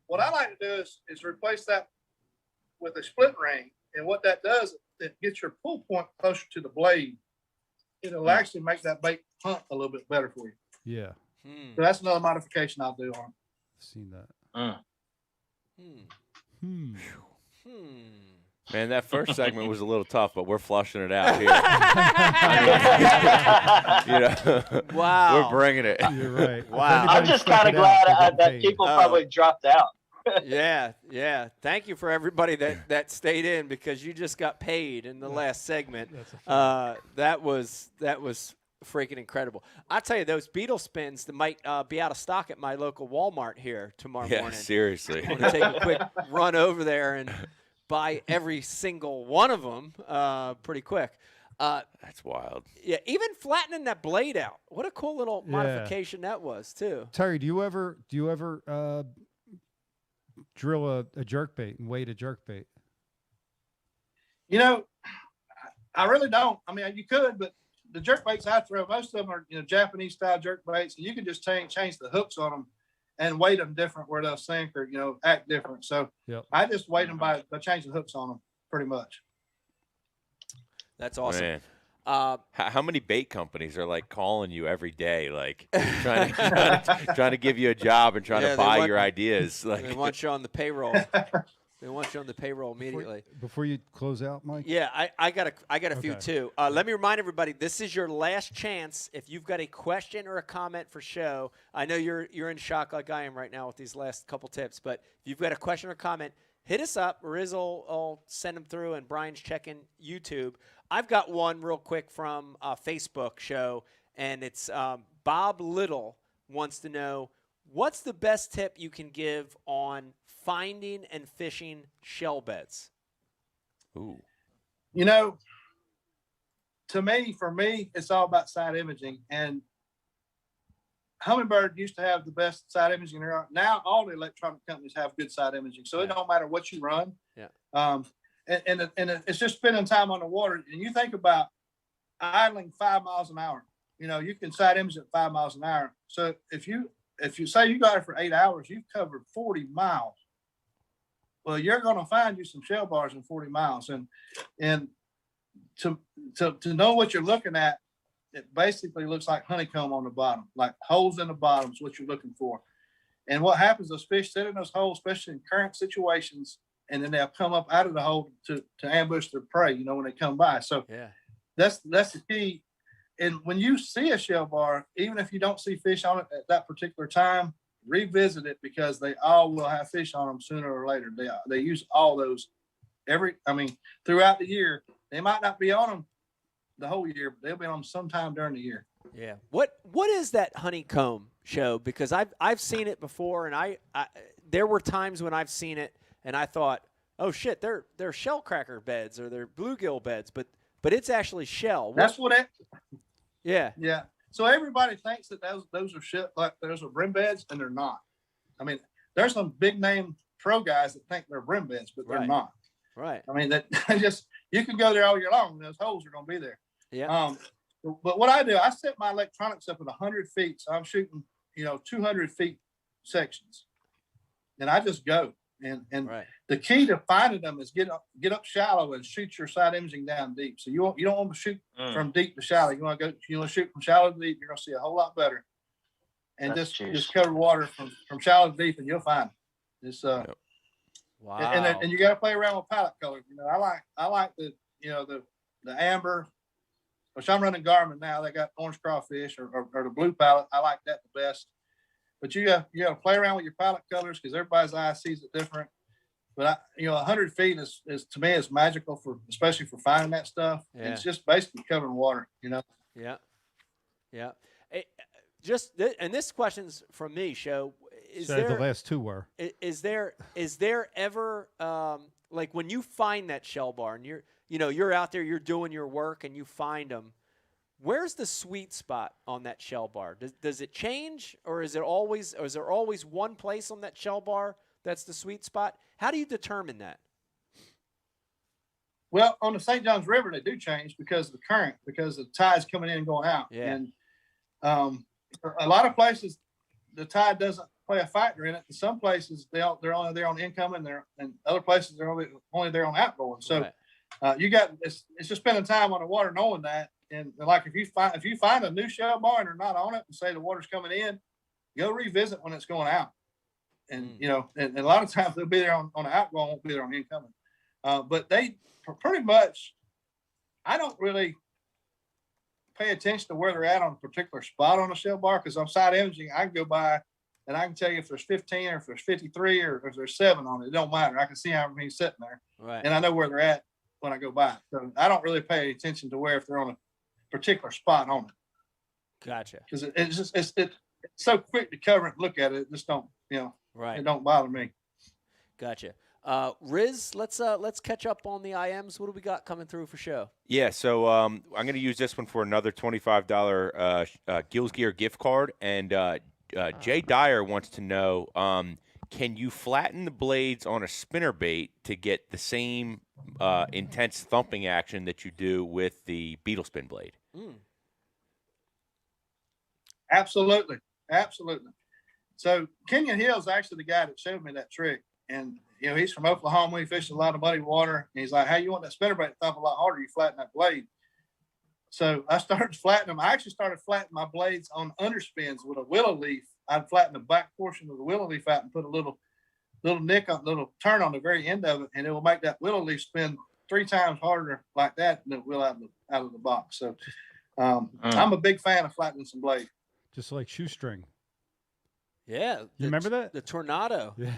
What I like to do is replace that with a split ring, and what that does, it gets your pull point closer to the blade. It'll actually make that bait hunt a little bit better for you. Yeah. So that's another modification I'll do on it. Seen that. Man, that first segment was a little tough, but we're flushing it out here. Wow. We're bringing it. You're right. Wow. I'm just kind of glad that people probably dropped out. Yeah. Thank you for everybody that stayed in because you just got paid in the last segment. That was freaking incredible. I'll tell you, those beetle spins that might be out of stock at my local Walmart here tomorrow morning. Yeah, seriously. I'm going to take a quick run over there and buy every single one of them pretty quick. That's wild. Yeah, even flattening that blade out. What a cool little modification that was, too. Terry, do you ever drill a jerkbait and weight a jerkbait? I really don't. I mean, you could, but the jerkbaits I throw, most of them are Japanese style jerkbaits, and you can just change the hooks on them and weight them different where they'll sink or act different. So I just weight them by changing hooks on them pretty much. That's awesome. Man. How many bait companies are like calling you every day, like trying to give you a job and trying to buy your ideas? Like they want you on the payroll. They want you on the payroll immediately. Before you close out, Mike? Yeah, I got a few Okay. too. Let me remind everybody, this is your last chance. If you've got a question or a comment for show, I know you're in shock like I am right now with these last couple tips, but if you've got a question or comment, hit us up. Riz will send them through, and Brian's checking YouTube. I've got one real quick from Facebook show, and it's Bob Little wants to know, what's the best tip you can give on finding and fishing shell beds? Ooh. You know, for me, it's all about side imaging. And Humminbird used to have the best side imaging there. Now all the electronic companies have good side imaging, so it don't matter what you run. Yeah. And it's just spending time on the water. And you think about idling 5 miles an hour. You know, you can side image at 5 miles an hour. So if you say you got it for 8 hours, you've covered 40 miles. Well, you're going to find you some shell bars in 40 miles. And to know what you're looking at, it basically looks like honeycomb on the bottom, like holes in the bottom is what you're looking for. And what happens, those fish sit in those holes, especially in current situations, and then they'll come up out of the hole to ambush their prey, you know, when they come by. So yeah, that's the key. And when you see a shell bar, even if you don't see fish on it at that particular time, revisit it, because they all will have fish on them sooner or later. They use all those throughout the year. They might not be on them the whole year, but they'll be on them sometime during the year. Yeah. What is that honeycomb show? Because I've seen it before, and I there were times when I've seen it and I thought, oh shit, they're shell cracker beds or they're bluegill beds, but it's actually shell. That's what it. Yeah. Yeah. So everybody thinks that those are shit, like those are brim beds, and they're not. I mean, there's some big name pro guys that think they're brim beds, but they're not. Right. I mean, that just, you can go there all year long and those holes are going to be there. Yeah. But what I do, I set my electronics up at 100 feet. So I'm shooting, 200 feet sections, and I just go. And the key to finding them is get up shallow and shoot your side imaging down deep. So you don't want to shoot from deep to shallow. You want to shoot from shallow to deep. You're going to see a whole lot better. And just cover water from shallow to deep, and you'll find it. It's wow. And you got to play around with palette colors. I like the the amber, which I'm running Garmin now. They got orange crawfish or the blue palette. I like that the best. But you got to play around with your palette colors, because everybody's eye sees it different. But 100 feet is to me is magical, especially for finding that stuff. Yeah. And it's just basically covering water, Yeah. Yeah. And this question's from me, Show. The last two were. Is there ever like when you find that shell bar and you're out there, you're doing your work and you find them, where's the sweet spot on that shell bar? Does it change, or is there always one place on that shell bar that's the sweet spot? How do you determine that? Well, on the St. Johns River, they do change because of the current, because the tide's coming in and going out. Yeah. And a lot of places, the tide doesn't play a factor in it. In some places, they're only there on incoming, and other places they're only there on outgoing. So it's just spending time on the water knowing that. And like if you find a new shell bar and they're not on it, and say the water's coming in, go revisit when it's going out. And and a lot of times they'll be there on the outgoing, won't be there on the incoming. But they pretty much, I don't really pay attention to where they're at on a particular spot on the shell bar, because on side imaging I can go by and I can tell you if there's 15 or if there's 53 or if there's 7 on it. It don't matter. I can see how many sitting there, and I know where they're at when I go by. So I don't really pay attention to where if they're on a particular spot on it. Gotcha. Because it's so quick to cover it and look at it. It just don't it don't bother me. Gotcha. Riz, let's catch up on the IMs. What do we got coming through for show? Yeah, so I'm going to use this one for another $25 Gills Gear gift card. And Jay Dyer wants to know, can you flatten the blades on a spinnerbait to get the same intense thumping action that you do with the beetle spin blade? Absolutely. So Kenyon Hill's actually the guy that showed me that trick. And he's from Oklahoma. He fishes a lot of muddy water. And he's like, hey, you want that spinnerbait to thump a lot harder, you flatten that blade. So I started flattening them. I actually started flattening my blades on underspins with a willow leaf. I'd flatten the back portion of the willow leaf out and put a little little turn on the very end of it, and it will make that willow leaf spin 3 times harder like that than it will out of the box. So I'm a big fan of flattening some blade. Just like shoestring. Yeah. You remember that? The Tornado. Yeah.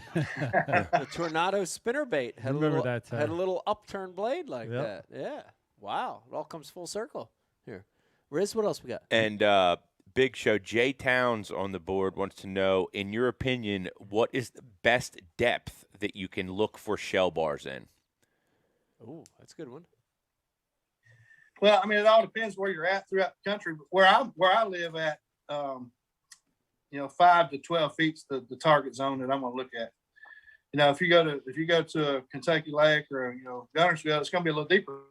The Tornado spinnerbait had Remember a little upturned blade like that. Yeah. Wow. It all comes full circle here. Riz, what else we got? And Big Show, Jay Towns on the board wants to know, in your opinion, what is the best depth that you can look for shell bars in? Oh, that's a good one. Well, I mean, it all depends where you're at throughout the country. But where I live at, 5 to 12 feet's the target zone that I'm going to look at. If you go to a Kentucky Lake or Gunnersville, it's going to be a little deeper.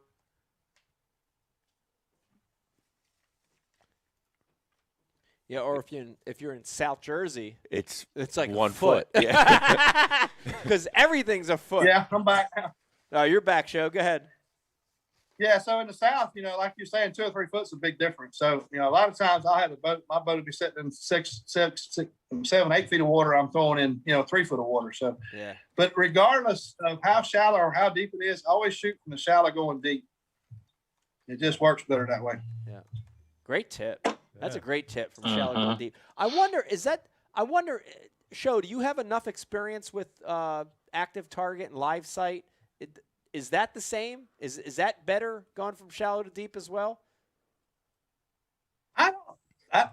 Yeah, or if you're in South Jersey, it's like 1 foot. Yeah. Because everything's a foot. Yeah, I'm back now. Oh, you're back, Show. Go ahead. Yeah, so in the South, like you're saying, 2 or 3 foot's a big difference. So, a lot of times I'll have my boat will be sitting in 7, 8 feet of water. I'm throwing in, 3 foot of water. So, yeah. But regardless of how shallow or how deep it is, always shoot from the shallow going deep. It just works better that way. Yeah. Great tip. That's a great tip from shallow going deep. I wonder, Show, do you have enough experience with active target and live sight? Is that the same? Is that better going from shallow to deep as well?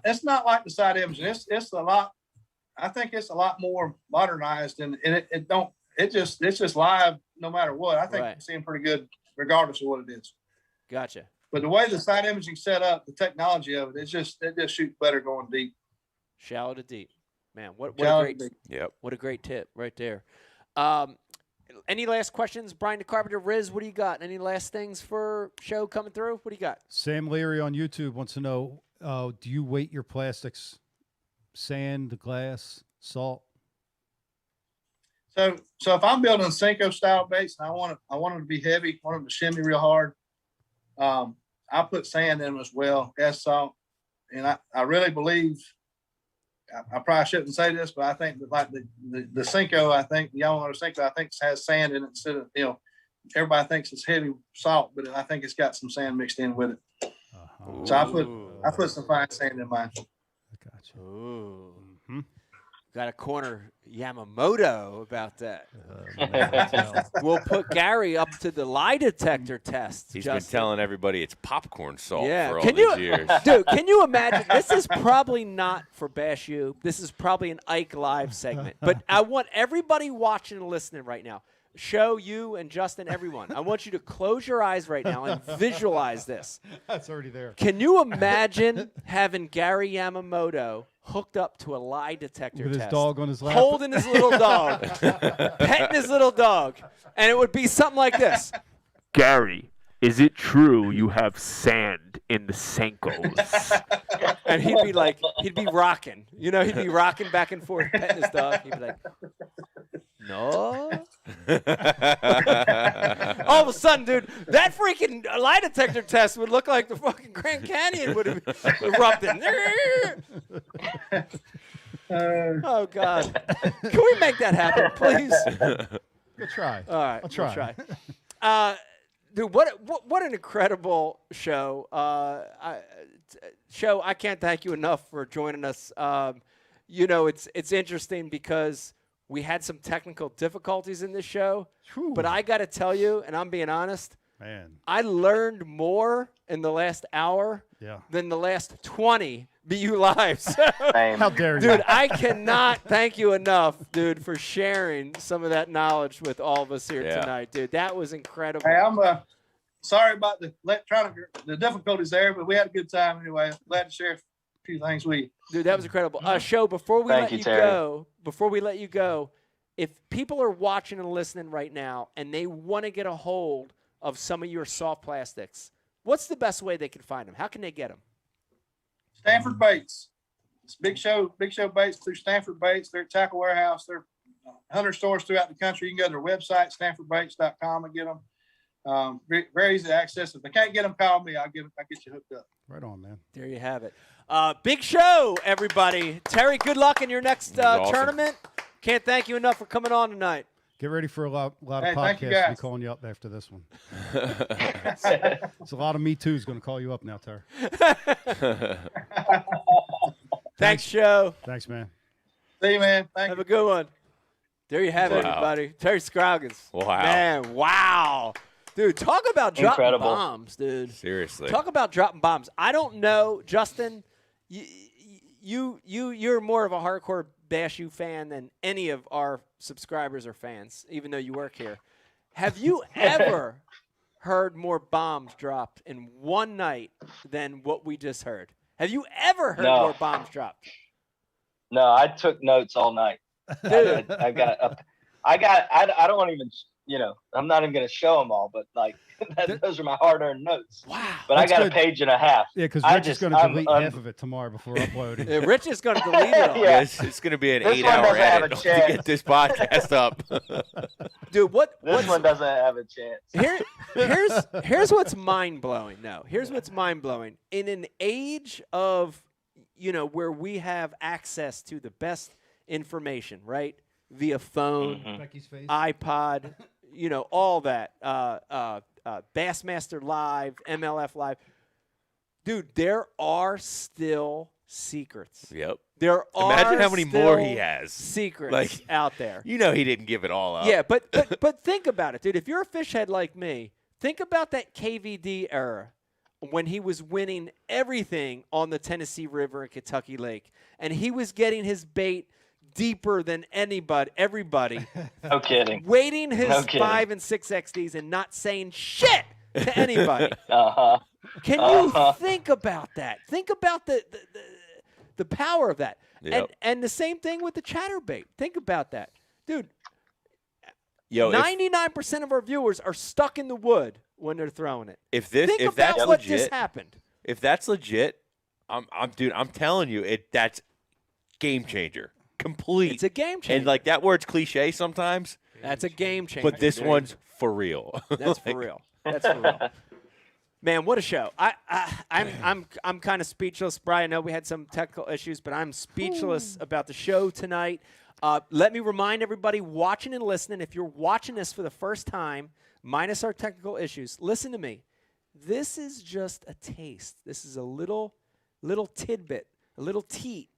It's not like the side imaging. It's a lot. I think it's a lot more modernized, and it's just live no matter what. I think I'm seeing pretty good regardless of what it is. Gotcha. But the way the side imaging set up, the technology of it, it just shoots better going deep. Shallow to deep. Man, what a great tip right there. Any last questions, Brian the Carpenter? Riz, what do you got? Any last things for Show coming through? What do you got? Sam Leary on YouTube wants to know, do you weight your plastics? Sand, glass, salt? So if I'm building Senko style baits and I want them to be heavy, want them to shimmy real hard, I put sand in them as well, as salt. And I really believe, I probably shouldn't say this, but I think that like the Senko, I think the Yamamoto Senko, I think has sand in it instead of, everybody thinks it's heavy salt, but I think it's got some sand mixed in with it. So I put some fine sand in mine. I got you. Ooh. Got to corner Yamamoto about that. We'll put Gary up to the lie detector test. He's been telling everybody it's popcorn salt for all these years. Dude, can you imagine? This is probably not for Bash U. This is probably an Ike Live segment. But I want everybody watching and listening right now, Show, you and Justin, everyone, I want you to close your eyes right now and visualize this. That's already there. Can you imagine having Gary Yamamoto hooked up to a lie detector with test, his dog on his lap, holding his little dog, petting his little dog, and it would be something like this. Gary, is it true you have sand in the Senkos? And he'd be rocking. He'd be rocking back and forth, petting his dog. He'd be like, no. All of a sudden, dude, that freaking lie detector test would look like the fucking Grand Canyon would have erupted. Oh, God. Can we make that happen, please? We'll try. All right. I'll try. We'll try. Dude, what an incredible show. Show, I can't thank you enough for joining us. It's interesting because we had some technical difficulties in this show, but I got to tell you, and I'm being honest, man, I learned more in the last hour than the last 20 BU Lives. How dare you? Dude, I cannot thank you enough, dude, for sharing some of that knowledge with all of us here tonight, dude. That was incredible. Hey, I'm sorry about the difficulties there, but we had a good time anyway. Glad to share a few things with you. Dude, that was incredible. Show, before we let you go, if people are watching and listening right now and they want to get a hold of some of your soft plastics, what's the best way they can find them? How can they get them? Stanford Baits. It's Big Show Baits through Stanford Baits. They're at Tackle Warehouse. They're 100 stores throughout the country. You can go to their website, stanfordbaits.com, and get them. Very easy to access. If they can't get them, call me. I'll get you hooked up. Right on, man. There you have it. Big Show, everybody. Terry, good luck in your next tournament. Can't thank you enough for coming on tonight. Get ready for a lot of thank you, podcasts to be guys. calling you up after this one. It's a lot of Me Too's going to call you up now, Terry. Thanks, Joe. Thanks, man. See you, man. Thank Have a good one. There you have it, Wow. everybody. Terry Scroggins. Wow. Man, wow. Dude, talk about dropping Incredible. bombs, dude. Seriously. Talk about dropping bombs. I don't know, Justin, you're more of a hardcore Bash U fan than any of our subscribers or fans, even though you work here. Have you ever heard more bombs dropped in one night than what we just heard? Have you ever heard No. more bombs dropped? No, I took notes all night. Dude. I don't want to even, I'm not even going to show them all, but like, those are my hard-earned notes. Wow. But That's I got good. a page and a half. Yeah, because I Rich is just- going to I'm- delete I'm- half of it tomorrow before uploading. Yeah, Rich is going to delete it all. Yeah. It's going to be an This one 8-hour doesn't have a edit to chance. get this podcast up. Dude, This one doesn't have a chance. Here's what's mind-blowing. No, here's what's mind-blowing. In an age of, where we have access to the best information, right? Via phone, Becky's face. iPod, all that. Bassmaster Live, MLF Live. Dude, there are still secrets. Yep. There are Imagine how many more he still has. secrets out there. He didn't give it all up. Yeah, but think about it, dude. If you're a fish head like me, think about that KVD era when he was winning everything on the Tennessee River and Kentucky Lake, and he was getting his bait deeper than everybody. No kidding. Waiting his No kidding. 5 and 6 XDs and not saying shit to anybody. Uh-huh. Can you think about that? Think about the power of that. Yep. And the same thing with the chatterbait. Think about that. Dude, Yo, 99% of our viewers are stuck in the wood when they're throwing it. if Think that's about what legit, just happened. if that's legit, I'm telling you, that's game changer. Complete. It's a game changer. And like that word's cliche sometimes, That's a game changer. but this one's for real. That's for real. That's for real. Man, what a show! I'm kind of speechless. Brian, I know we had some technical issues, but I'm speechless about the show tonight. Let me remind everybody watching and listening, if you're watching this for the first time, minus our technical issues, listen to me. This is just a taste. This is a little tidbit, a little teat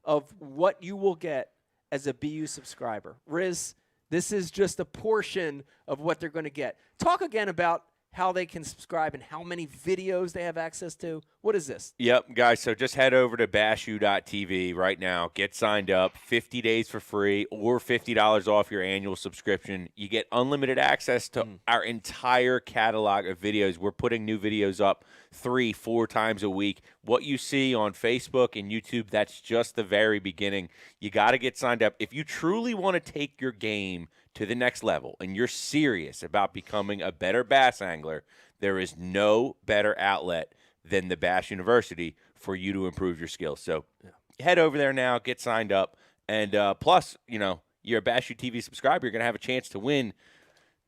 of what you will get as a BU subscriber. Riz, this is just a portion of what they're going to get. Talk again about how they can subscribe and how many videos they have access to. What is this? Yep, guys, so just head over to bashu.tv right now. Get signed up, 50 days for free or $50 off your annual subscription. You get unlimited access to our entire catalog of videos. We're putting new videos up 3-4 times a week. What you see on Facebook and YouTube, that's just the very beginning. You got to get signed up. If you truly want to take your game to the next level and you're serious about becoming a better bass angler, there is no better outlet than the Bass University for you to improve your skills. So head over there now, get signed up, and plus, you're a Bass U TV subscriber, you're going to have a chance to win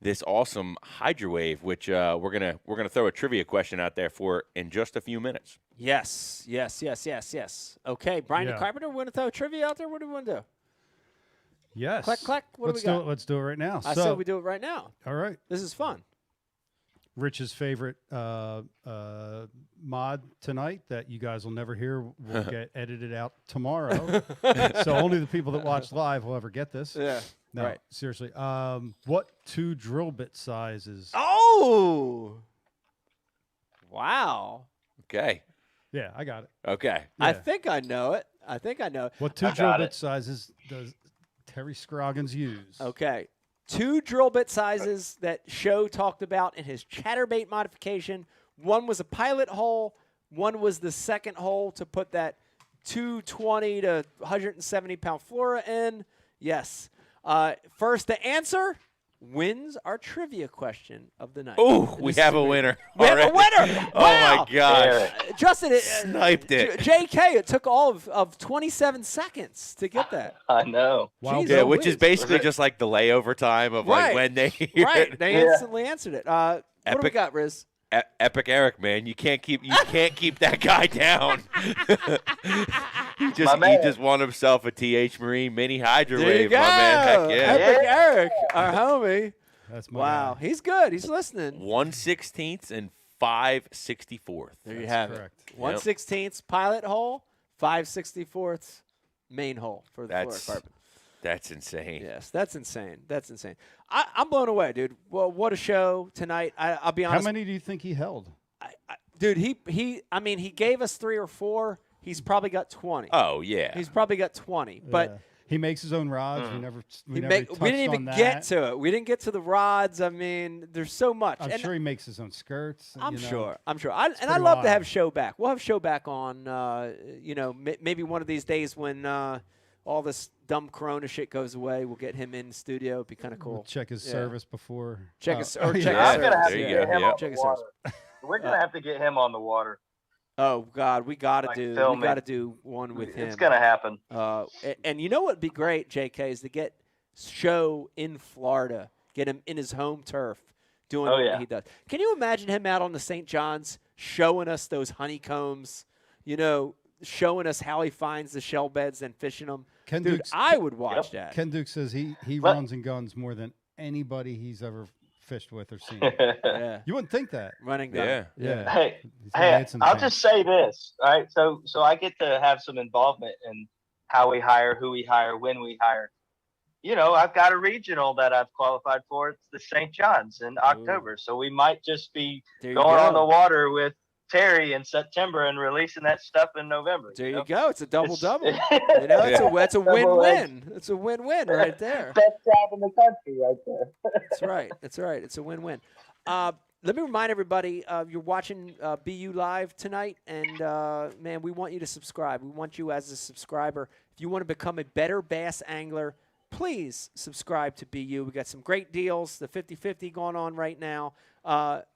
this awesome Hydra Wave, which we're gonna throw a trivia question out there for in just a few minutes. Yes. Okay, Brian Yeah. Carpenter, we want to throw trivia out there? What do we want to do? Yes. Clack, clack. What do we got? Let's do it right now. I said we do it right now. All right. This is fun. Rich's favorite mod tonight that you guys will never hear will get edited out tomorrow. So only the people that watch live will ever get this. Yeah. No, Right. seriously. What 2 drill bit sizes? Oh! Wow. Okay. Yeah, I got it. Okay. I Yeah. think I know it. What 2 drill bit sizes does Terry Scroggins use? Okay. 2 drill bit sizes that Show talked about in his chatterbait modification. One was a pilot hole. One was the second hole to put that 220 to 170 pound flora in. Yes. First to answer wins our trivia question of the night. Oh, we have a winner. We have a winner. Oh, Wow. my gosh. Justin, Sniped it. JK, it took all of 27 seconds to get that. I know. Jeez Yeah, which is Louise. basically just like the layover time of like when they hear Right. it. They instantly answered it. What do we got, Riz? Epic Eric, man, you can't keep that guy down. He just won himself a TH Marine mini Hydra There you Wave, go. my man. Heck yeah. Epic Eric, our homie. That's my wow. guy. He's good. He's listening. 1/16 and 5/64. There you That's have correct. it. 1/16 pilot hole, 5/64 main hole for the floor carpet. That's insane. Yes, that's insane. That's insane. I'm blown away, dude. Well, what a show tonight. I'll be honest. How many do you think he held? Dude, he gave us 3 or 4. He's probably got 20. Oh, yeah. He's probably got 20. But Yeah. He makes his own rods. We never touched we didn't even on get that. to it. We didn't get to the rods. I mean, there's so much. I'm And sure he makes his own skirts. I'm you know. sure. I'm sure. It's And I'd pretty love to wild. have Show back. We'll have Show back on, maybe one of these days when all this dumb Corona shit goes away. We'll get him in the studio. It'd be kind of cool. We'll check his Yeah. service before. Check his check his I'm gonna have service. to Yeah. get him on Check the his service. water. We're gonna have to get him on the water. Oh God, we gotta Like do filming. one with him. It's gonna happen. And you know what'd be great, JK, is to get Show in Florida, get him in his home turf, doing Oh, what yeah. he does. Can you imagine him out on the St. John's showing us those honeycombs? Showing us how he finds the shell beds and fishing them. Ken Dude, Dukes- I would watch that. Ken Duke says he runs and guns more than anybody he's ever fished with or seen. Yeah. You wouldn't think that. Running gun. Yeah. Hey, He's got hits in the I'll tank. just say this, all right? So I get to have some involvement in how we hire, who we hire, when we hire. I've got a regional that I've qualified for. It's the St. John's in October. So we might just be There going you on go. the water with Terry in September and releasing that stuff in November. There you go. It's a double-double. It's- It's a win-win. It's a win-win right there. Best job in the country right there. That's right. That's right. It's a win-win. Let me remind everybody, you're watching BU Live tonight, and, man, we want you to subscribe. We want you as a subscriber. If you want to become a better bass angler, please subscribe to BU. We got some great deals, the 50-50 going on right now.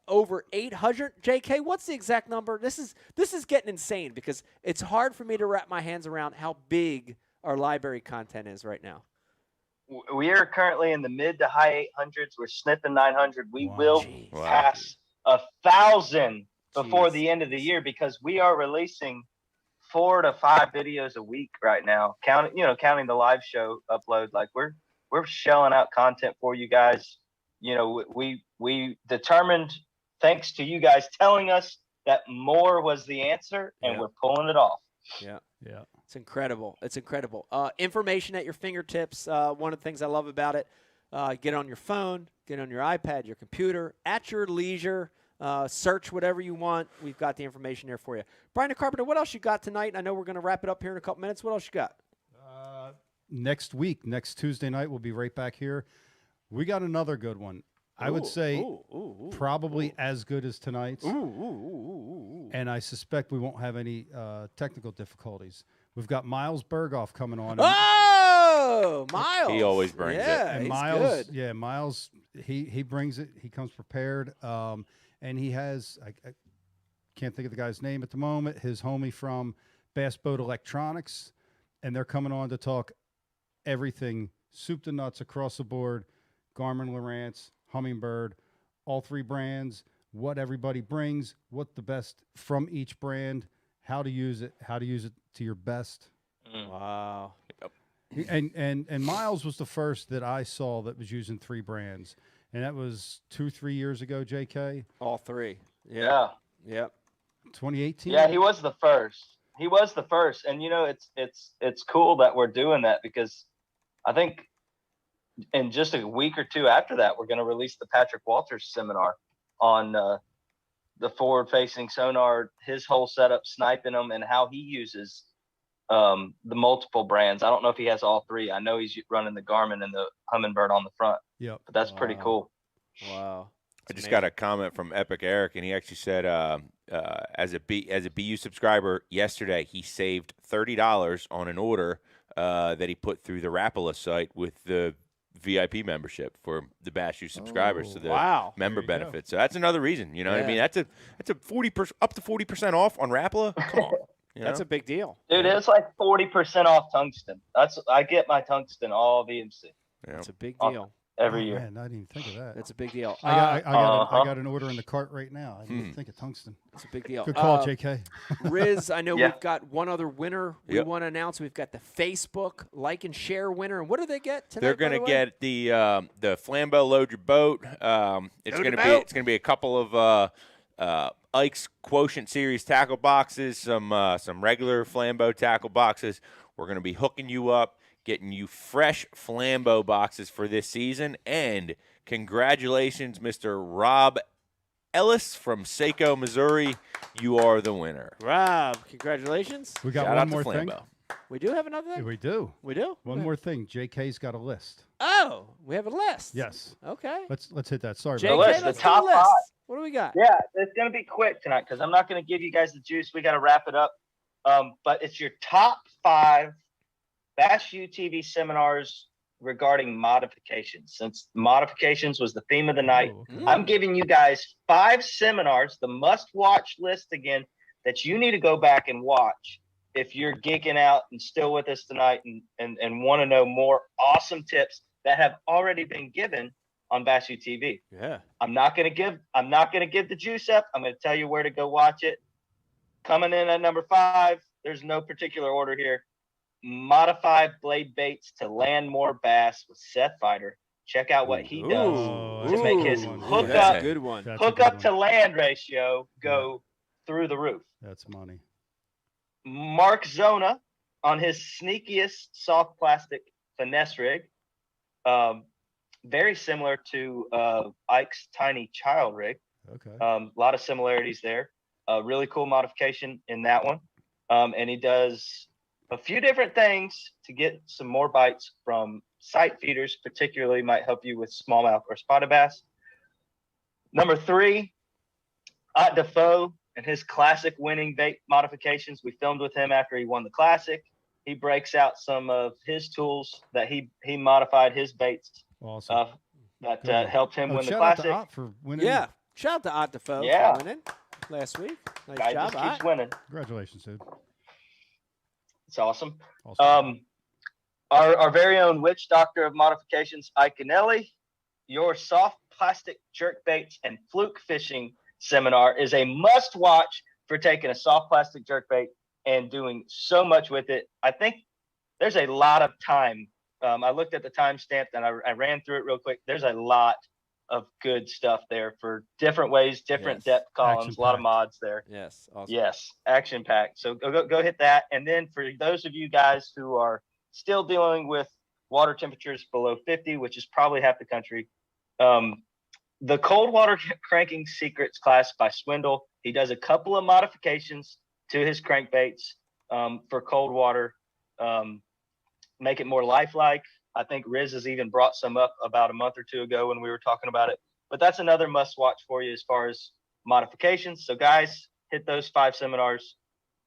Over 800. JK, what's the exact number? This is getting insane because it's hard for me to wrap my hands around how big our library content is right now. We are currently in the mid to high 800s. We're sniffing 900. We will pass 1,000 before the end of the year because we are releasing 4 to 5 videos a week right now. Counting the live show upload. Like we're shelling out content for you guys. We determined, thanks to you guys telling us that more was the answer, and we're pulling it off. Yeah. It's incredible. It's incredible. Information at your fingertips. One of the things I love about it, get on your phone, get on your iPad, your computer, at your leisure. Search whatever you want. We've got the information there for you. Brian Carpenter, what else you got tonight? I know we're going to wrap it up here in a couple minutes. What else you got? Next week, next Tuesday night, we'll be right back here. We got another good one. I would say probably as good as tonight's. And I suspect we won't have any technical difficulties. We've got Miles Berghoff coming on. Oh, Miles. He always brings it. And he's Miles, good. yeah, Miles, he brings it. He comes prepared. And he has, I can't think of the guy's name at the moment, his homie from Bass Boat Electronics. And they're coming on to talk everything, soup to nuts across the board, Garmin, Lowrance, Humminbird, all 3 brands, what everybody brings, what the best from each brand, how to use it to your best. Wow. And Miles was the first that I saw that was using 3 brands. And that was 2-3 years ago, JK. All 3. Yeah. Yep. 2018. Yeah, he was the first. And it's cool that we're doing that because I think in just a week or two after that, we're going to release the Patrick Walters seminar on the forward-facing sonar, his whole setup, sniping them, and how he uses the multiple brands. I don't know if he has all 3. I know he's running the Garmin and the Humminbird on the front. Yep. But that's pretty cool. Wow. I just got a comment from Epic Eric, and he actually said, as a BU subscriber yesterday, he saved $30 on an order that he put through the Rapala site with the VIP membership for the Bass U subscribers, so the member benefit. So that's another reason. You know what I mean? That's a 40% up to 40% off on Rapala. Come on, that's a big deal, dude. It's like 40% off tungsten. I get my tungsten all VMC. That's a big deal. every year. Man, I didn't even think of that. That's a big deal. I got an order in the cart right now. I didn't even think of tungsten. It's a big deal. Good call, JK. Riz, I know Yeah. we've got one other winner we want to announce. We've got the Facebook like and share winner. And what do they get tonight? They're going to get the Flambeau Load Your Boat. It's going to be a couple of Ike's Quotient Series tackle boxes, some regular Flambeau tackle boxes. We're going to be hooking you up, getting you fresh Flambeau boxes for this season. And congratulations, Mr. Rob Ellis from Saco, Missouri. You are the winner. Rob, congratulations. We got Shout one out more to thing. Flambeau. We do have another thing? We do. We do? One more thing. JK's got a list. Oh, we have a list. Yes. Okay. Let's hit that. Sorry. JK, about that. let's the top do the list. 5. What do we got? Yeah, it's going to be quick tonight because I'm not going to give you guys the juice. We got to wrap it up. But it's your top 5 Bash U TV seminars regarding modifications. Since modifications was the theme of the night, I'm giving you guys 5 seminars, the must-watch list again, that you need to go back and watch if you're geeking out and still with us tonight and want to know more awesome tips that have already been given on Bash U TV. Yeah. I'm not gonna give the juice up. I'm gonna tell you where to go watch it. Coming in at number 5, there's no particular order here. Modified blade baits to land more bass with Seth Fighter. Check out what he does to make his hook up to land ratio go through the roof. That's money. Mark Zona on his sneakiest soft plastic finesse rig. Very similar to Ike's tiny child rig. Okay. A lot of similarities there. Really cool modification in that one. And he does a few different things to get some more bites from sight feeders, particularly might help you with smallmouth or spotted bass. Number 3, Ott Defoe and his classic winning bait modifications. We filmed with him after he won the classic. He breaks out some of his tools that he modified his baits. Awesome. That helped him win the shout classic. Out to Ott for winning. Yeah. Shout out to Ott Defoe Yeah. for winning last week. Nice Guy job, just keeps Ott. winning. Congratulations, dude. It's awesome. Our very own witch doctor of modifications, Ike Anelli, your soft plastic jerk baits and fluke fishing seminar is a must watch for taking a soft plastic jerk bait and doing so much with it. I think there's a lot of time. I looked at the timestamp and I ran through it real quick. There's a lot of good stuff there for different ways, different depth columns, a lot of mods there. Yes. Awesome. Yes. Action packed. So go hit that. And then for those of you guys who are still dealing with water temperatures below 50, which is probably half the country, the cold water cranking secrets class by Swindle. He does a couple of modifications to his crankbaits for cold water, make it more lifelike. I think Riz has even brought some up about a month or 2 ago when we were talking about it. But that's another must watch for you as far as modifications. So guys, hit those 5 seminars.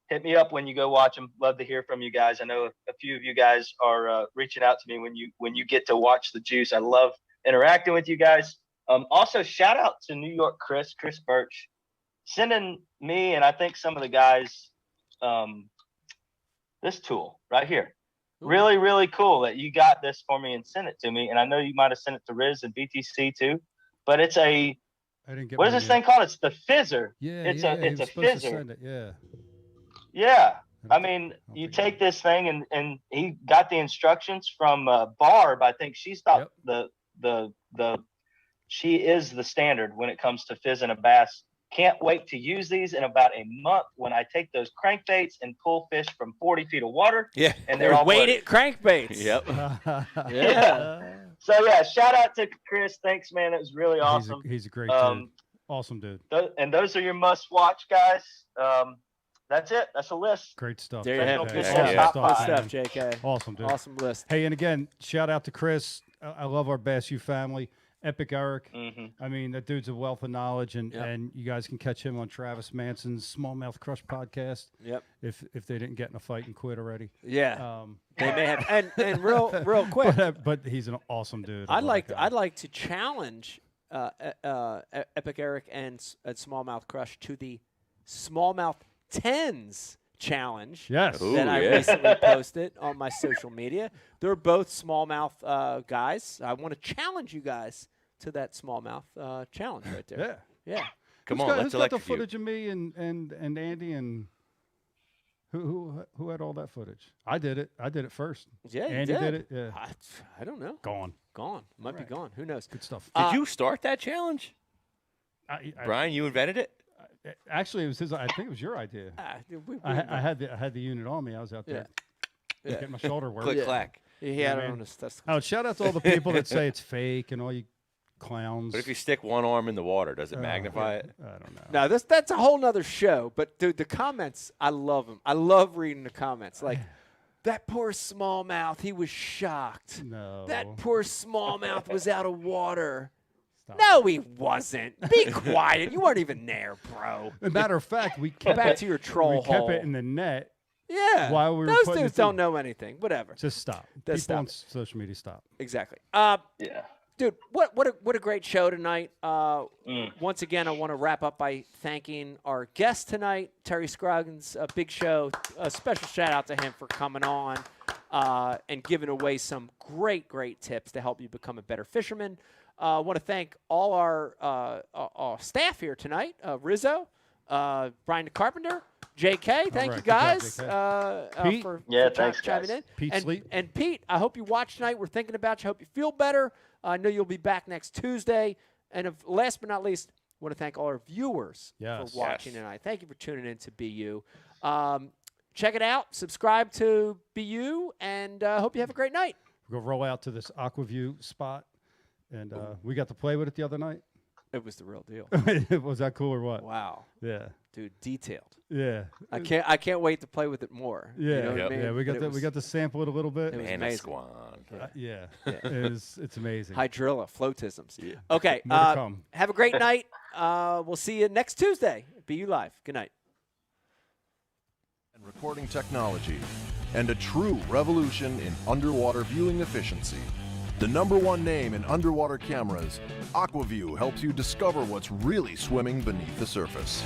Hit me up when you go watch them. Love to hear from you guys. I know a few of you guys are reaching out to me when you get to watch the juice. I love interacting with you guys. Also, shout out to New York Chris Birch, sending me and I think some of the guys this tool right here. Really, really cool that you got this for me and sent it to me. And I know you might have sent it to Riz and BTC too, but it's a, what is this thing called? It's the Fizzer. Yeah, it's a Fizzer. Yeah. Yeah. I mean, you take this thing and he got the instructions from Barb. I think she's thought she is the standard when it comes to fizzing a bass. Can't wait to use these in about a month when I take those crankbaits and pull fish from 40 feet of water. Yeah. And they're all weighted crankbaits. Yep. Yeah. So yeah, shout out to Chris. Thanks, man. It was really awesome. He's a great dude. Awesome dude. And those are your must watch guys. That's it. That's a list. Great stuff. There you have it. Good stuff, JK. Awesome, dude. Awesome list. Hey, and again, shout out to Chris. I love our Bass U family. Epic Eric. Mm-hmm. I mean, that dude's a wealth of knowledge, and you guys can catch him on Travis Manson's Smallmouth Crush podcast. Yep. If they didn't get in a fight and quit already. Yeah. They may have. And real quick. But he's an awesome dude. I'd like to challenge Epic Eric and Smallmouth Crush to the Smallmouth 10s challenge Yes. that I recently posted on my social media. They're both smallmouth guys. I want to challenge you guys to that smallmouth challenge right there. Yeah. Come on, let's who's got the electrocute. footage of me and Andy and who had all that footage? I did it. I did it first. Yeah, you Andy did it. Yeah. I don't know. Gone. Might be gone. Who knows? Good stuff. Did you start that challenge? Brian, you invented it? Actually, it was his. I think it was your idea. I had the unit on me. I was out there. Getting my shoulder work. Click clack. He had it on his testicle. Oh, shout out to all the people that say it's fake and all you clowns. But if you stick one arm in the water, does it magnify it? I don't know. No, that's a whole nother show. But dude, the comments, I love them. I love reading the comments. Like, that poor smallmouth, he was shocked. No. That poor smallmouth was out of water. No, he wasn't. Be quiet. You weren't even there, bro. As a matter of fact, we kept back it, to your troll we kept hole. it in the net. Yeah. While we were Those putting dudes it through. don't know anything. Whatever. Just stop. Just People on stop social media, stop. Exactly. Yeah. Dude, what a great show tonight. Once again, I want to wrap up by thanking our guest tonight, Terry Scroggins. A big show. A special shout out to him for coming on and giving away some great tips to help you become a better fisherman. I want to thank all our staff here tonight. Rizzo, Brian the Carpenter, JK. Thank you guys Pete? for thanks, chiming guys. in. Pete and, Sleep. and Pete, I hope you watch tonight. We're thinking about you. I hope you feel better. I know you'll be back next Tuesday. And last but not least, I want to thank all our viewers for watching tonight. Thank you for tuning in to BU. Check it out. Subscribe to BU, and hope you have a great night. We'll roll out to this Aquaview spot, and we got to play with it the other night. It was the real deal. Was that cool or what? Wow. Yeah. Dude, detailed. Yeah. I can't wait to play with it more. Yeah. You know what I mean? Yeah. We got to sample it a little bit. It was amazing. It's amazing. Hydrilla, floatisms. Yeah. Okay. More to come. Have a great night. We'll see you next Tuesday. BU Live. Good night. And recording technology and a true revolution in underwater viewing efficiency. The #1 name in underwater cameras, Aquaview helps you discover what's really swimming beneath the surface.